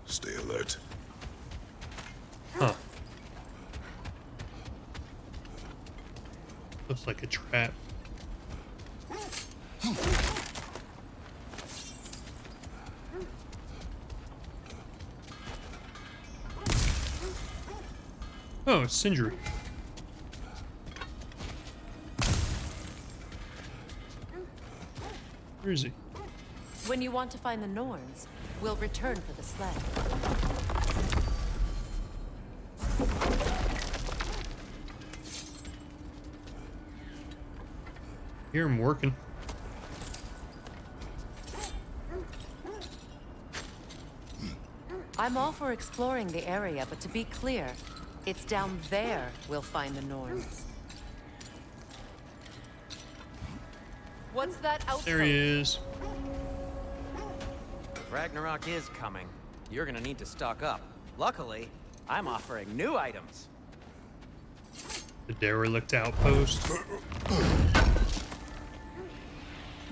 Stay alert. Huh. Looks like a trap. Oh, it's Sindri. Where is he? When you want to find the Norns, we'll return for the sled. Hear him working. I'm all for exploring the area, but to be clear, it's down there we'll find the Norns. What's that outpost? There he is. Ragnarok is coming. You're gonna need to stock up. Luckily, I'm offering new items. The derelict outpost.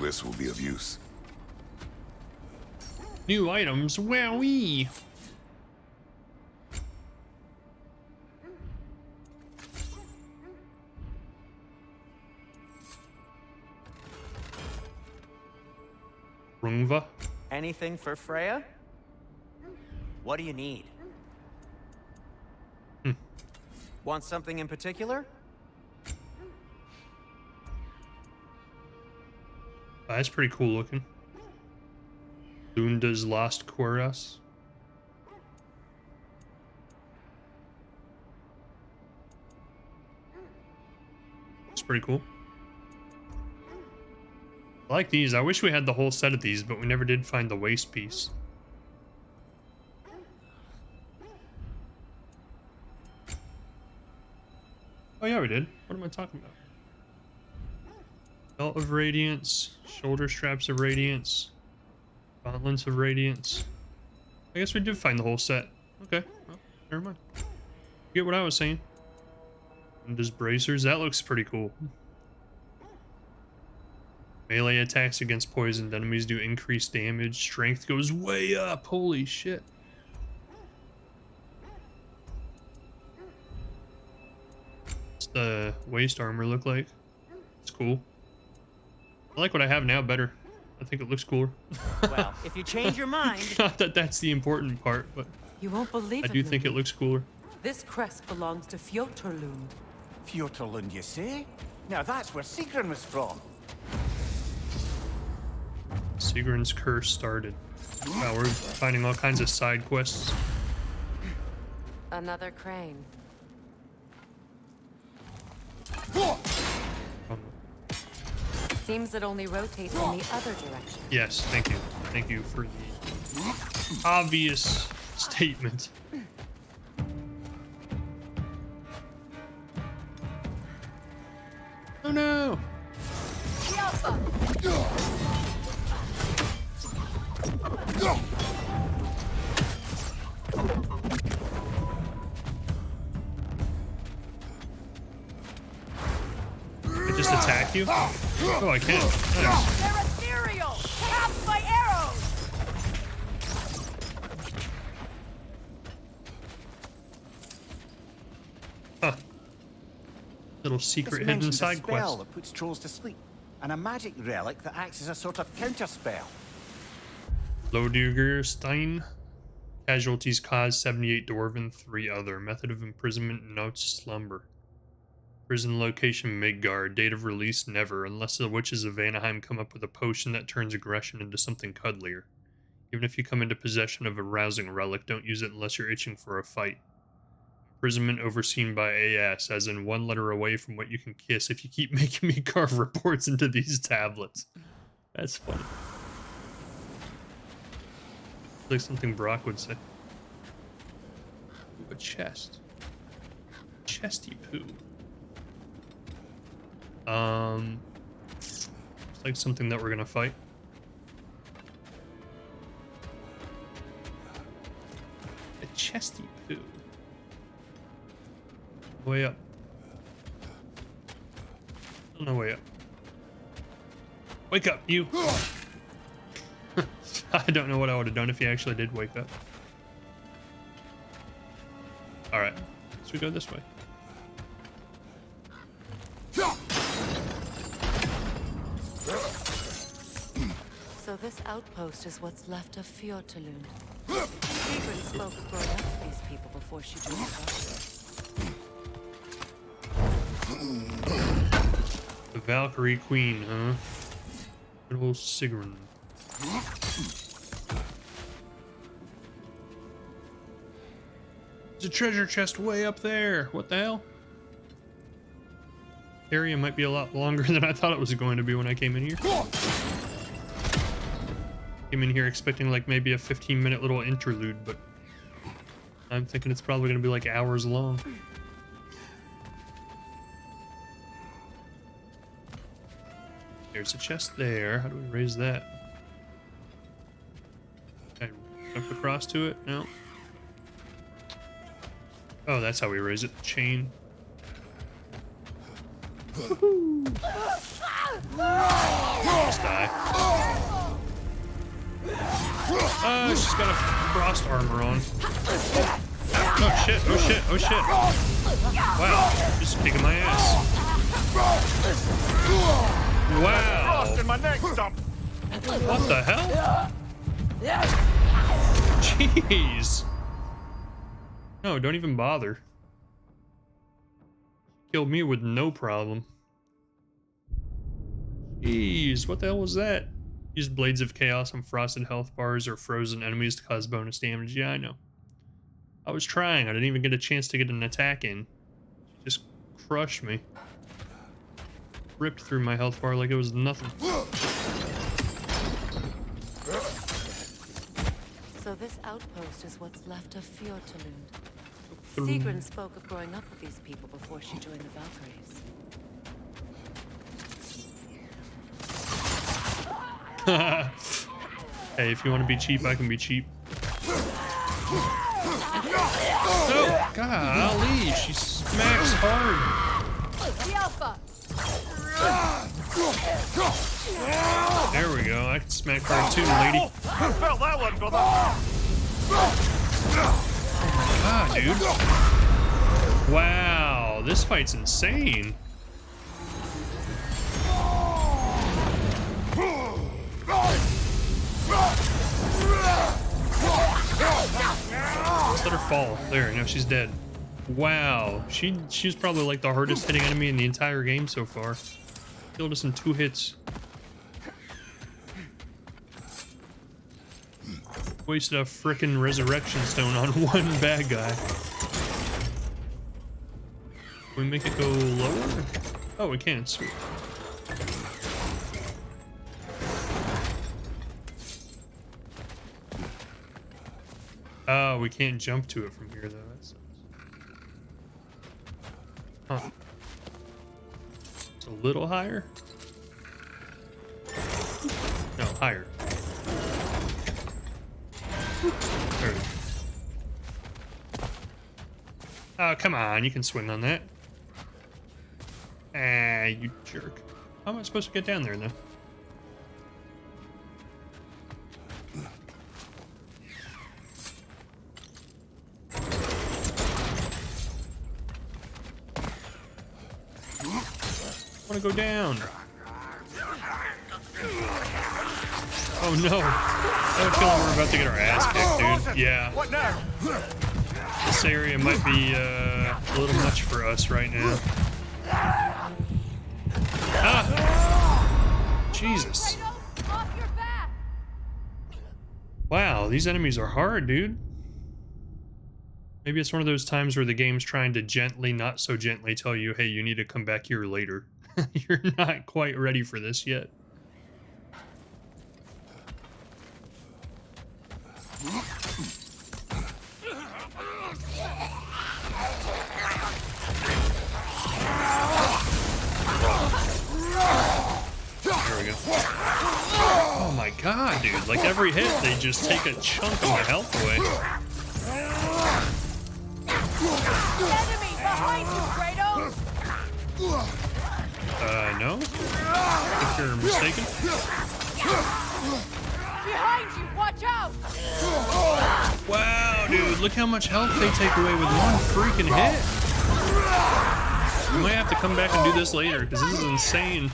This will be of use. New items, wowee! Rungva. Anything for Freya? What do you need? Want something in particular? That's pretty cool looking. Lunda's Lost Chorus. It's pretty cool. I like these. I wish we had the whole set of these, but we never did find the waist piece. Oh yeah, we did. What am I talking about? Belt of Radiance, shoulder straps of Radiance, gauntlets of Radiance. I guess we did find the whole set. Okay, well, never mind. Get what I was saying. And just bracers. That looks pretty cool. Melee attacks against poisoned enemies do increased damage. Strength goes way up. Holy shit. What's the waist armor look like? It's cool. I like what I have now better. I think it looks cooler. Well, if you change your mind... Not that that's the important part, but You won't believe I it, do think it Mimir. looks cooler. This crest belongs to Fjotorlund. Fjotorlund, you say? Now that's where Sigrun was from. Sigrun's curse started. Wow, we're finding all kinds of side quests. Another crane. Seems it only rotates in the other direction. Yes, thank you. Thank you for the obvious statement. Oh no! I just attack you? Oh, I can. Nice. They're ethereal! Capped by arrows! Huh. Little secret This hidden mentions a side spell quest. that puts trolls to sleep, and a magic relic that acts as a sort of counter spell. Lodigerstein. Casualties caused 78 Dwarven, 3 other. Method of imprisonment notes slumber. Prison location Midgard. Date of release never, unless the witches of Vanaheim come up with a potion that turns aggression into something cuddlier. Even if you come into possession of a rousing relic, don't use it unless you're itching for a fight. Imprisonment overseen by AS, as in 1 letter away from what you can kiss if you keep making me carve reports into these tablets. That's funny. Like something Brock would say. Ooh, a chest. Chesty poo. It's like something that we're gonna fight. A chesty poo. Way up. No way up. Wake up, you! I don't know what I would have done if he actually did wake up. Alright, so we go this way. So this outpost is what's left of Fjordtalund. Sigrun spoke of growing up with these people before she joined the Valkyrie. The Valkyrie Queen, huh? Good old Sigrun. There's a treasure chest way up there. What the hell? Area might be a lot longer than I thought it was going to be when I came in here. Came in here expecting like maybe a 15-minute little interlude, but I'm thinking it's probably going to be like hours long. There's a chest there. How do we raise that? Can I jump across to it? No. Oh, that's how we raise it. Chain. Just die. Oh, she's got a frost armor on. Oh shit, oh shit, oh shit. Wow, just kicking my ass. Wow. Frost in my neck stump. What the hell? Jeez. No, don't even bother. Killed me with no problem. Jeez, what the hell was that? Use Blades of Chaos on frosted health bars or frozen enemies to cause bonus damage. Yeah, I know. I was trying. I didn't even get a chance to get an attack in. She just crushed me. Ripped through my health bar like it was nothing. So this outpost is what's left of Fjordtalund. Sigrun spoke of growing up with these people before she joined the Valkyries. Hey, if you want to be cheap, I can be cheap. Oh, golly, she smacks hard. The Alpha! There we go. I can smack hard too, lady. I felt that one, brother. Ah, dude. Wow, this fight's insane. Let's let her fall. There, now she's dead. Wow, she's probably like the hardest hitting enemy in the entire game so far. Killed us in 2 hits. Wasted a frickin' resurrection stone on one bad guy. Can we make it go lower? Oh, we can. Sweet. Oh, we can't jump to it from here, though. That sucks. Huh. It's a little higher? No, higher. There we go. Oh, come on. You can swing on that. Ah, you jerk. How am I supposed to get down there, though? I want to go down. Oh no. I have a feeling we're about to get our ass kicked, dude. Yeah. What now? This area might be a little much for us right now. Ah! Jesus. Wow, these enemies are hard, dude. Maybe it's one of those times where the game's trying to gently, not so gently tell you, hey, you need to come back here later. You're not quite ready for this yet. There we go. Oh my god, dude. Like every hit, they just take a chunk of my health away. Enemy behind you, Kratos! No? I think you're mistaken. Behind you, watch out! Wow, dude, look how much health they take away with one freaking hit. We might have to come back and do this later, because this is insane.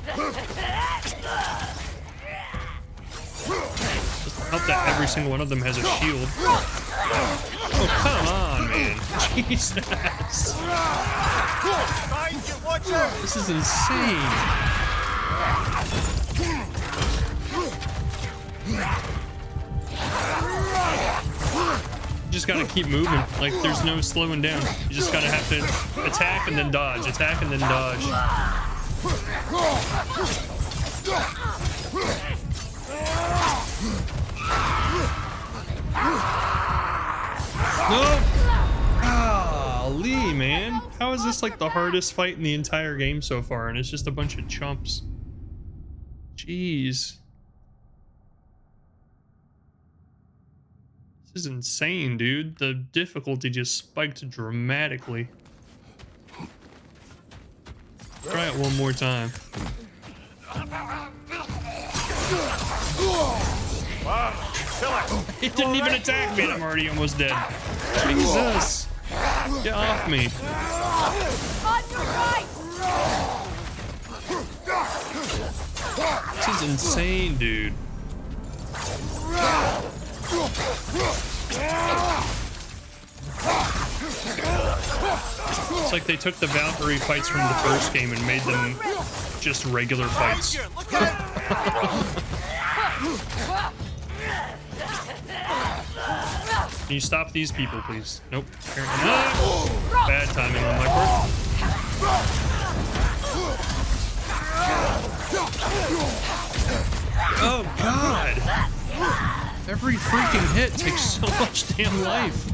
Just help that every single one of them has a shield. Oh, come on, man. Jesus. This is insane. You just gotta keep moving. Like, there's no slowing down. You just gotta have to attack and then dodge, attack and then dodge. No! Golly, man. How is this like the hardest fight in the entire game so far? And it's just a bunch of chumps. Jeez. This is insane, dude. The difficulty just spiked dramatically. Try it one more time. It didn't even attack me and I'm already almost dead. Jesus. Get off me. On your right! This is insane, dude. It's like they took the Valkyrie fights from the first game and made them just regular fights. Can you stop these people, please? Nope. Bad timing on my part. Oh, God. Every freaking hit takes so much damn life.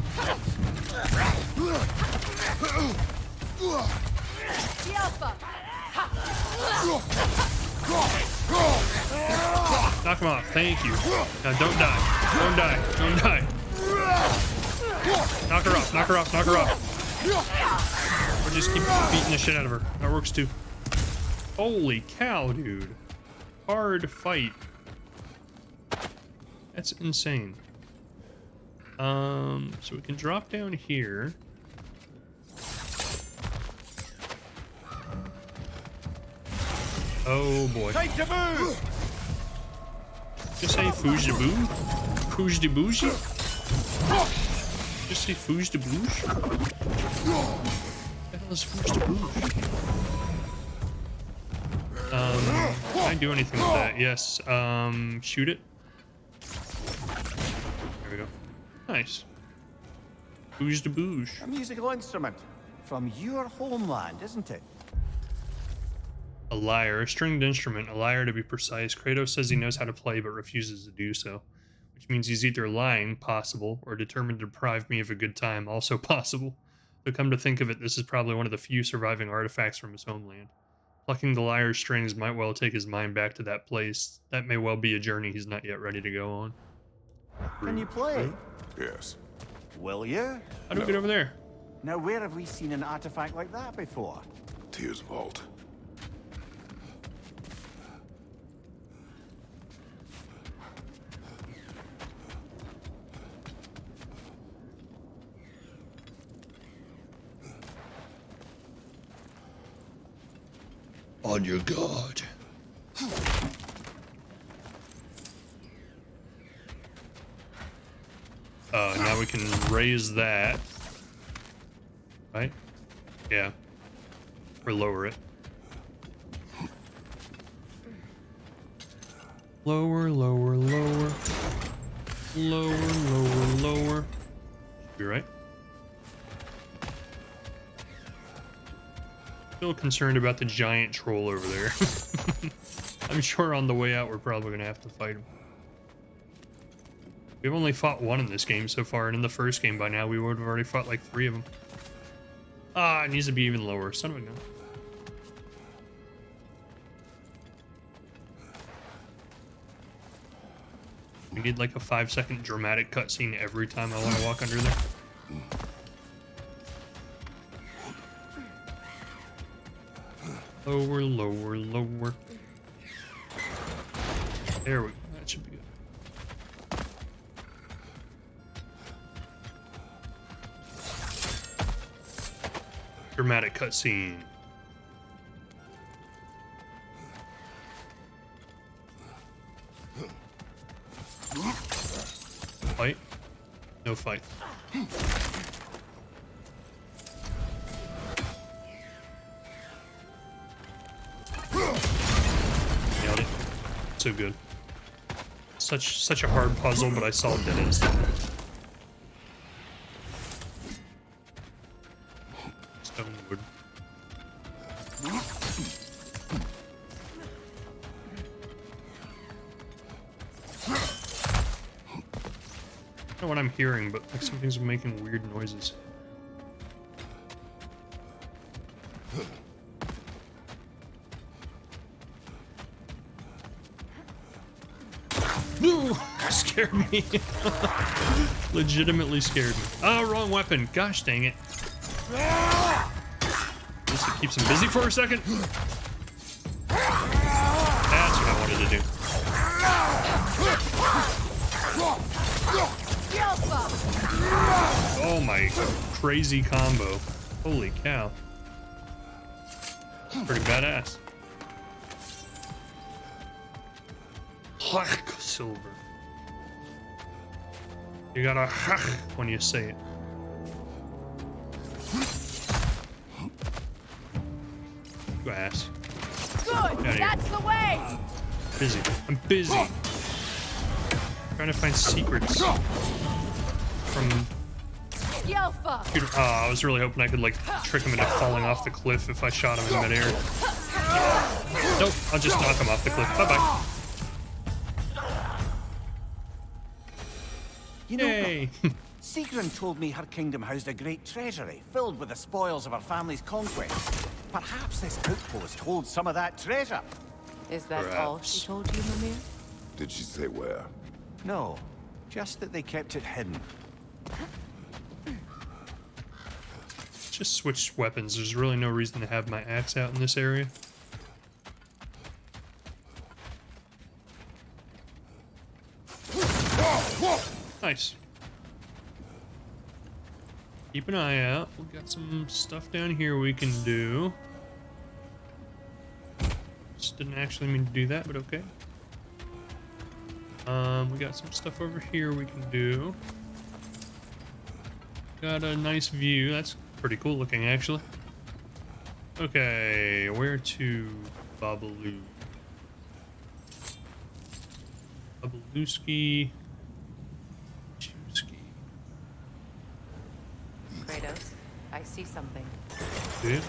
The Alpha! Knock him off. Thank you. Now, don't die. Don't die. Don't die. Knock her off. Knock her off. Knock her off. Or just keep beating the shit out of her. That works too. Holy cow, dude. Hard fight. That's insane. So we can drop down here. Oh boy. Take the move! Just say Fouge-de-boo? Fouge-de-bougie? Just say Fouge-de-bouge? What the hell is Fouge-de-bouge? Can I do anything with that? Yes. Shoot it. There we go. Nice. Fouge-de-bouge. A musical instrument from your homeland, isn't it? A lyre, a stringed instrument, a lyre to be precise. Kratos says he knows how to play but refuses to do so. which means he's either lying, possible, or determined to deprive me of a good time, also possible. But come to think of it, this is probably one of the few surviving artifacts from his homeland. Plucking the liar's strings might well take his mind back to that place. That may well be a journey he's not yet ready to go on. Can you play? Yes. Will you? How do we get over there? Now, where have we seen an artifact like that before? Tyr's vault. On your guard. Now we can raise that. Right? Yeah. Or lower it. Lower, lower, lower. Lower, lower, lower. Should be right. Still concerned about the giant troll over there. I'm sure on the way out we're probably gonna have to fight him. We've only fought one in this game so far, and in the first game by now we would have already fought like 3 of them. Ah, it needs to be even lower. Son of a gun. We need like a 5-second dramatic cutscene every time I want to walk under there. Lower, lower, lower. There we go. That should be good. Dramatic cutscene. Fight? No fight. Nailed it. So good. Such a hard puzzle, but I solved it instantly. Stonewood. I don't know what I'm hearing, but like something's making weird noises. No! Scared me. Legitimately scared me. Oh, wrong weapon. Gosh dang it. At least it keeps him busy for a second. That's what I wanted to do. Oh my crazy combo. Holy cow. Pretty badass. Silver. You got a when you say it. Ass. Good, that's the way. Busy. I'm busy. Trying to find secrets from. Oh, I was really hoping I could like trick him into falling off the cliff if I shot him in midair. Nope, I'll just knock him off the cliff. Bye bye. You know, Sigrun told me her kingdom housed a great treasury filled with the spoils of her family's conquest. Perhaps this outpost holds some of that treasure. Is that all she told you, Mimir? Did she say where? No, just that they kept it hidden. Just switch weapons. There's really no reason to have my axe out in this area. Nice. Keep an eye out. We got some stuff down here we can do. Just didn't actually mean to do that, but okay. We got some stuff over here we can do. Got a nice view. That's pretty cool looking, actually. Okay, where to Babaloo? Babalooski. Kratos, I see something. Do you?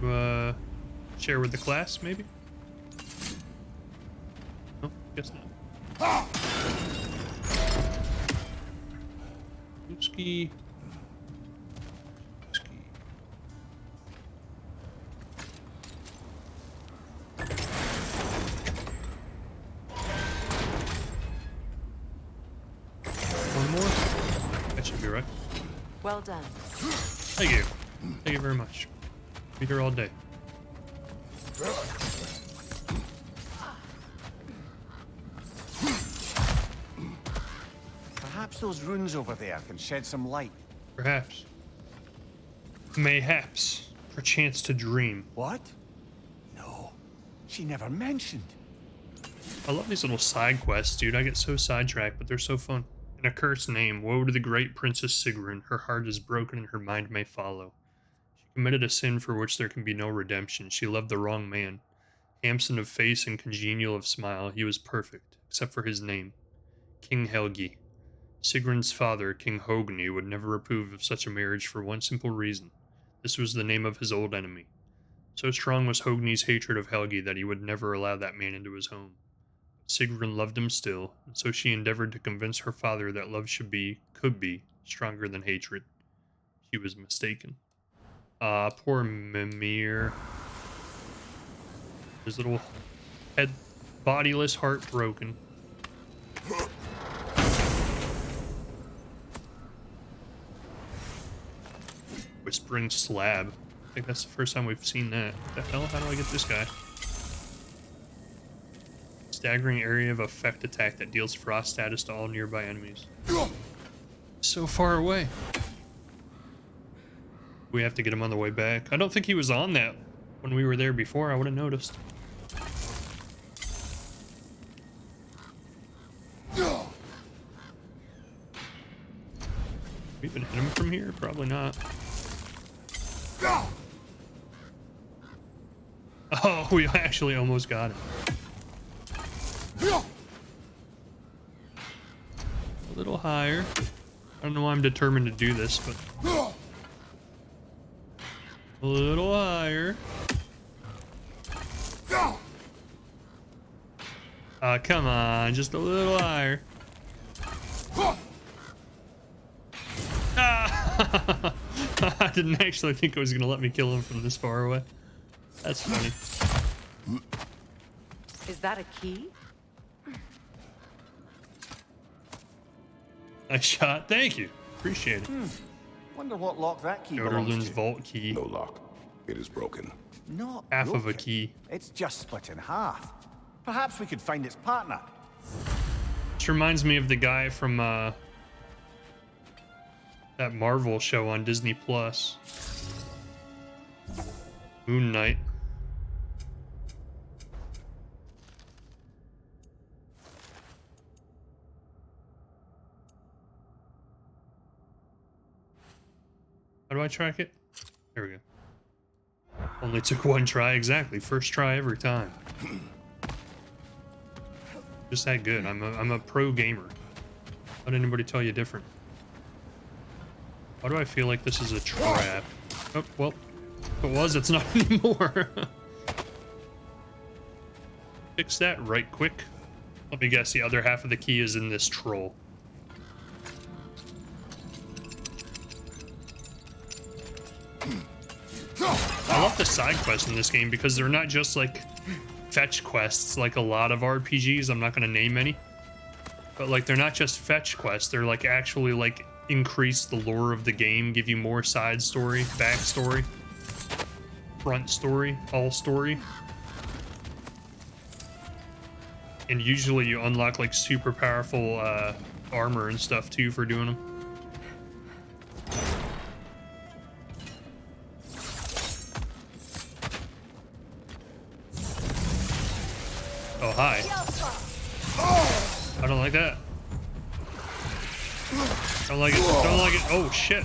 Want to share with the class, maybe? No, guess not. Ski. One more? That should be right. Well done. Thank you. Thank you very much. Be here all day. Perhaps those runes over there can shed some light. Perhaps. Mayhaps. Perchance to dream. What? No. She never mentioned. I love these little side quests, dude. I get so sidetracked, but they're so fun. An accursed name. Woe to the great Princess Sigrun. Her heart is broken and her mind may follow. She committed a sin for which there can be no redemption. She loved the wrong man. Handsome of face and congenial of smile, he was perfect, except for his name. King Helgi. Sigrun's father, King Hogni, would never approve of such a marriage for one simple reason. This was the name of his old enemy. So strong was Hogni's hatred of Helgi that he would never allow that man into his home. Sigrun loved him still, and so she endeavored to convince her father that love could be, stronger than hatred. She was mistaken. Poor Mimir. His little head, bodiless heart broken. Whispering slab. I think that's the first time we've seen that. What the hell? How do I get this guy? Staggering area of effect attack that deals frost status to all nearby enemies. So far away. We have to get him on the way back. I don't think he was on that when we were there before. I would have noticed. We even hit him from here? Probably not. Oh, we actually almost got him. A little higher. I don't know why I'm determined to do this, but a little higher. Come on, just a little higher. Ah! I didn't actually think it was gonna let me kill him from this far away. That's funny. Is that a key? Nice shot. Thank you. Appreciate it. Wonder what lock that key belongs Joderlund's to. vault key. No lock. It is broken. Not Half of a broken. key. It's just split in half. Perhaps we could find its partner. Which reminds me of the guy from that Marvel show on Disney Plus. Moon Knight. How do I track it? There we go. Only took one try, exactly. First try every time. Just that good. I'm a pro gamer. How did anybody tell you different? Why do I feel like this is a trap? Oh, well, if it was, it's not anymore. Fix that right quick. Let me guess, the other half of the key is in this troll. I love the side quests in this game because they're not just like fetch quests like a lot of RPGs. I'm not going to name any. But like they're not just fetch quests. They're like actually like increase the lore of the game, give you more side story, backstory, front story, all story. And usually you unlock like super powerful armor and stuff too for doing them. Oh, hi. I don't like that. Don't like it. Don't like it. Oh, shit.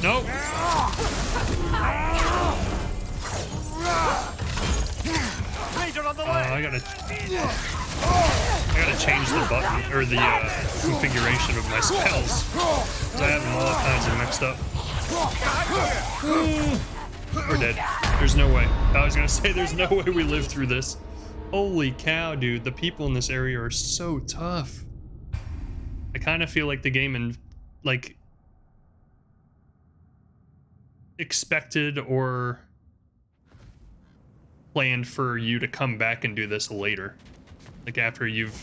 Nope. I gotta change the button or the configuration of my spells. 'Cause I have them all kinds of mixed up. We're dead. There's no way. I was gonna say there's no way we live through this. Holy cow, dude. The people in this area are so tough. I kind of feel like the game like expected or planned for you to come back and do this later. Like after you've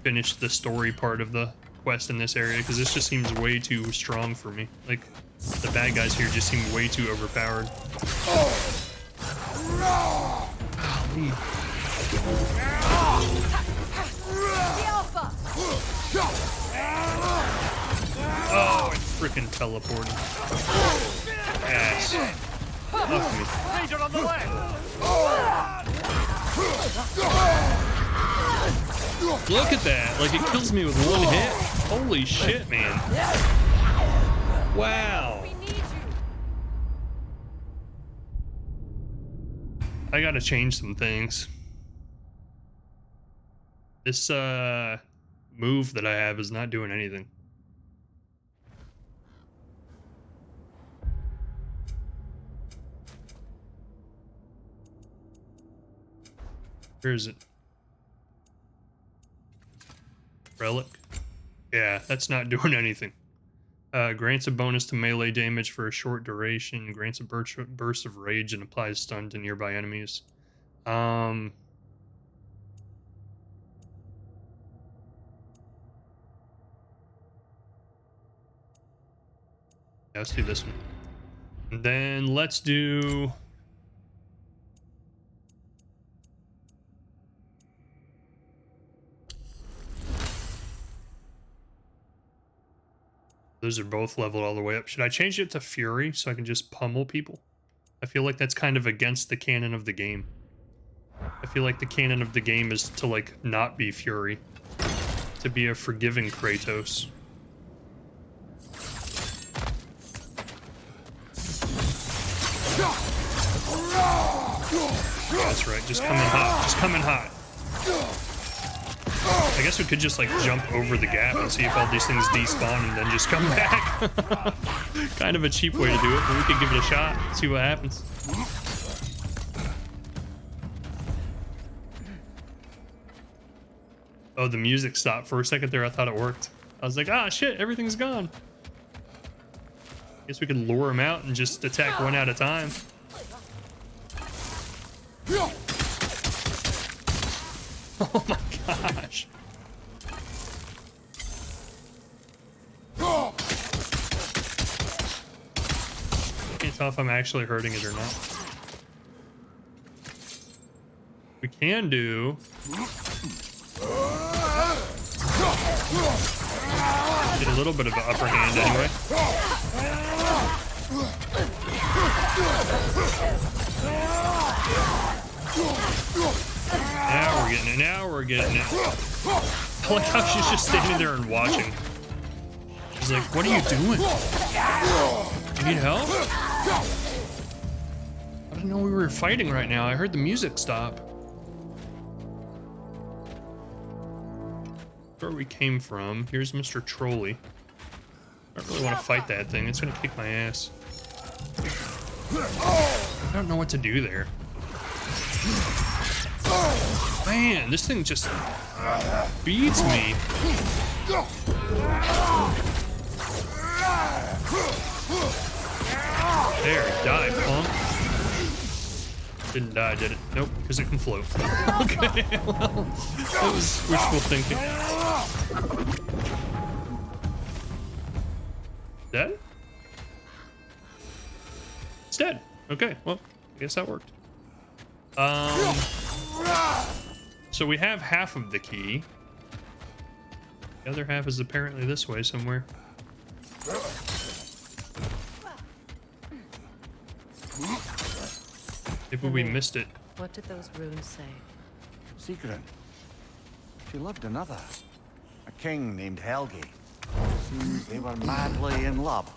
finished the story part of the quest in this area, because this just seems way too strong for me. Like, the bad guys here just seem way too overpowered. Golly. Oh, it freaking teleported. Ass. Fuck me. Ranger on the left! Look at that. Like, it kills me with one hit. Holy shit, man. Wow. I gotta change some things. This, move that I have is not doing anything. Where is it? Relic? Yeah, that's not doing anything. Grants a bonus to melee damage for a short duration, grants a burst of rage, and applies stun to nearby enemies. Yeah, let's do this one. And then let's do... Those are both leveled all the way up. Should I change it to Fury so I can just pummel people? I feel like that's kind of against the canon of the game. I feel like the canon of the game is to, like, not be Fury. To be a forgiving Kratos. That's right, just come in hot. Just come in hot. I guess we could just, like, jump over the gap and see if all these things despawn and then just come back. Kind of a cheap way to do it, but we could give it a shot, see what happens. Oh, the music stopped for a second there. I thought it worked. I was like, ah, shit, everything's gone. Guess we could lure them out and just attack one at a time. Oh my gosh. Can't tell if I'm actually hurting it or not. We can do... Get a little bit of an upper hand anyway. Now we're getting it. Now we're getting it. I like how she's just standing there and watching. She's like, what are you doing? You need help? I didn't know we were fighting right now. I heard the music stop. Where we came from. Here's Mr. Trolley. I don't really want to fight that thing. It's gonna kick my ass. I don't know what to do there. Man, this thing just beats me. There, die, punk. Didn't die, did it? Nope, because it can float. Okay, well, that was wishful thinking. Dead? It's dead. Okay, well, I guess that worked. So we have half of the key. The other half is apparently this way somewhere. Maybe we missed it. What did those runes say? Sigrun. She loved another. A king named Helgi. Seems they were madly in love.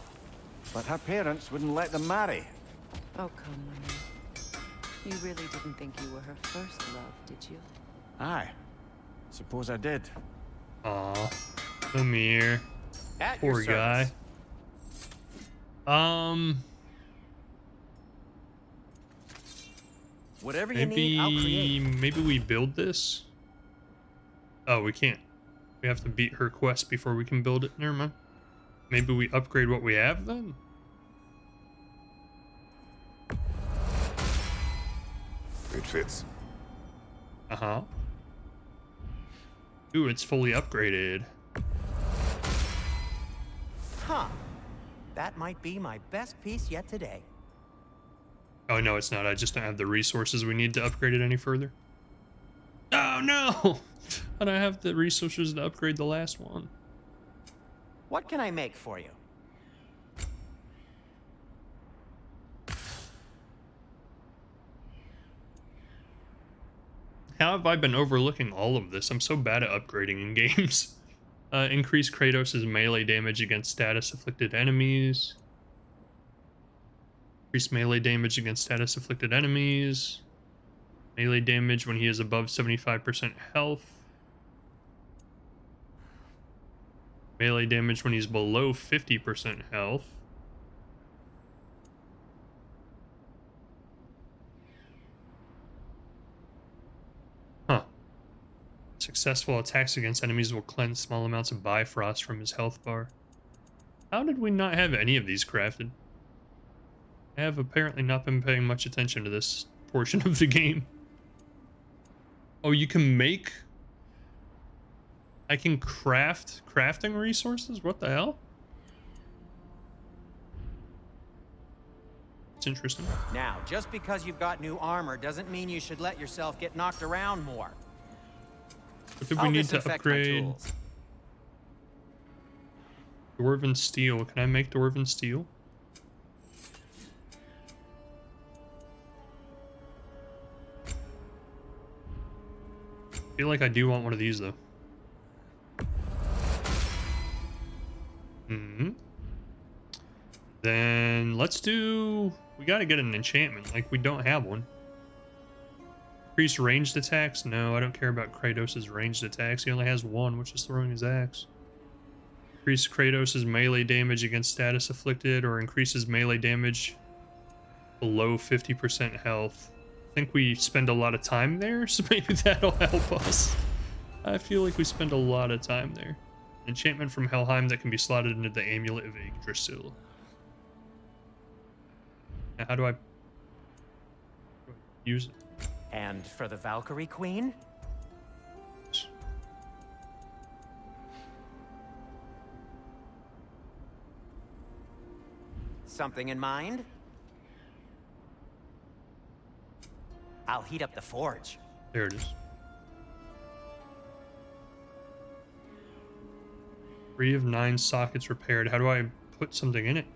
But her parents wouldn't let them marry. Oh, come on. You really didn't think you were her first love, did you? Aye. Suppose I did. Aw. Mimir. At Poor your guy. service. Whatever you need, I'll create. Maybe we build this? Oh, we can't. We have to beat her quest before we can build it. Never mind. Maybe we upgrade what we have then? It fits. Uh-huh. Ooh, it's fully upgraded. Huh. That might be my best piece yet today. Oh, no, it's not. I just don't have the resources we need to upgrade it any further. Oh, no! I don't have the resources to upgrade the last one. What can I make for you? How have I been overlooking all of this? I'm so bad at upgrading in games. Increase Kratos' melee damage against status-afflicted enemies. Increase melee damage against status-afflicted enemies. Melee damage when he is above 75% health. Melee damage when he's below 50% health. Huh. Successful attacks against enemies will cleanse small amounts of Bifrost from his health bar. How did we not have any of these crafted? I have apparently not been paying much attention to this portion of the game. Oh, you can make... I can craft crafting resources? What the hell? It's interesting. Now, just because you've got new armor doesn't mean you should let yourself get knocked around more. What did we need to upgrade? Dwarven steel. Can I make dwarven steel? I feel like I do want one of these though. Then let's do... We gotta get an enchantment. Like, we don't have one. Increase ranged attacks? No, I don't care about Kratos' ranged attacks. He only has one, which is throwing his axe. Increase Kratos' melee damage against status afflicted, or increases melee damage below 50% health. I think we spend a lot of time there, so maybe that'll help us. I feel like we spend a lot of time there. Enchantment from Helheim that can be slotted into the Amulet of Yggdrasil. Now, how do I use it? And for the Valkyrie Queen? Something in mind? I'll heat up the forge. There it is. 3 of 9 sockets repaired. How do I put something in it?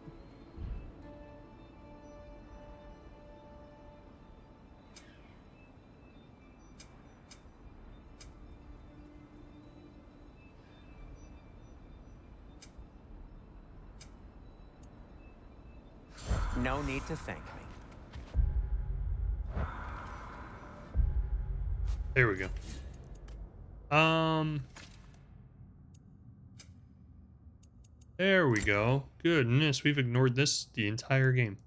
No need to thank me. There we go. There we go. Goodness, we've ignored this the entire game.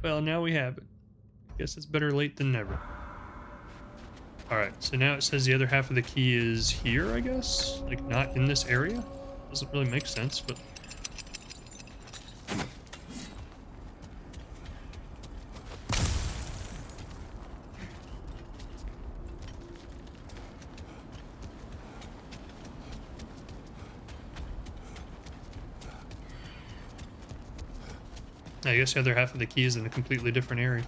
Well, now we have it. Guess it's better late than never. Alright, so now it says the other half of the key is here, I guess? Like, not in this area? Doesn't really make sense, but... I guess the other half of the key is in a completely different area.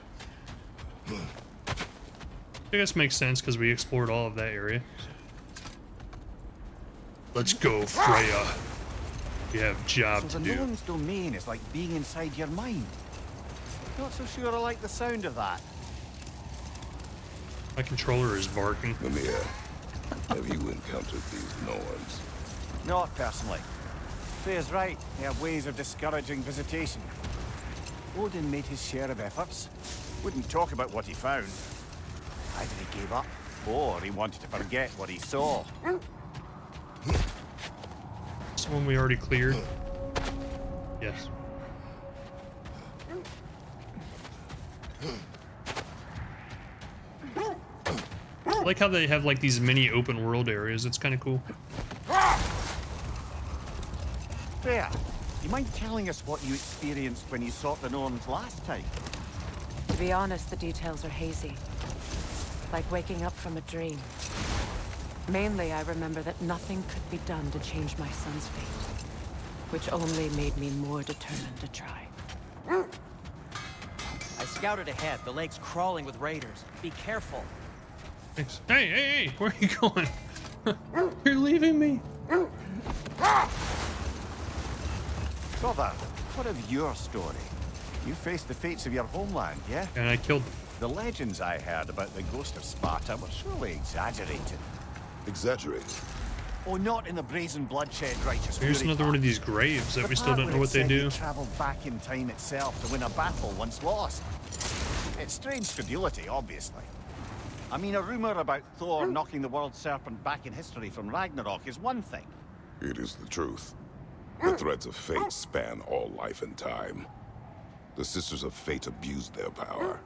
I guess makes sense because we explored all of that area. Let's go, Freya. We have job So to the do. gnome's domain is like being inside your mind. Not so sure I like the sound of that. My controller is barking. Mimir, have you encountered these Norns? Not personally. Freya's right. They have ways of discouraging visitation. Odin made his share of efforts. Wouldn't talk about what he found. Either he gave up, or he wanted to forget what he saw. This one we already cleared. Yes. I like how they have like these mini open world areas. It's kind of cool. There. You mind telling us what you experienced when you sought the Norns last time? To be honest, the details are hazy. Like waking up from a dream. Mainly, I remember that nothing could be done to change my son's fate, which only made me more determined to try. I scouted ahead. The lake's crawling with raiders. Be careful. Thanks. Hey, where are you going? You're leaving me. Brother, what of your story? You faced the fates of your homeland, yeah? And I killed them. The legends I heard about the ghost of Sparta were surely exaggerated. Exaggerated? Oh, not in the brazen bloodshed righteous Here's fury another one of these graves that we still don't know what they do. Traveled back in time itself to win a battle once lost. It's strange credulity, obviously. I mean, a rumor about Thor knocking the world serpent back in history from Ragnarok is one thing. It is the truth. The threads of fate span all life and time. The Sisters of Fate abused their power.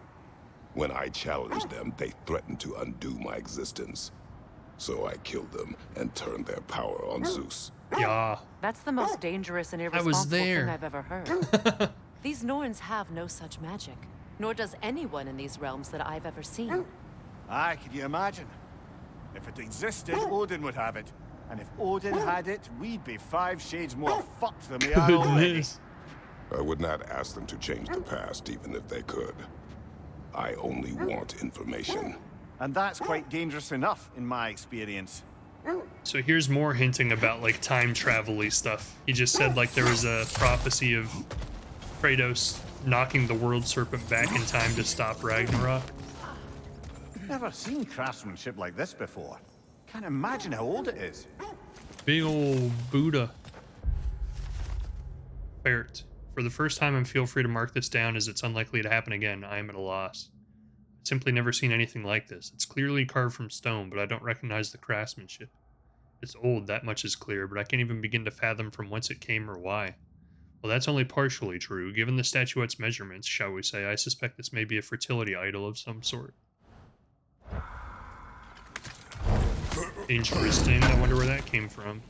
When I challenged them, they threatened to undo my existence. So I killed them and turned their power on Zeus. Yeah. That's the most dangerous and was irresponsible there. thing I've ever heard. These Norns have no such magic, nor does anyone in these realms that I've ever seen. Aye, can you imagine? If it existed, Odin would have it. And if Odin had it, we'd be 5 shades more fucked than we are already. Goodness. I would not ask them to change the past, even if they could. I only want information. And that's quite dangerous enough, in my experience. So here's more hinting about like time travel-y stuff. He just said like there was a prophecy of Kratos knocking the world serpent back in time to stop Ragnarok. Never seen craftsmanship like this before. Can't imagine how old it is. Big old Buddha. Ferret. For the first time, and feel free to mark this down as it's unlikely to happen again. I am at a loss. I've simply never seen anything like this. It's clearly carved from stone, but I don't recognize the craftsmanship. It's old, that much is clear, but I can't even begin to fathom from whence it came or why. Well, that's only partially true. Given the statuette's measurements, shall we say, I suspect this may be a fertility idol of some sort. Interesting. I wonder where that came from.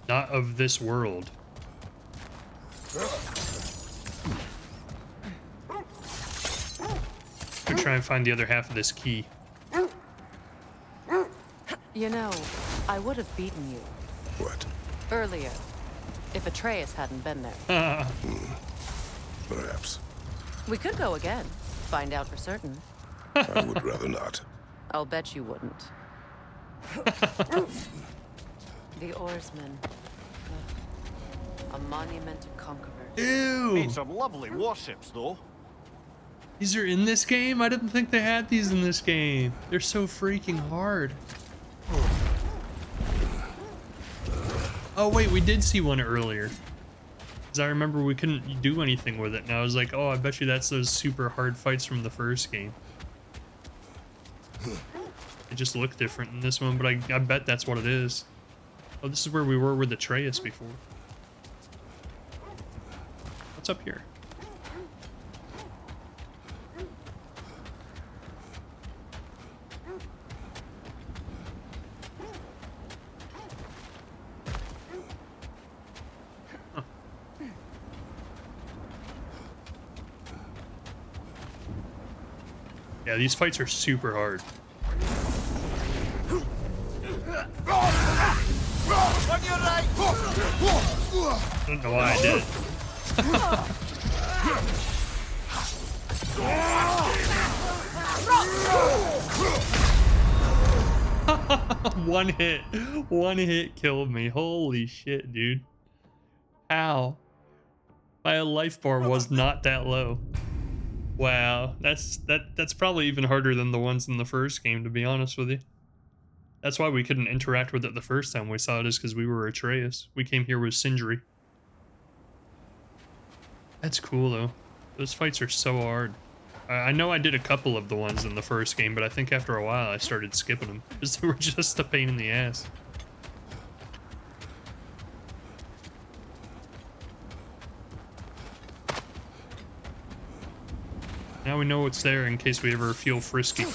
Not of this world. We'll try and find the other half of this key. You know, I would have beaten you. What? Earlier, if Atreus hadn't been there. Perhaps. We could go again, find out for certain. I would rather not. I'll bet you wouldn't. The Oarsman. A monument to conquerors. Ew! Made some lovely warships, though. These are in this game? I didn't think they had these in this game. They're so freaking hard. Oh wait, we did see one earlier. Because I remember we couldn't do anything with it, and I was like, oh, I bet you that's those super hard fights from the first game. It just looked different in this one, but I bet that's what it is. Oh, this is where we were with Atreus before. What's up here? Huh. Yeah, these fights are super hard. On your right! I don't know why I did it. One hit killed me. Holy shit, dude. How? My life bar was not that low. Wow, that's probably even harder than the ones in the first game, to be honest with you. That's why we couldn't interact with it the first time we saw it, is because we were Atreus. We came here with Sindri. That's cool, though. Those fights are so hard. I know I did a couple of the ones in the first game, but I think after a while I started skipping them, because they were just a pain in the ass. Now we know what's there in case we ever feel frisky.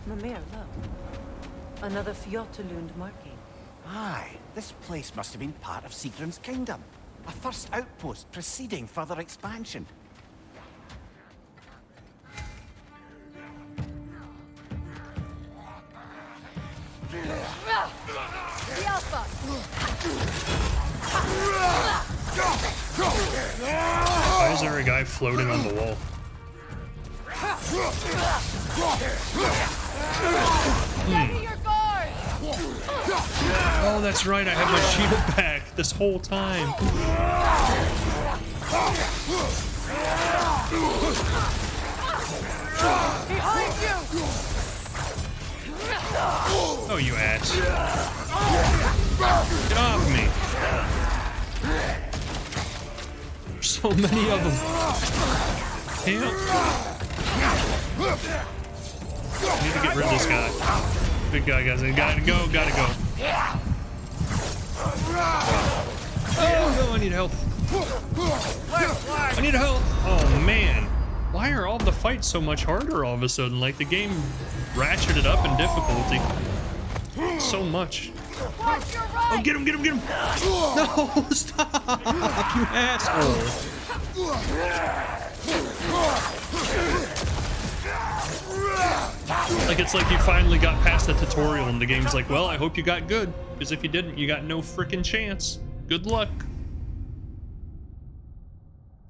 Mimir, look. Another Fjotalund marking. Aye, this place must have been part of Sigrun's kingdom. A first outpost preceding further expansion. The Alpha! Why is there a guy floating on the wall? Steady your guard! Oh, that's right. I have my shield back this whole time. Behind you! Oh, you ass. Get off me. There's so many of them. Damn. I need to get rid of this guy. Big guy, guys. I gotta go, gotta go. Oh, no, I need help. I need help. Oh, man. Why are all the fights so much harder all of a sudden? Like, the game ratcheted up in difficulty. So much. Oh, get him, get him, get him. No, stop, you asshole. Like, it's like you finally got past the tutorial and the game's like, well, I hope you got good. Because if you didn't, you got no freaking chance. Good luck.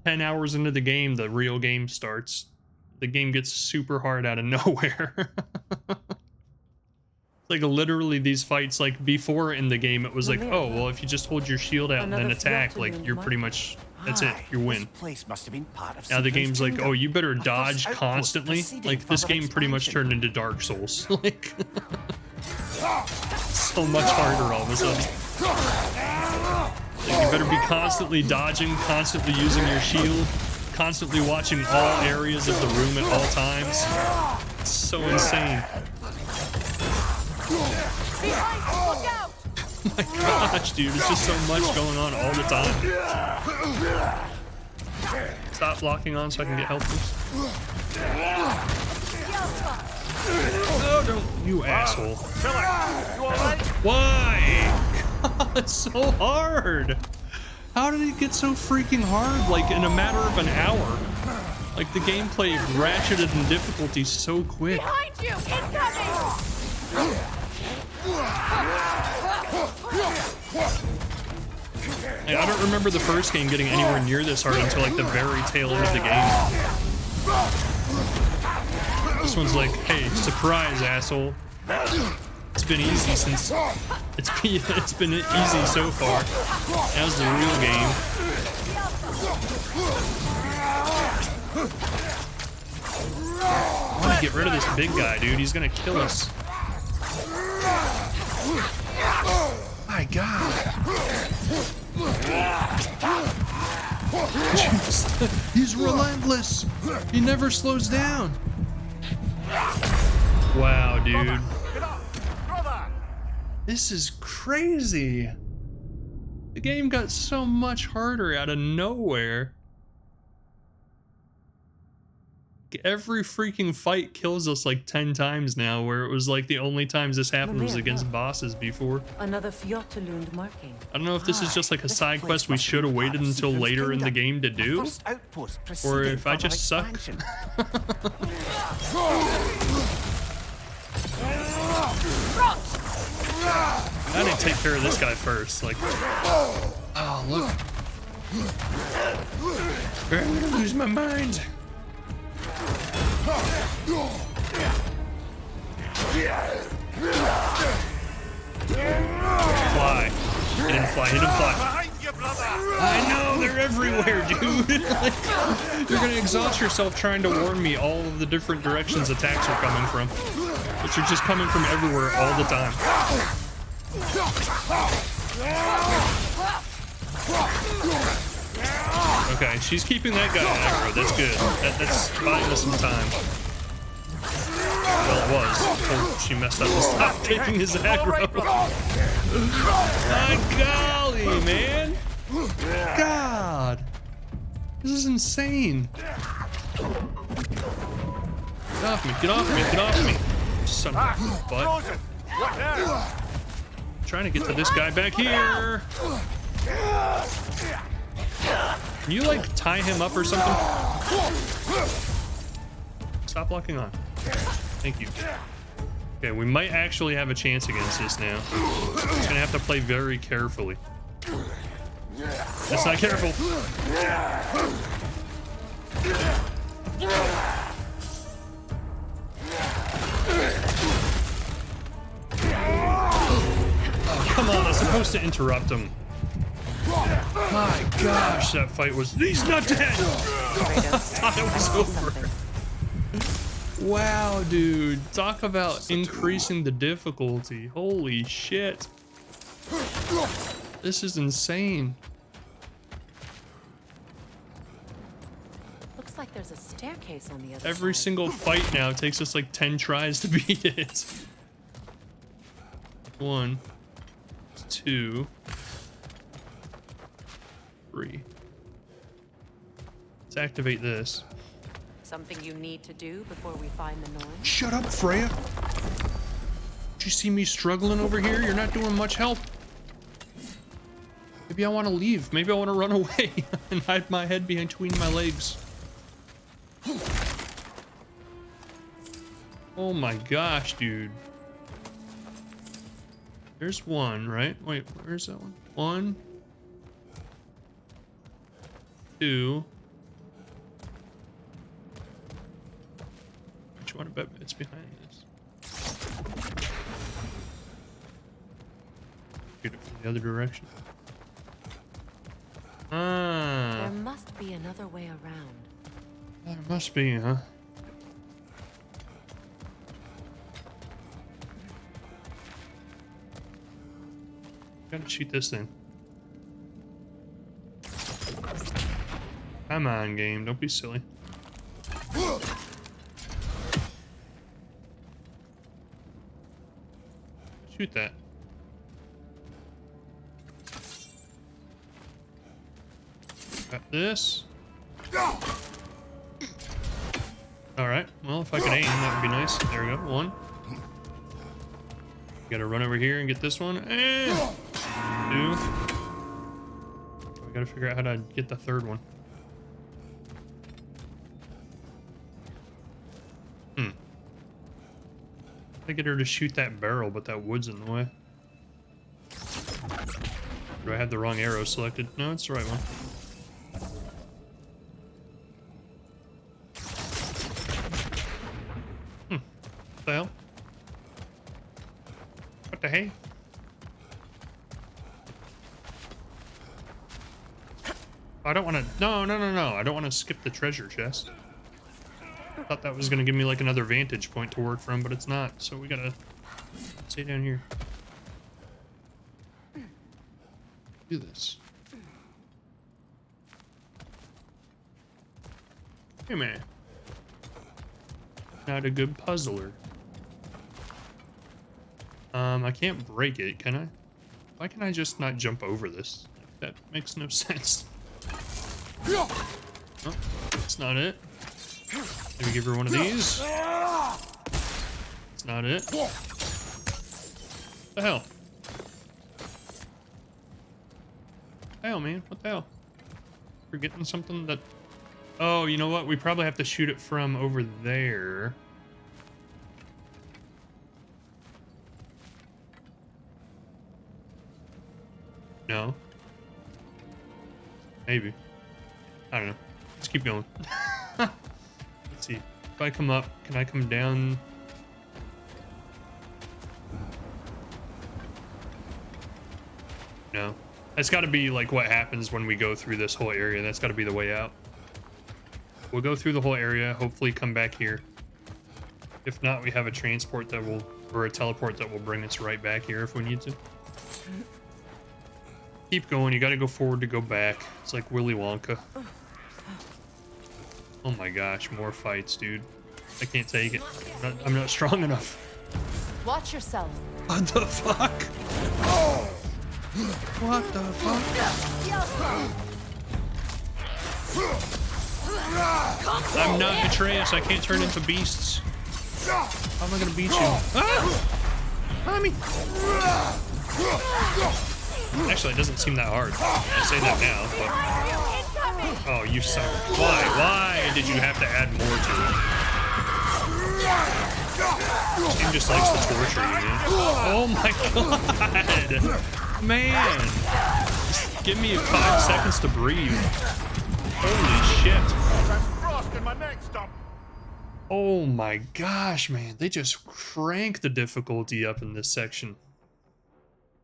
10 hours into the game, the real game starts. The game gets super hard out of nowhere. Like, literally these fights, like, before in the game, it was like, oh, well, if you just hold your shield out and then attack, like, you're pretty much, that's it, you win. Now the game's like, oh, you better dodge constantly. Like, this game pretty much turned into Dark Souls. Like, so much harder all of a sudden. Like, you better be constantly dodging, constantly using your shield, constantly watching all areas of the room at all times. It's so insane. Look out! Oh my gosh, dude, it's just so much going on all the time. Stop locking on so I can get help, please. Oh, don't, you asshole. Why? God, it's so hard. How did it get so freaking hard, like, in a matter of an hour? Like, the gameplay ratcheted in difficulty so quick. Behind you! Incoming! Like, I don't remember the first game getting anywhere near this hard until, like, the very tail end of the game. This one's like, hey, surprise, asshole. It's been easy since... It's been easy so far. Now's the real game. I want to get rid of this big guy, dude. He's gonna kill us. My God. Jeez. He's relentless. He never slows down. Wow, dude. This is crazy. The game got so much harder out of nowhere. Every freaking fight kills us like 10 times now, where it was like the only times this happened was against bosses before. Another Fjotalund marking. I don't know if this is just like a side quest we should have waited until later in the game to do, or if I just suck. I didn't take care of this guy first. Like, oh look, I'm gonna lose my mind. Fly. He didn't fly. He didn't fly. I know, they're everywhere, dude. Like, you're gonna exhaust yourself trying to warn me all of the different directions attacks are coming from. But you're just coming from everywhere all the time. Okay, she's keeping that guy aggro. That's good. That's buying us some time. Well, it was. Until she messed up and stopped taking his aggro. My golly! Really, man? God. This is insane. Get off me, get off me, get off me. Son of a butt. Trying to get to this guy back here. Can you like tie him up or something? Stop locking on. Thank you. Okay, we might actually have a chance against this now. Just gonna have to play very carefully. That's not careful. Oh, come on, I'm supposed to interrupt him. My gosh, that fight was... He's not dead! I thought it was over. Wow, dude. Talk about increasing the difficulty. Holy shit. This is insane. Looks like there's a staircase on the other Every side. single fight now takes us like 10 tries to beat it. 1, 2, 3. Let's activate this. Something you need to do before we find the Norn? Shut up, Freya. Did you see me struggling over here? You're not doing much help. Maybe I want to leave. Maybe I want to run away and hide my head between my legs. Oh my gosh, dude. There's one, right? Wait, where's that one? 1, 2. Which one? I bet it's behind this. Get it from the other direction. Ah. There must be another way around. There must be, huh? Gotta shoot this thing. Come on, game. Don't be silly. Shoot that. Got this. Alright, well, if I could aim, that would be nice. There we go, 1. Gotta run over here and get this one. And 2. We gotta figure out how to get the third one. I get her to shoot that barrel, but that wood's in the way. Do I have the wrong arrow selected? No, it's the right one. What the hell? What the hey? I don't want to... No. I don't want to skip the treasure chest. I thought that was going to give me like another vantage point to work from, but it's not. So we gotta stay down here. Do this. Hey man. Not a good puzzler. I can't break it, can I? Why can I just not jump over this? That makes no sense. Oh, that's not it. Maybe give her one of these. That's not it. What the hell? What the hell, man? What the hell? Forgetting something that... Oh, you know what? We probably have to shoot it from over there. No. Maybe. I don't know. Let's keep going. Let's see. If I come up, can I come down? No. That's got to be like what happens when we go through this whole area. That's got to be the way out. We'll go through the whole area, hopefully come back here. If not, we have a transport that will, or a teleport that will bring us right back here if we need to. Keep going, you gotta go forward to go back. It's like Willy Wonka. Oh my gosh, more fights, dude. I can't take it. I'm not strong enough. Watch yourself. What the fuck? Oh. What the fuck? I'm not Atreus. I can't turn into beasts. How am I gonna beat you? Ah! Mommy! Actually, it doesn't seem that hard. I say that now, but... Oh, you son of... Why? Why did you have to add more to it? This game just likes to torture you, man. Oh my god! Man! Just give me 5 seconds to breathe. Holy shit. Oh my gosh, man. They just crank the difficulty up in this section.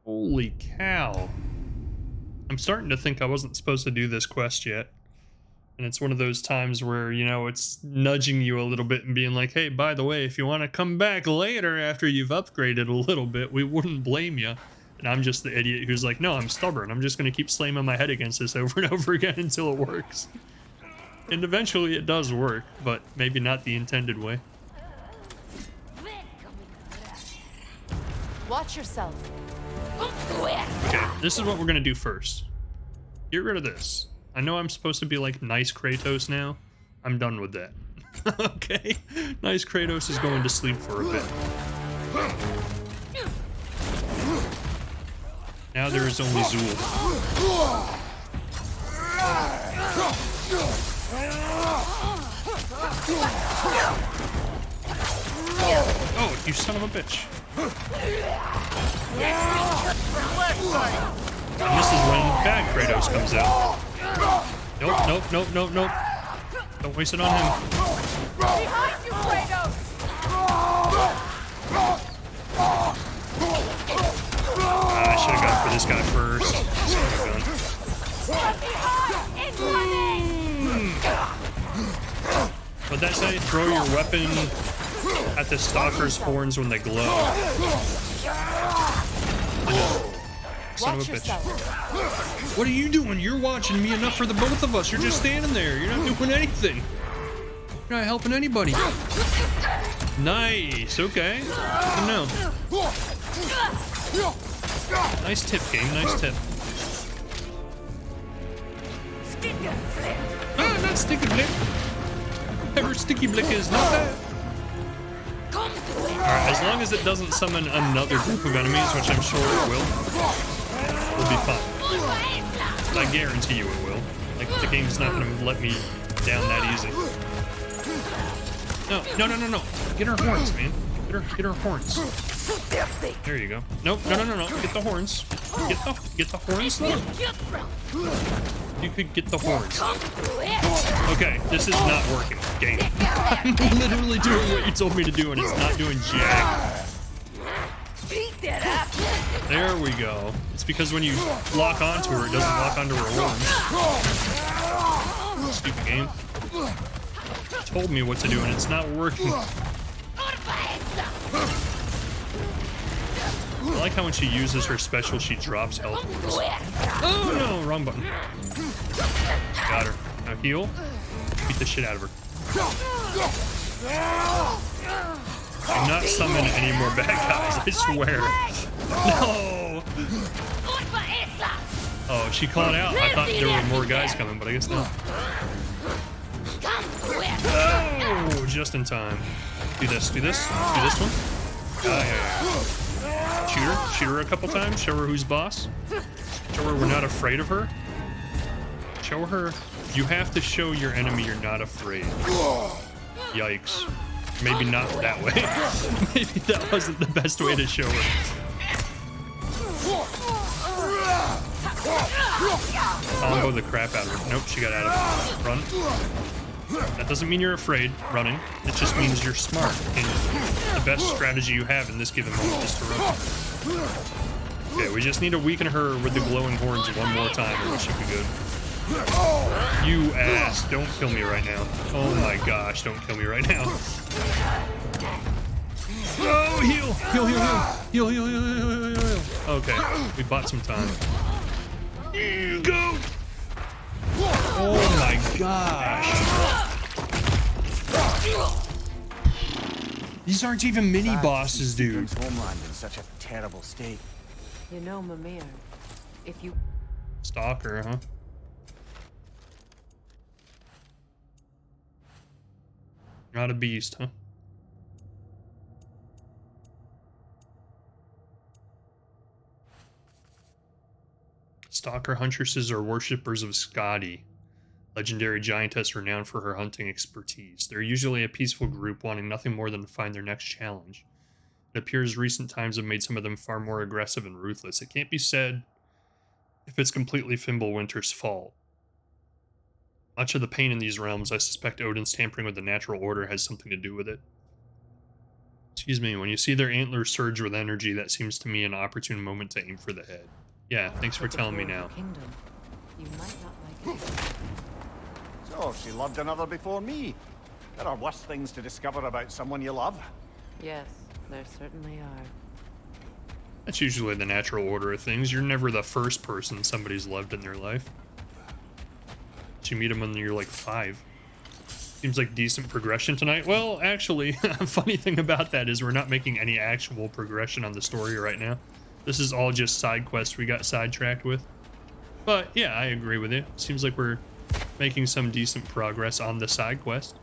Holy cow. I'm starting to think I wasn't supposed to do this quest yet. And it's one of those times where, you know, it's nudging you a little bit and being like, hey, by the way, if you want to come back later after you've upgraded a little bit, we wouldn't blame you. And I'm just the idiot who's like, no, I'm stubborn. I'm just going to keep slamming my head against this over and over again until it works. And eventually it does work, but maybe not the intended way. Watch yourself. Okay, this is what we're gonna do first. Get rid of this. I know I'm supposed to be like nice Kratos now. I'm done with that. Okay, nice Kratos is going to sleep for a bit. Now there is only Zool. Oh, you son of a bitch. And this is when bad Kratos comes out. Nope, nope, nope, nope, nope. Don't waste it on him. Behind you, Kratos! I should have gone for this guy first. What'd that say? Throw your weapon at the stalker's horns when they glow. Son of a bitch. What are you doing? You're watching me enough for the both of us. You're just standing there. You're not doing anything. You're not helping anybody. Nice. Okay. Good to know. Nice tip, game. Nice tip. Ah, not sticky blick. Whatever sticky blick is, not that. Alright, as long as it doesn't summon another group of enemies, which I'm sure it will, we'll be fine. I guarantee you it will. Like, the game's not gonna let me down that easy. No, no, no, no, no. Get her horns, man. Get her horns. There you go. Nope, no, no, no, no. Get the horns. Get the horns. You could get the horns. Okay, this is not working, game. I'm literally doing what you told me to do, and it's not doing jack. There we go. It's because when you lock onto her, it doesn't lock onto her horns. Stupid game. Told me what to do, and it's not working. I like how when she uses her special, she drops health. Oh no, wrong button. Got her. Now heal. Beat the shit out of her. Do not summon any more bad guys, I swear. No! Oh, she called out. I thought there were more guys coming, but I guess not. Oh, just in time. Do this, do this, do this one. Yeah. Shoot her a couple times, show her who's boss. Show her we're not afraid of her. Show her you have to show your enemy you're not afraid. Yikes. Maybe not that way. Maybe that wasn't the best way to show her. Combo the crap out of her. Nope, she got out of it. Run. That doesn't mean you're afraid, running. It just means you're smart. And the best strategy you have in this given moment is to run. Okay, we just need to weaken her with the glowing horns one more time and it should be good. You ass. Don't kill me right now. Oh my gosh, don't kill me right now. Oh, heal! Heal, heal, heal! Heal, heal, heal, heal, heal, heal. Okay, we bought some time. Go! Oh my gosh. These aren't even mini bosses, dude. Homeland in such a terrible state. You know, Mimir, If you... Stalker, huh? Not a beast, huh? Stalker huntresses are worshippers of Skadi, legendary giantess renowned for her hunting expertise. They're usually a peaceful group wanting nothing more than to find their next challenge. It appears recent times have made some of them far more aggressive and ruthless. It can't be said if it's completely Fimbulwinter's fault. Much of the pain in these realms, I suspect Odin's tampering with the natural order has something to do with it. Excuse me, when you see their antlers surge with energy, that seems to me an opportune moment to aim for the head. Yeah, thanks for telling me now. Kingdom. You might not like it. So, she loved another before me. There are worse things to discover about someone you love. Yes, there certainly are. That's usually the natural order of things. You're never the first person somebody's loved in their life. You meet them when you're like 5. Seems like decent progression tonight. Well, actually, funny thing about that is we're not making any actual progression on the story right now. This is all just side quests we got sidetracked with. But yeah, I agree with you. Seems like we're making some decent progress on the side quest.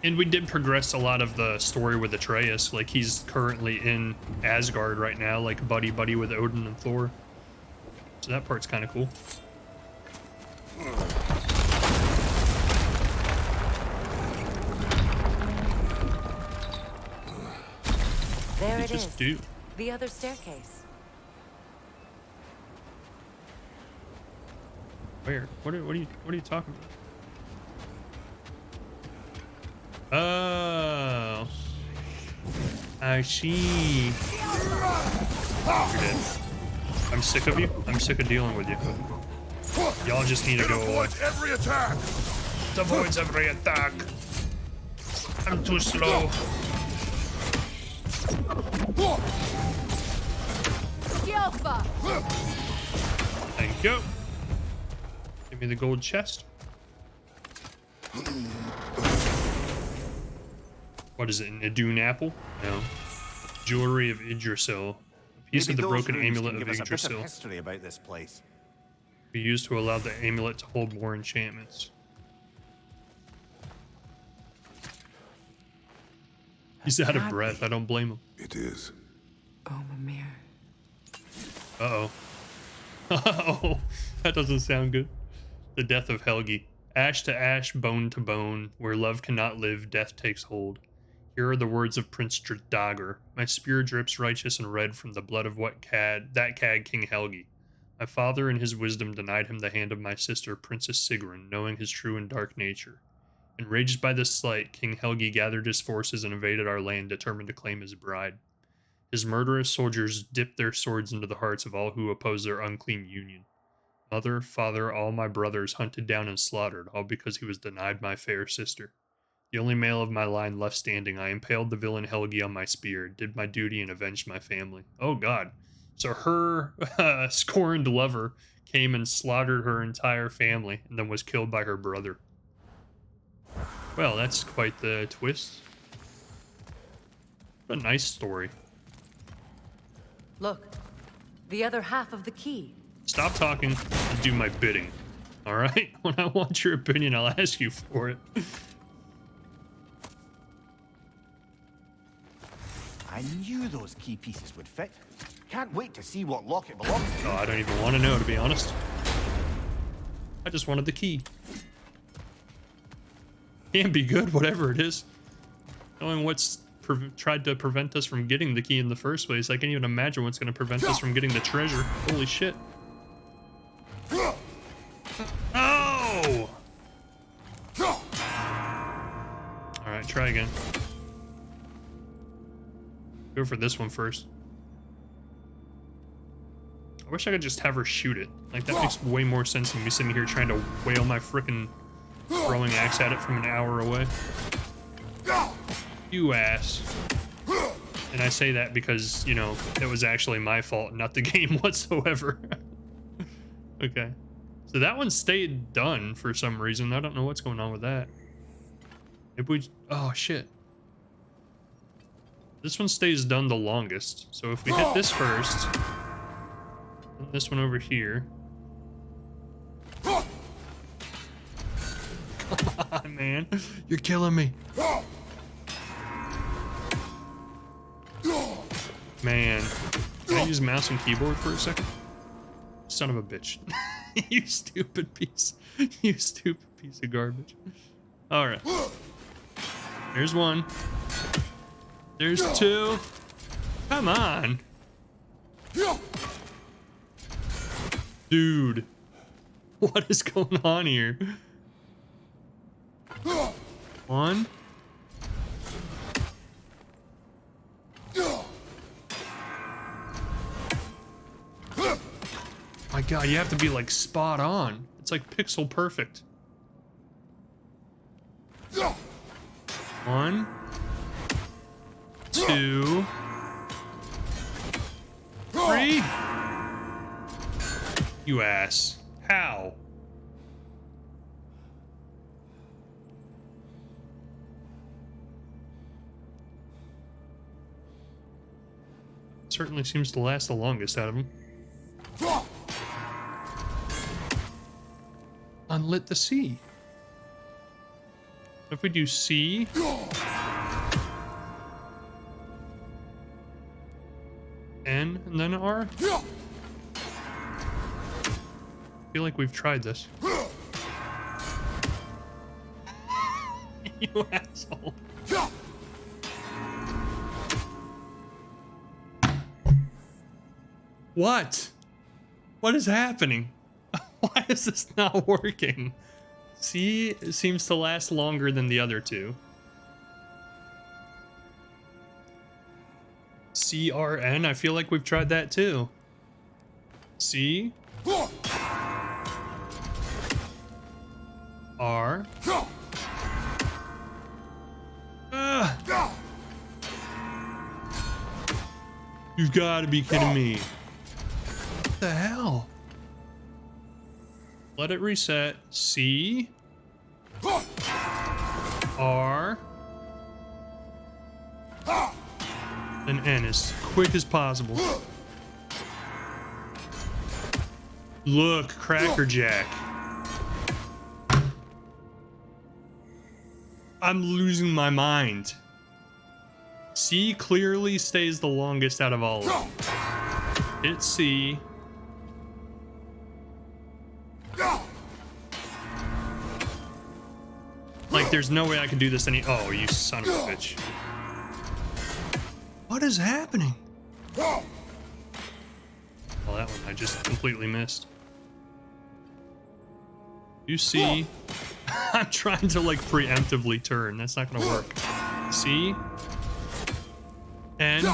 And we did progress a lot of the story with Atreus. Like, he's currently in Asgard right now, like buddy-buddy with Odin and Thor. So that part's kind of cool. There it just is. Do? The other staircase. Where? What are you talking about? Oh, I see. You're dead. I'm sick of you. I'm sick of dealing with you. Y'all just need to go away. Every attack. It avoids every attack. I'm too slow. Thank you. Give me the gold chest. What is it? An Adun apple? No. Jewelry of Yggdrasil. A piece of the broken amulet of Yggdrasil. History about this place. Be used to allow the amulet to hold more enchantments. He's out of breath. I don't blame him. It is. Oh, Mimir. Uh-oh. Uh-oh. That doesn't sound good. The death of Helgi. Ash to ash, bone to bone. Where love cannot live, death takes hold. Here are the words of Prince Dagr. My spear drips righteous and red from the blood of that cad King Helgi. My father in his wisdom denied him the hand of my sister, Princess Sigrun, knowing his true and dark nature. Enraged by this slight, King Helgi gathered his forces and invaded our land, determined to claim his bride. His murderous soldiers dipped their swords into the hearts of all who opposed their unclean union. Mother, father, all my brothers hunted down and slaughtered, all because he was denied my fair sister. The only male of my line left standing, I impaled the villain Helgi on my spear, did my duty, and avenged my family. Oh god. So her scorned lover came and slaughtered her entire family, and then was killed by her brother. Well, that's quite the twist. What a nice story. Look, the other half of the key. Stop talking and do my bidding. Alright? When I want your opinion, I'll ask you for it. I knew those key pieces would fit. Can't wait to see what lock it belongs to. Oh, I don't even want to know, to be honest. I just wanted the key. Can be good, whatever it is. Knowing what's tried to prevent us from getting the key in the first place, I can't even imagine what's going to prevent us from getting the treasure. Holy shit. Oh! Alright, try again. Go for this one first. I wish I could just have her shoot it. Like, that makes way more sense than me sitting here trying to wail my frickin' throwing axe at it from an hour away. You ass. And I say that because, you know, it was actually my fault, not the game whatsoever. Okay. So that one stayed done for some reason. I don't know what's going on with that. If we... Oh, shit. This one stays done the longest. So if we hit this first... This one over here. Come on, man. You're killing me. Man. Can I use mouse and keyboard for a second? Son of a bitch. You stupid piece. You stupid piece of garbage. Alright. There's one. There's two. Come on. Dude. What is going on here? One. My god, you have to be like spot on. It's like pixel perfect. One. Two. Three. You ass. How? Certainly seems to last the longest out of them. Unlit the C. If we do C. N and then R. I feel like we've tried this. You asshole. What? What is happening? Why is this not working? C seems to last longer than the other two. CRN, I feel like we've tried that too. C. R. You've got to be kidding me. What the hell? Let it reset. C. R. And N as quick as possible. Look, Crackerjack. I'm losing my mind. C clearly stays the longest out of all of them. Hit C. Like, there's no way I can do this any— oh, you son of a bitch. What is happening? Well, that one I just completely missed. You see, I'm trying to like preemptively turn. That's not gonna work. C. N.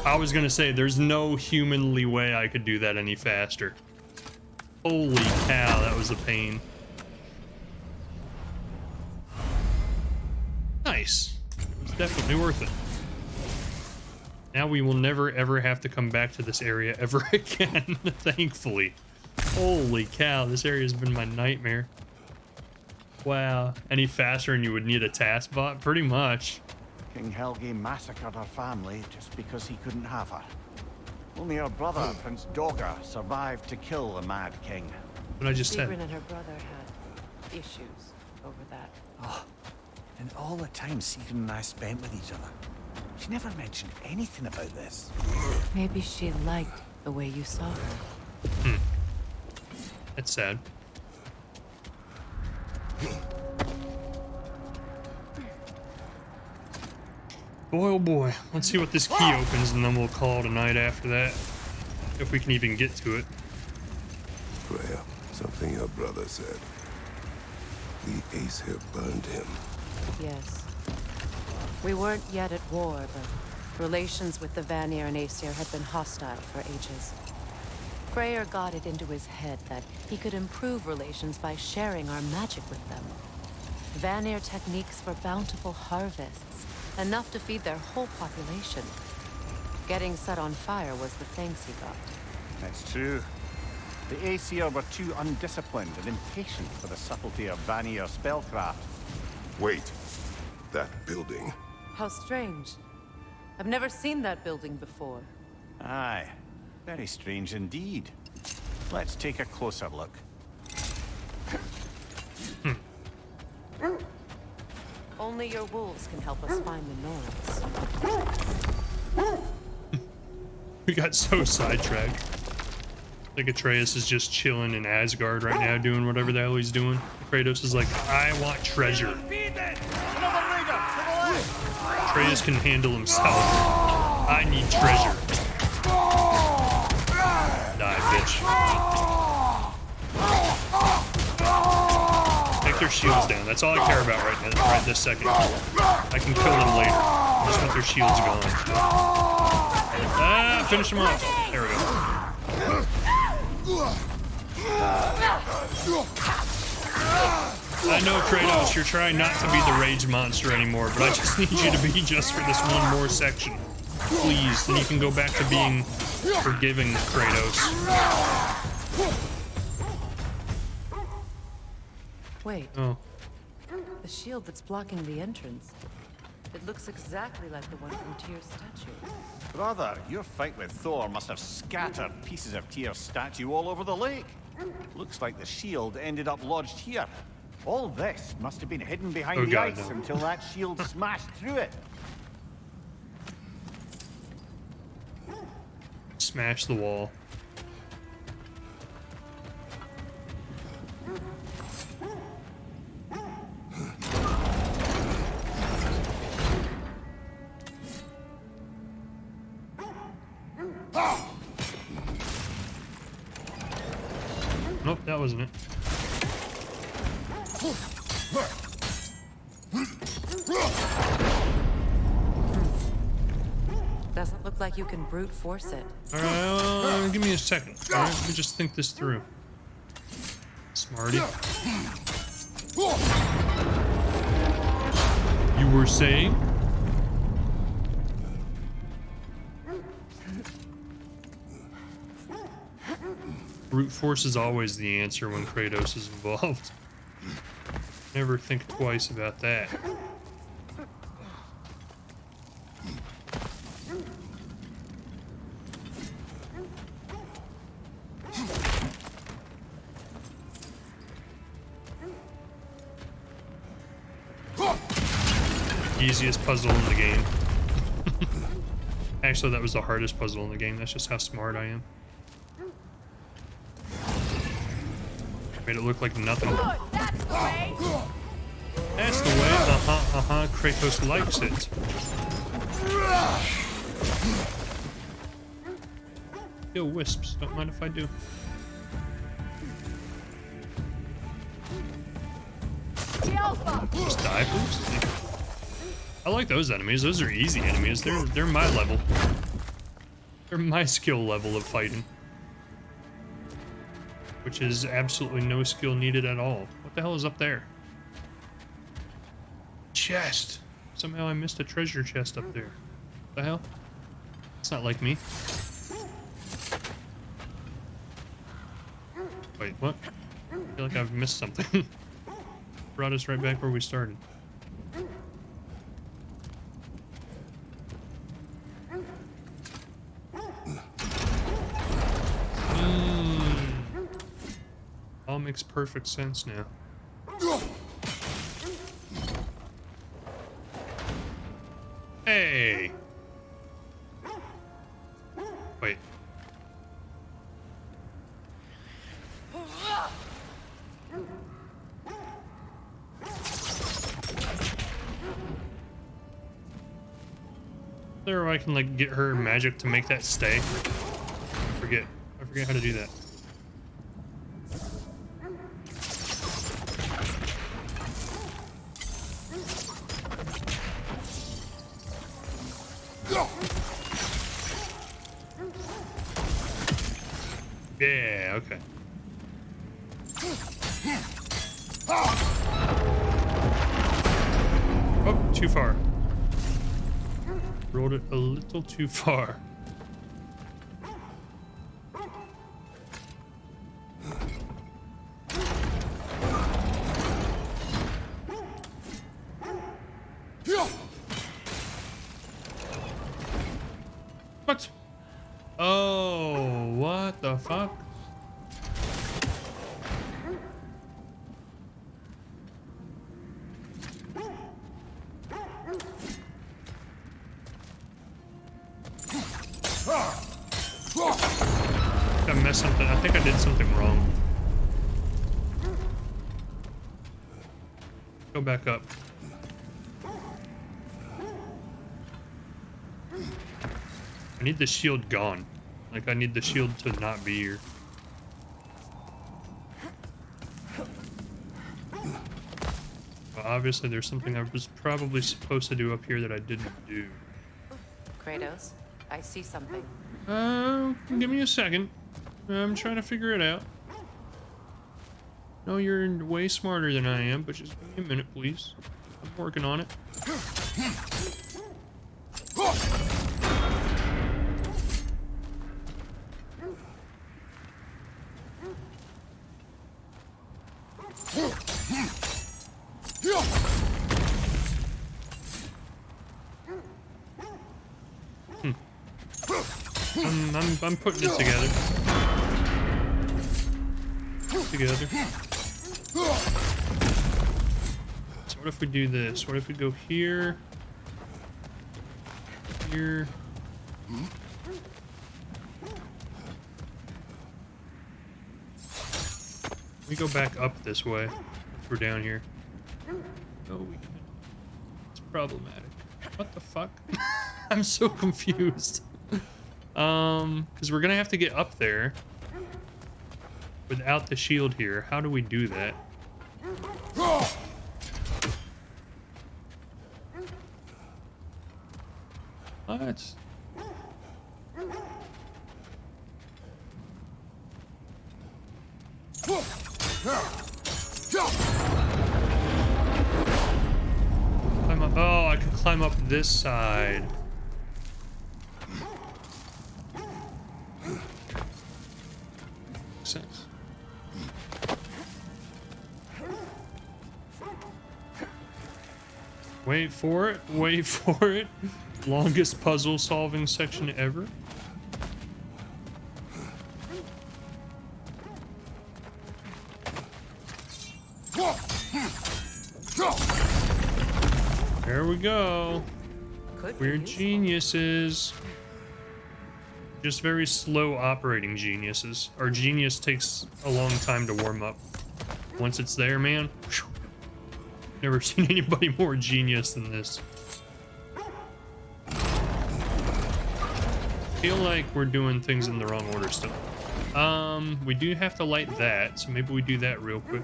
I was gonna say, there's no humanly way I could do that any faster. Holy cow, that was a pain. Nice. It was definitely worth it. Now we will never ever have to come back to this area ever again, thankfully. Holy cow, this area has been my nightmare. Wow. Any faster and you would need a task bot? Pretty much. King Helgi massacred her family just because he couldn't have her. Only her brother, Prince Dogger, survived to kill the Mad King. But I just said. Sigrun and her brother had issues over that. Oh, and all the time Sigrun and I spent with each other, she never mentioned anything about this. Maybe she liked the way you saw her. That's sad. Boy, oh boy. Let's see what this key opens, and then we'll call it a night after that. If we can even get to it. Freya, something your brother said. The Aesir burned him. Yes. We weren't yet at war, but relations with the Vanir and Aesir had been hostile for ages. Freyr got it into his head that he could improve relations by sharing our magic with them. Vanir techniques for bountiful harvests, enough to feed their whole population. Getting set on fire was the thanks he got. That's true. The Aesir were too undisciplined and impatient for the subtlety of Vanir spellcraft. Wait. That building. How strange. I've never seen that building before. Aye. Very strange indeed. Let's take a closer look. Only your wolves can help us find the noise. We got so sidetracked. Like Atreus is just chilling in Asgard right now, doing whatever the hell he's doing. Kratos is like, I want treasure. Atreus can handle himself. I need treasure. Die, bitch. Take their shields down. That's all I care about right now, right this second. I can kill them later. I just want their shields gone. Ah, finish them off. There we go. I know, Kratos, you're trying not to be the rage monster anymore, but I just need you to be just for this one more section. Please, then you can go back to being forgiving, Kratos. Wait. Oh. The shield that's blocking the entrance. It looks exactly like the one from Tyr's statue. Brother, your fight with Thor must have scattered pieces of Tyr's statue all over the lake. Looks like the shield ended up lodged here. All this must have been hidden behind the ice until that shield smashed through it. Smash the wall. Nope, that wasn't it. Doesn't look like you can brute force it. Alright, give me a second. Alright, let me just think this through. Smarty. You were saying? Brute force is always the answer when Kratos is involved. Never think twice about that. Easiest puzzle in the game. Actually, that was the hardest puzzle in the game. That's just how smart I am. Made it look like nothing. That's the way. That's the way. Kratos likes it. Yo, wisps. Don't mind if I do. Just die, please. I like those enemies. Those are easy enemies. They're my level. They're my skill level of fighting. Which is absolutely no skill needed at all. What the hell is up there? Chest! Somehow I missed a treasure chest up there. What the hell? It's not like me. Wait, what? I feel like I've missed something. Brought us right back where we started. All makes perfect sense now. Hey! Wait. There, I can like get her magic to make that stay. I forget how to do that. Yeah, okay. Oh, too far. Rolled it a little too far. the fuck? I messed something. I think I did something wrong. Go back up. I need the shield gone. Like, I need the shield to not be here. Well, obviously, there's something I was probably supposed to do up here that I didn't do. Kratos, I see something. Give me a second. I'm trying to figure it out. No, you're way smarter than I am, but just give me a minute, please. I'm working on it. I'm putting it together. So what if we do this? What if we go here? Here. We go back up this way. We're down here. Oh, we can. It's problematic. What the fuck? I'm so confused. Because we're gonna have to get up there without the shield here. How do we do that? What? Climb up. Oh, I can climb up this side. Makes sense. Wait for it. Wait for it. Longest puzzle solving section ever. There we go. We're geniuses. Just very slow operating geniuses. Our genius takes a long time to warm up. Once it's there, man. Whew, never seen anybody more genius than this. Feel like we're doing things in the wrong order still. We do have to light that, so maybe we do that real quick.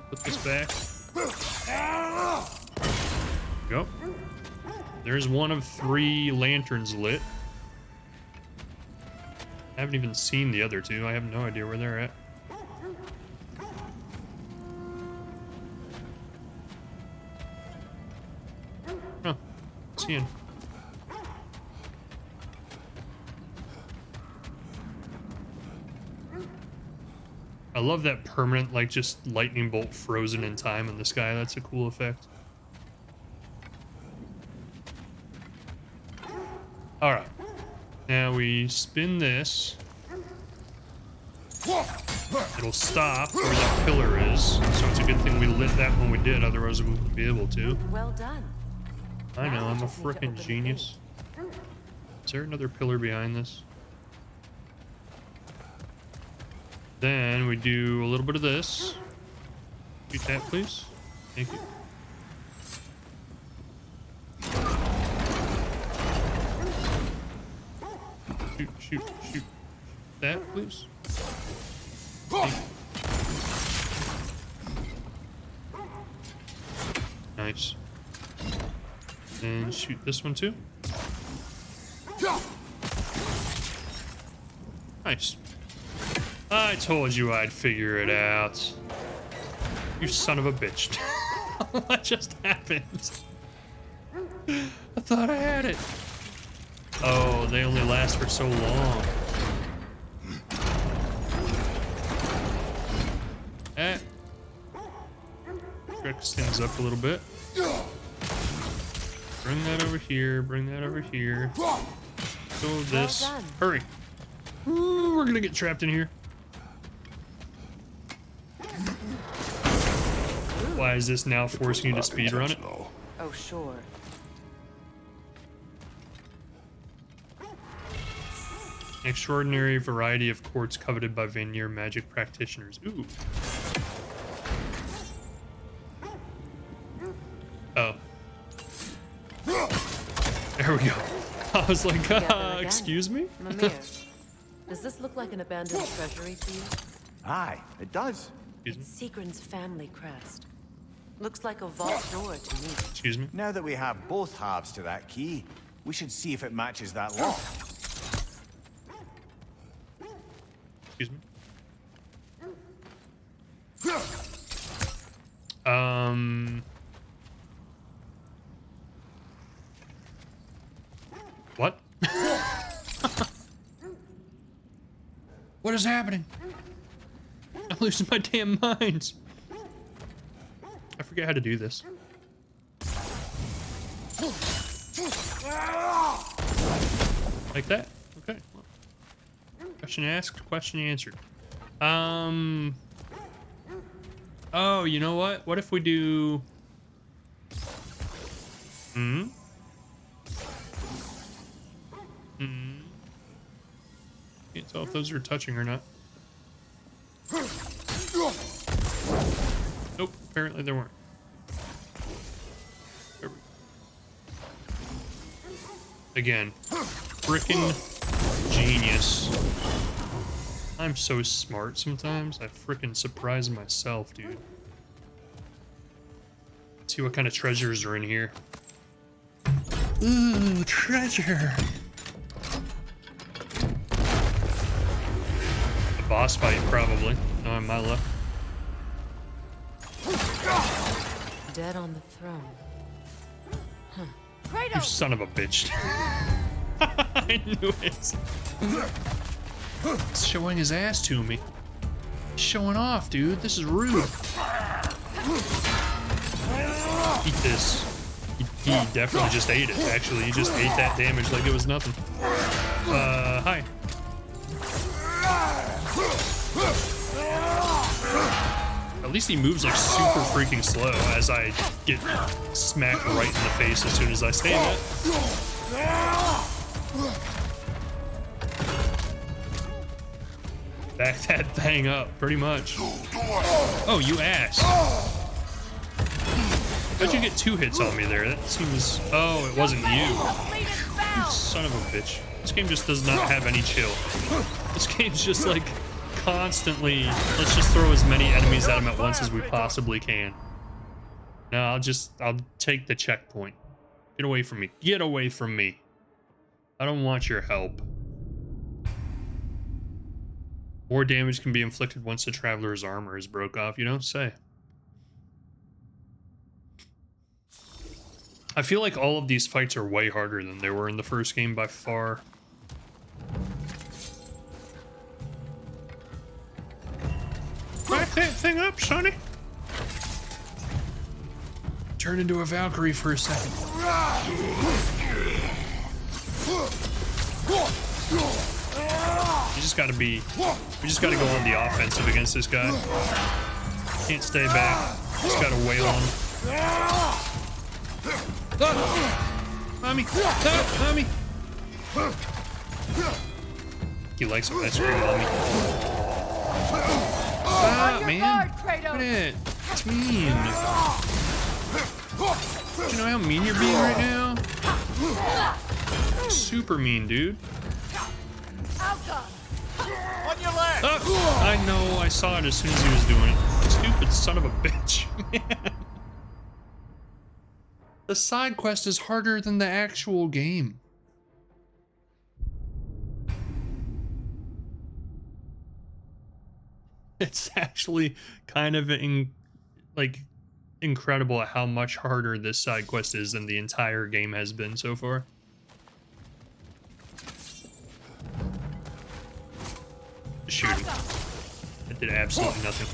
Put this back. Go. There's one of 3 lanterns lit. I haven't even seen the other 2. I have no idea where they're at. Oh, seeing. I love that permanent, like, just lightning bolt frozen in time in the sky. That's a cool effect. Alright. Now we spin this. It'll stop where that pillar is. So it's a good thing we lit that when we did, otherwise we wouldn't be able to. Well done. I know, I'm a frickin' genius. Is there another pillar behind this? Then we do a little bit of this. Shoot that, please. Thank you. Shoot, shoot, shoot. That, please. Thank you. Nice. And shoot this one too. Nice. I told you I'd figure it out. You son of a bitch. What just happened? I thought I had it. Oh, they only last for so long. Tricks things up a little bit. Bring that over here. Bring that over here. Go this. Hurry. Ooh, we're gonna get trapped in here. Why is this now forcing you to speedrun it? Oh, sure. An extraordinary variety of quartz coveted by Vanir magic practitioners. Ooh. Oh. There we go. I was like, excuse me? Mimir, does this look like an abandoned treasury to you? Aye, it does. It's Sigrun's family crest. Looks like a vault door to me. Excuse me? Now that we have both halves to that key, we should see if it matches that lock. Excuse me? What? What is happening? I'm losing my damn mind. I forget how to do this. Like that? Okay. Well, question asked, question answered. Oh, you know what? What if we do... Can't tell if those are touching or not. Nope, apparently they weren't. There we go. Again, frickin' genius. I'm so smart sometimes. I frickin' surprise myself, dude. Let's see what kind of treasures are in here. Ooh, treasure. A boss fight, probably. On my left. Dead on the throne. Huh. You son of a bitch. I knew it. He's showing his ass to me. He's showing off, dude. This is rude. Eat this. He definitely just ate it, actually. He just ate that damage like it was nothing. Hi. At least he moves like super freaking slow as I get smacked right in the face as soon as I say that. Back that thing up, pretty much. Oh, you ass. How'd you get 2 hits on me there? That seems... Oh, it wasn't you. You son of a bitch. This game just does not have any chill. This game's just like constantly, let's just throw as many enemies at him at once as we possibly can. No, I'll take the checkpoint. Get away from me. Get away from me. I don't want your help. More damage can be inflicted once the traveler's armor is broke off. You don't say. I feel like all of these fights are way harder than they were in the first game by far. Back that thing up, Sonny. Turn into a Valkyrie for a second. We just gotta go on the offensive against this guy. Can't stay back. Just gotta wail on him. Mommy! Mommy! He likes it. That's screaming on me. Stop, man. Quit it. It's mean. Do you know how mean you're being right now? Super mean, dude. On your left. I know. I saw it as soon as he was doing it. Stupid son of a bitch. Man. The side quest is harder than the actual game. It's actually kind of incredible at how much harder this side quest is than the entire game has been so far. Shoot him. That did absolutely nothing.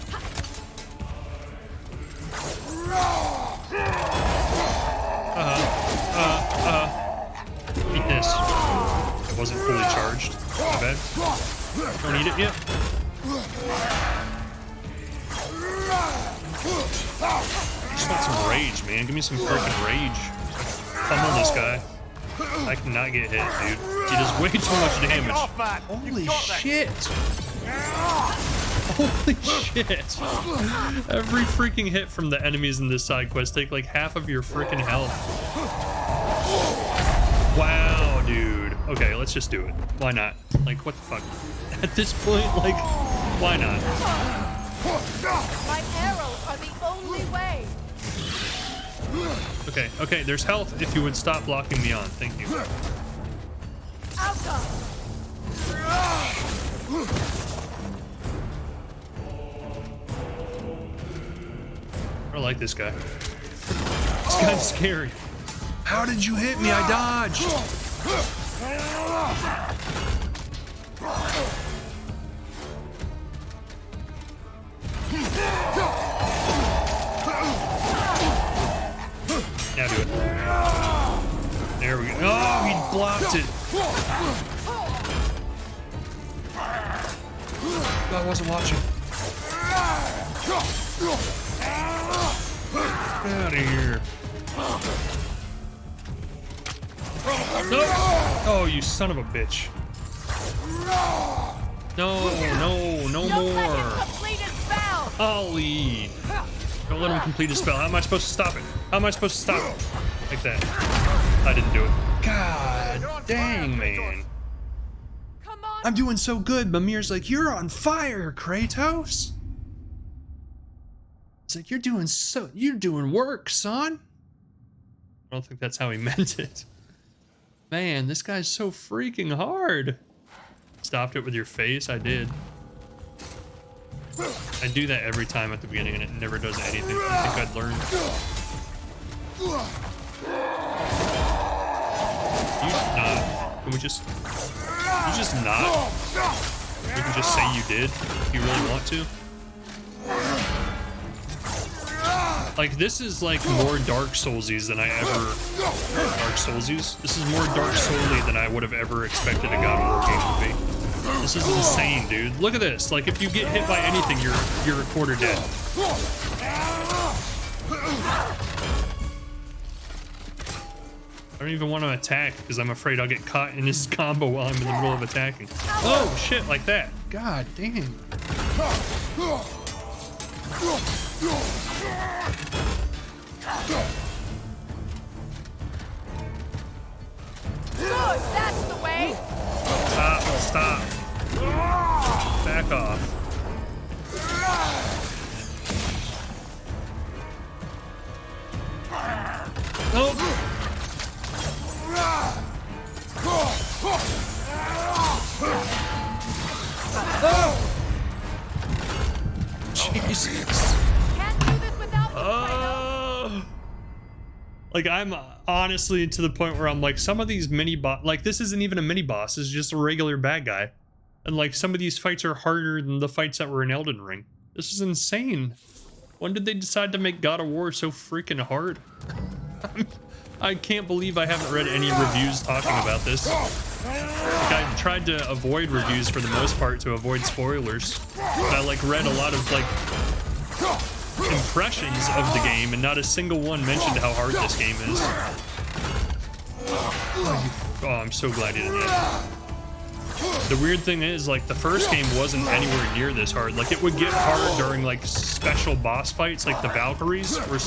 Eat this. It wasn't fully charged. My bad. Don't eat it yet. Just want some rage, man. Give me some freaking rage. Pummel this guy. I cannot get hit, dude. He does way too much damage. Holy shit! Holy shit! Every freaking hit from the enemies in this side quest take like half of your freaking health. Wow, dude. Okay, let's just do it. Why not? Like, what the fuck? At this point, like, why not? My arrows are the only way. Okay, okay, there's health if you would stop blocking me on. Thank you. I don't like this guy. This guy's scary. How did you hit me? I dodged. Now do it. There we go. Oh, he blocked it. I wasn't watching. Get out of here. No. Oh, you son of a bitch. No, no, no more. Ollie. Don't let him complete his spell. How am I supposed to stop it? How am I supposed to stop it? Like that. I didn't do it. God dang, man. I'm doing so good. Mimir's like, you're on fire, Kratos. It's like, you're doing work, son. I don't think that's how he meant it. Man, this guy's so freaking hard. Stopped it with your face? I did. I do that every time at the beginning and it never does anything. I think I'd learn. You not. Can we just... You just not? You can just say you did if you really want to. Like, this is like more Dark Soulsies than I ever... Dark Soulsies? This is more Dark Soul-y than I would have ever expected a God of War game to be. This is insane, dude. Look at this. Like, if you get hit by anything, you're a quarter dead. I don't even want to attack because I'm afraid I'll get caught in this combo while I'm in the middle of attacking. Oh, shit, like that. God damn. Good, that's the way. Stop, stop. Back off. Nope. Oh. Jesus. Can't do this without Like, I'm honestly to the point where I'm like, some of these mini boss, like, this isn't even a mini boss, it's just a regular bad guy. And like, some of these fights are harder than the fights that were in Elden Ring. This is insane. When did they decide to make God of War so freaking hard? I can't believe I haven't read any reviews talking about this. Like, I've tried to avoid reviews for the most part to avoid spoilers. But I like read a lot of like impressions of the game and not a single one mentioned how hard this game is. Oh, I'm so glad you didn't. The weird thing is, like, the first game wasn't anywhere near this hard. Like, it would get hard during like special boss fights, like the Valkyries were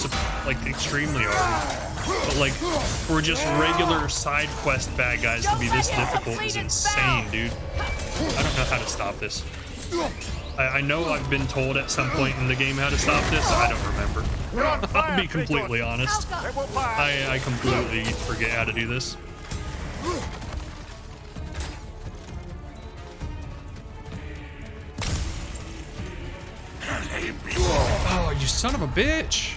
like extremely hard. But like, for just regular side quest bad guys to be this difficult is insane, dude. I don't know how to stop this. I know I've been told at some point in the game how to stop this. I don't remember. I'll be completely honest. I completely forget how to do this. Oh, you son of a bitch!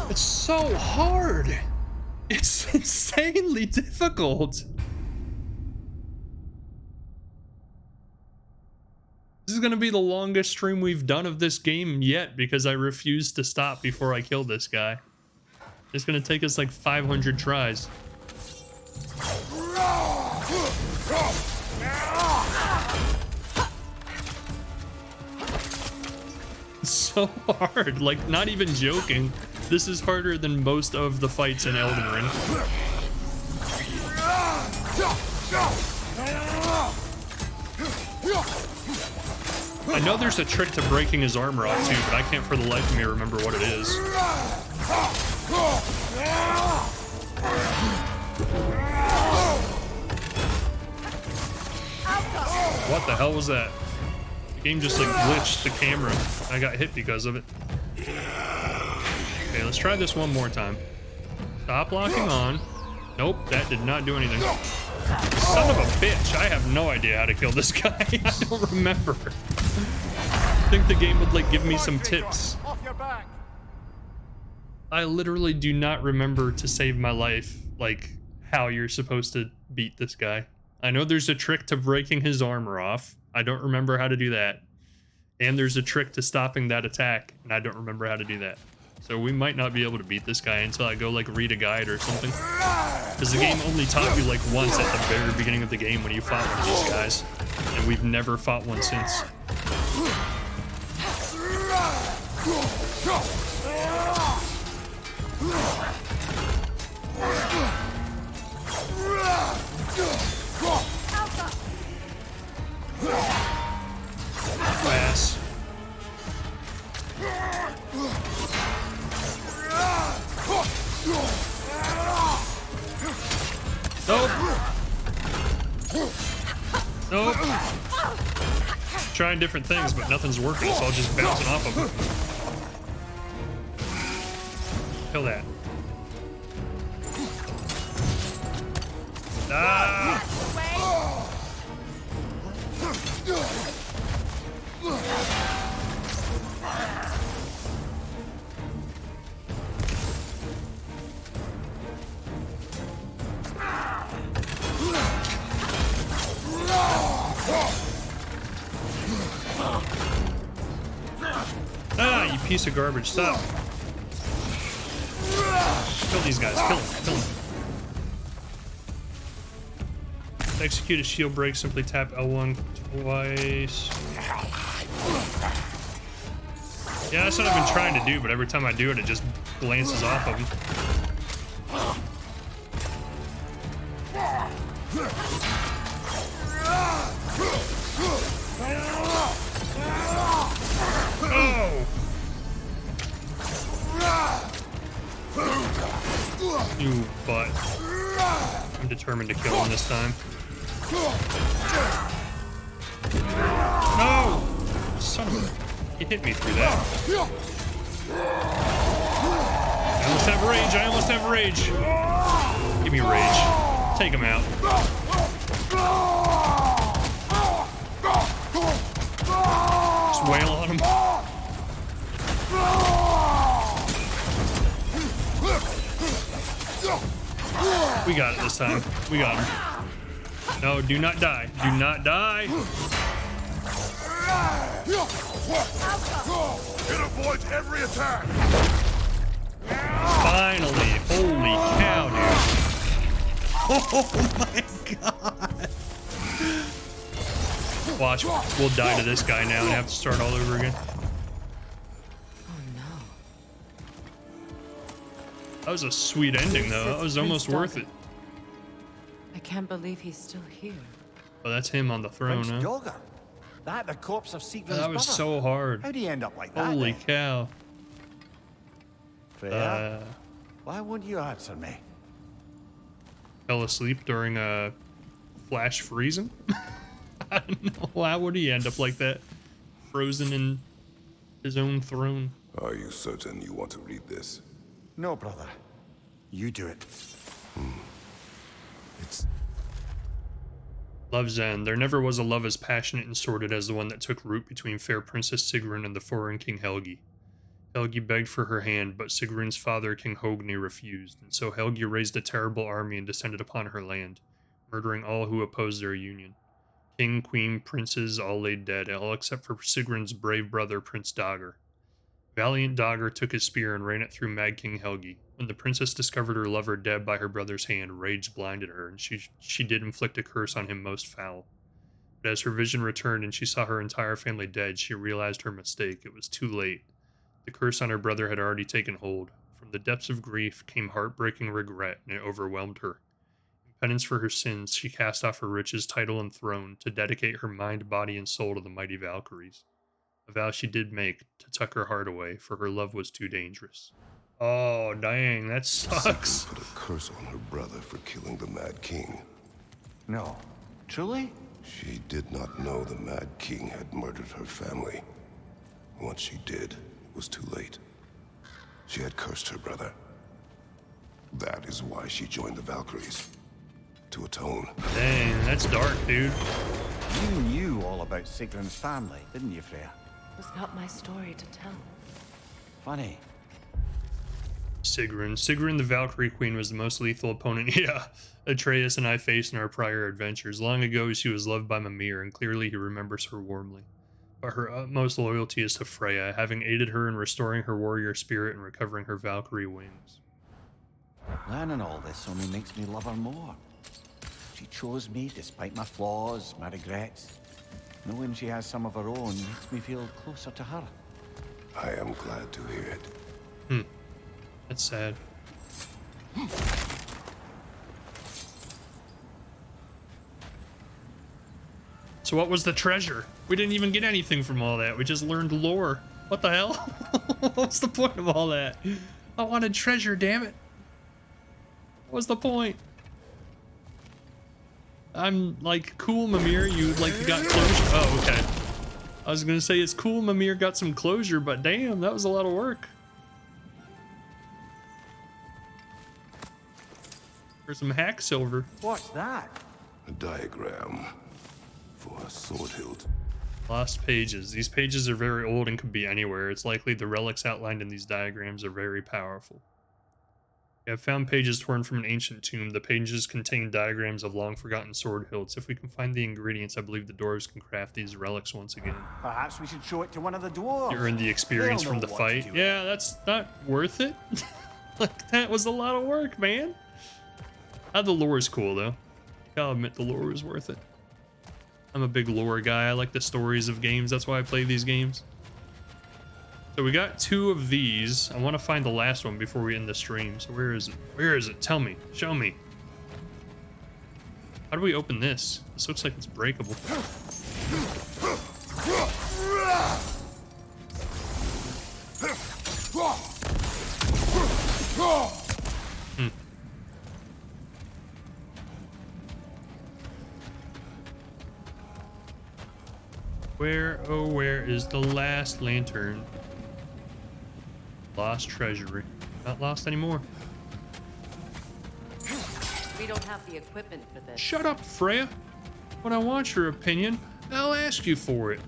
It's so hard! It's insanely difficult! This is gonna be the longest stream we've done of this game yet because I refused to stop before I killed this guy. It's gonna take us like 500 tries. It's so hard, like not even joking. This is harder than most of the fights in Elden Ring. I know there's a trick to breaking his armor off too, but I can't for the life of me remember what it is. What the hell was that? The game just like glitched the camera. I got hit because of it. Okay, let's try this one more time. Stop locking on. Nope, that did not do anything. Son of a bitch, I have no idea how to kill this guy. I don't remember. I think the game would like give me some tips. I literally do not remember to save my life, like how you're supposed to beat this guy. I know there's a trick to breaking his armor off. I don't remember how to do that. And there's a trick to stopping that attack, and I don't remember how to do that. So we might not be able to beat this guy until I go like read a guide or something. Because the game only taught you like once at the very beginning of the game when you fought one of these guys. And we've never fought one since. Ass. Nope. Nope. Trying different things, but nothing's working, so I'll just bouncing off of them. Kill that. Ah! Ah, you piece of garbage. Stop. Kill these guys. Kill them. Kill them. To execute a shield break, simply tap L1 twice. Yeah, that's what I've been trying to do, but every time I do it, it just glances off of him. Oh! You butt. I'm determined to kill him this time. No! Son of a... He hit me through that. I almost have rage. I almost have rage. Give me rage. Take him out. Just wail on him. We got it this time. We got him. No, do not die. Do not die. It avoids every attack. Finally. Holy cow, dude. Oh my god. Watch, we'll die to this guy now and have to start all over again. That was a sweet ending, though. That was almost worth it. I can't believe he's still here. Oh, that's him on the throne, Prince huh? Dogger. That the corpse of Sigrun's That was brother. so hard. How'd he end up like that? Holy then? cow. Freya, why won't you answer me? Fell asleep during a flash freezing? I don't know. Why would he end up like that? Frozen in his own throne. Are you certain you want to read this? No, brother. You do it. It's... Love's End. There never was a love as passionate and sordid as the one that took root between fair Princess Sigrun and the foreign King Helgi. Helgi begged for her hand, but Sigrun's father, King Hogni, refused, and so Helgi raised a terrible army and descended upon her land, murdering all who opposed their union. King, queen, princes all lay dead, all except for Sigrun's brave brother, Prince Dagr. Valiant Dogger took his spear and ran it through Mad King Helgi. When the princess discovered her lover dead by her brother's hand, rage blinded her, and she did inflict a curse on him most foul. But as her vision returned and she saw her entire family dead, she realized her mistake. It was too late. The curse on her brother had already taken hold. From the depths of grief came heartbreaking regret, and it overwhelmed her. In penance for her sins, she cast off her riches, title, and throne to dedicate her mind, body, and soul to the mighty Valkyries. A vow she did make to tuck her heart away, for her love was too dangerous. Oh, dang, that sucks. Sigrun put a curse on her brother for killing the Mad King. No. Truly? She did not know the Mad King had murdered her family. Once she did, it was too late. She had cursed her brother. That is why she joined the Valkyries. To atone. Dang, that's dark, dude. You knew all about Sigrun's family, didn't you, Freya? It was not my story to tell. Funny. Sigrun the Valkyrie Queen was the most lethal opponent, yeah, Atreus and I faced in our prior adventures. Long ago, she was loved by Mimir, and clearly he remembers her warmly. But her utmost loyalty is to Freya, having aided her in restoring her warrior spirit and recovering her Valkyrie wings. Learning all this only makes me love her more. She chose me despite my flaws, my regrets. Knowing she has some of her own makes me feel closer to her. I am glad to hear it. That's sad. So what was the treasure? We didn't even get anything from all that. We just learned lore. What the hell? What's the point of all that? I wanted treasure, damn it. What's the point? I'm like, cool, Mimir, you like you got closure. Oh, okay. I was gonna say it's cool Mimir got some closure, but damn, that was a lot of work. For some hack silver. What's that? A diagram for a sword hilt. Lost pages. These pages are very old and could be anywhere. It's likely the relics outlined in these diagrams are very powerful. We have found pages torn from an ancient tomb. The pages contain diagrams of long-forgotten sword hilts. If we can find the ingredients, I believe the dwarves can craft these relics once again. Perhaps we should show it to one of the dwarves. You earn the experience from the fight. Yeah, that's not worth it. Like, that was a lot of work, man. The lore is cool, though. I'll admit the lore is worth it. I'm a big lore guy. I like the stories of games. That's why I play these games. So we got 2 of these. I want to find the last one before we end the stream. So where is it? Where is it? Tell me. Show me. How do we open this? This looks like it's breakable. Where, oh, where is the last lantern? Lost treasury. Not lost anymore. We don't have the equipment for this. Shut up, Freya. When I want your opinion, I'll ask you for it.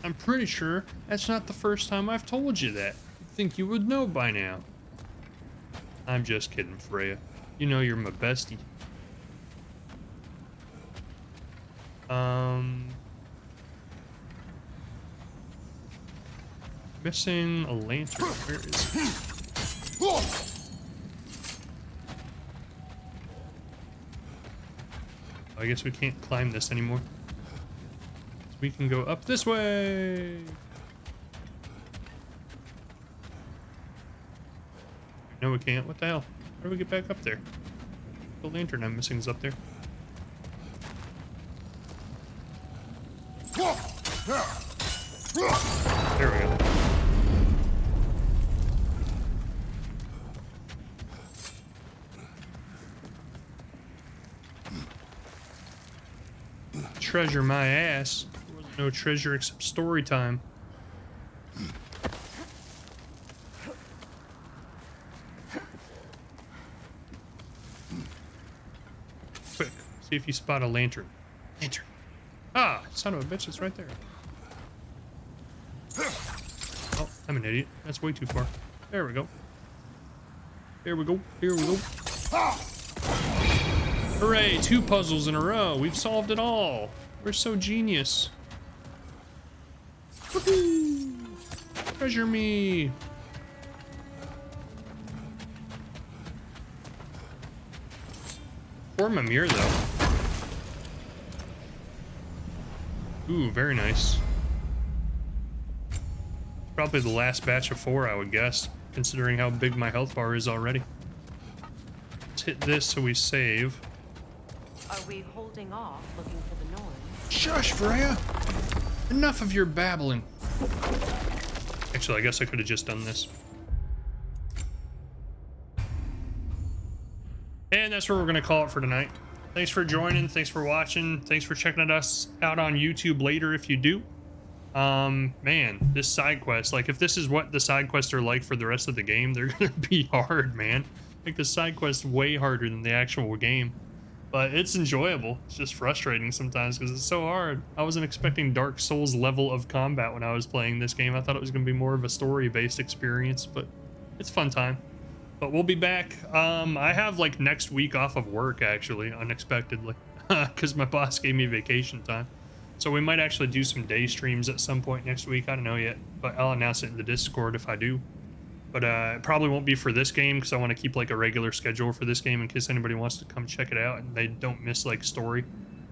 I'm pretty sure that's not the first time I've told you that. You'd think you would know by now. I'm just kidding, Freya. You know you're my bestie. Missing a lantern. Where is it? I guess we can't climb this anymore. So we can go up this way. No, we can't. What the hell? How do we get back up there? The lantern I'm missing is up there. There we go. Treasure my ass. There wasn't no treasure except story time. Quick, see if you spot a lantern. Lantern. Ah, son of a bitch, it's right there. Oh, I'm an idiot. That's way too far. There we go. Here we go. Here we go. Hooray, 2 puzzles in a row. We've solved it all. We're so genius. Treasure me. Poor Mimir, though. Ooh, very nice. Probably the last batch of 4, I would guess, considering how big my health bar is already. Let's hit this so we save. Are we holding off looking for the noise? Shush, Freya! Enough of your babbling. Actually, I guess I could have just done this. And that's where we're going to call it for tonight. Thanks for joining. Thanks for watching. Thanks for checking us out on YouTube later if you do. Man, this side quest, like if this is what the side quests are like for the rest of the game, they're going to be hard, man. Like the side quest way harder than the actual game. But it's enjoyable. It's just frustrating sometimes because it's so hard. I wasn't expecting Dark Souls level of combat when I was playing this game. I thought it was going to be more of a story-based experience, but it's a fun time. But we'll be back. I have like next week off of work actually, unexpectedly, because my boss gave me vacation time. So we might actually do some day streams at some point next week. I don't know yet, but I'll announce it in the Discord if I do. But it probably won't be for this game because I want to keep like a regular schedule for this game in case anybody wants to come check it out and they don't miss like story.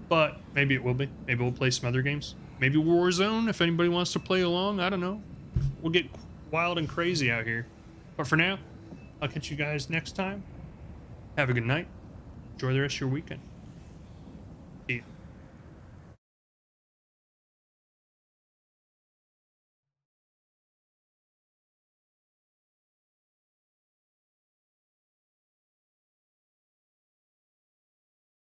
But maybe it will be. Maybe we'll play some other games. Maybe Warzone if anybody wants to play along. I don't know. We'll get wild and crazy out here. But for now, I'll catch you guys next time. Have a good night. Enjoy the rest of your weekend.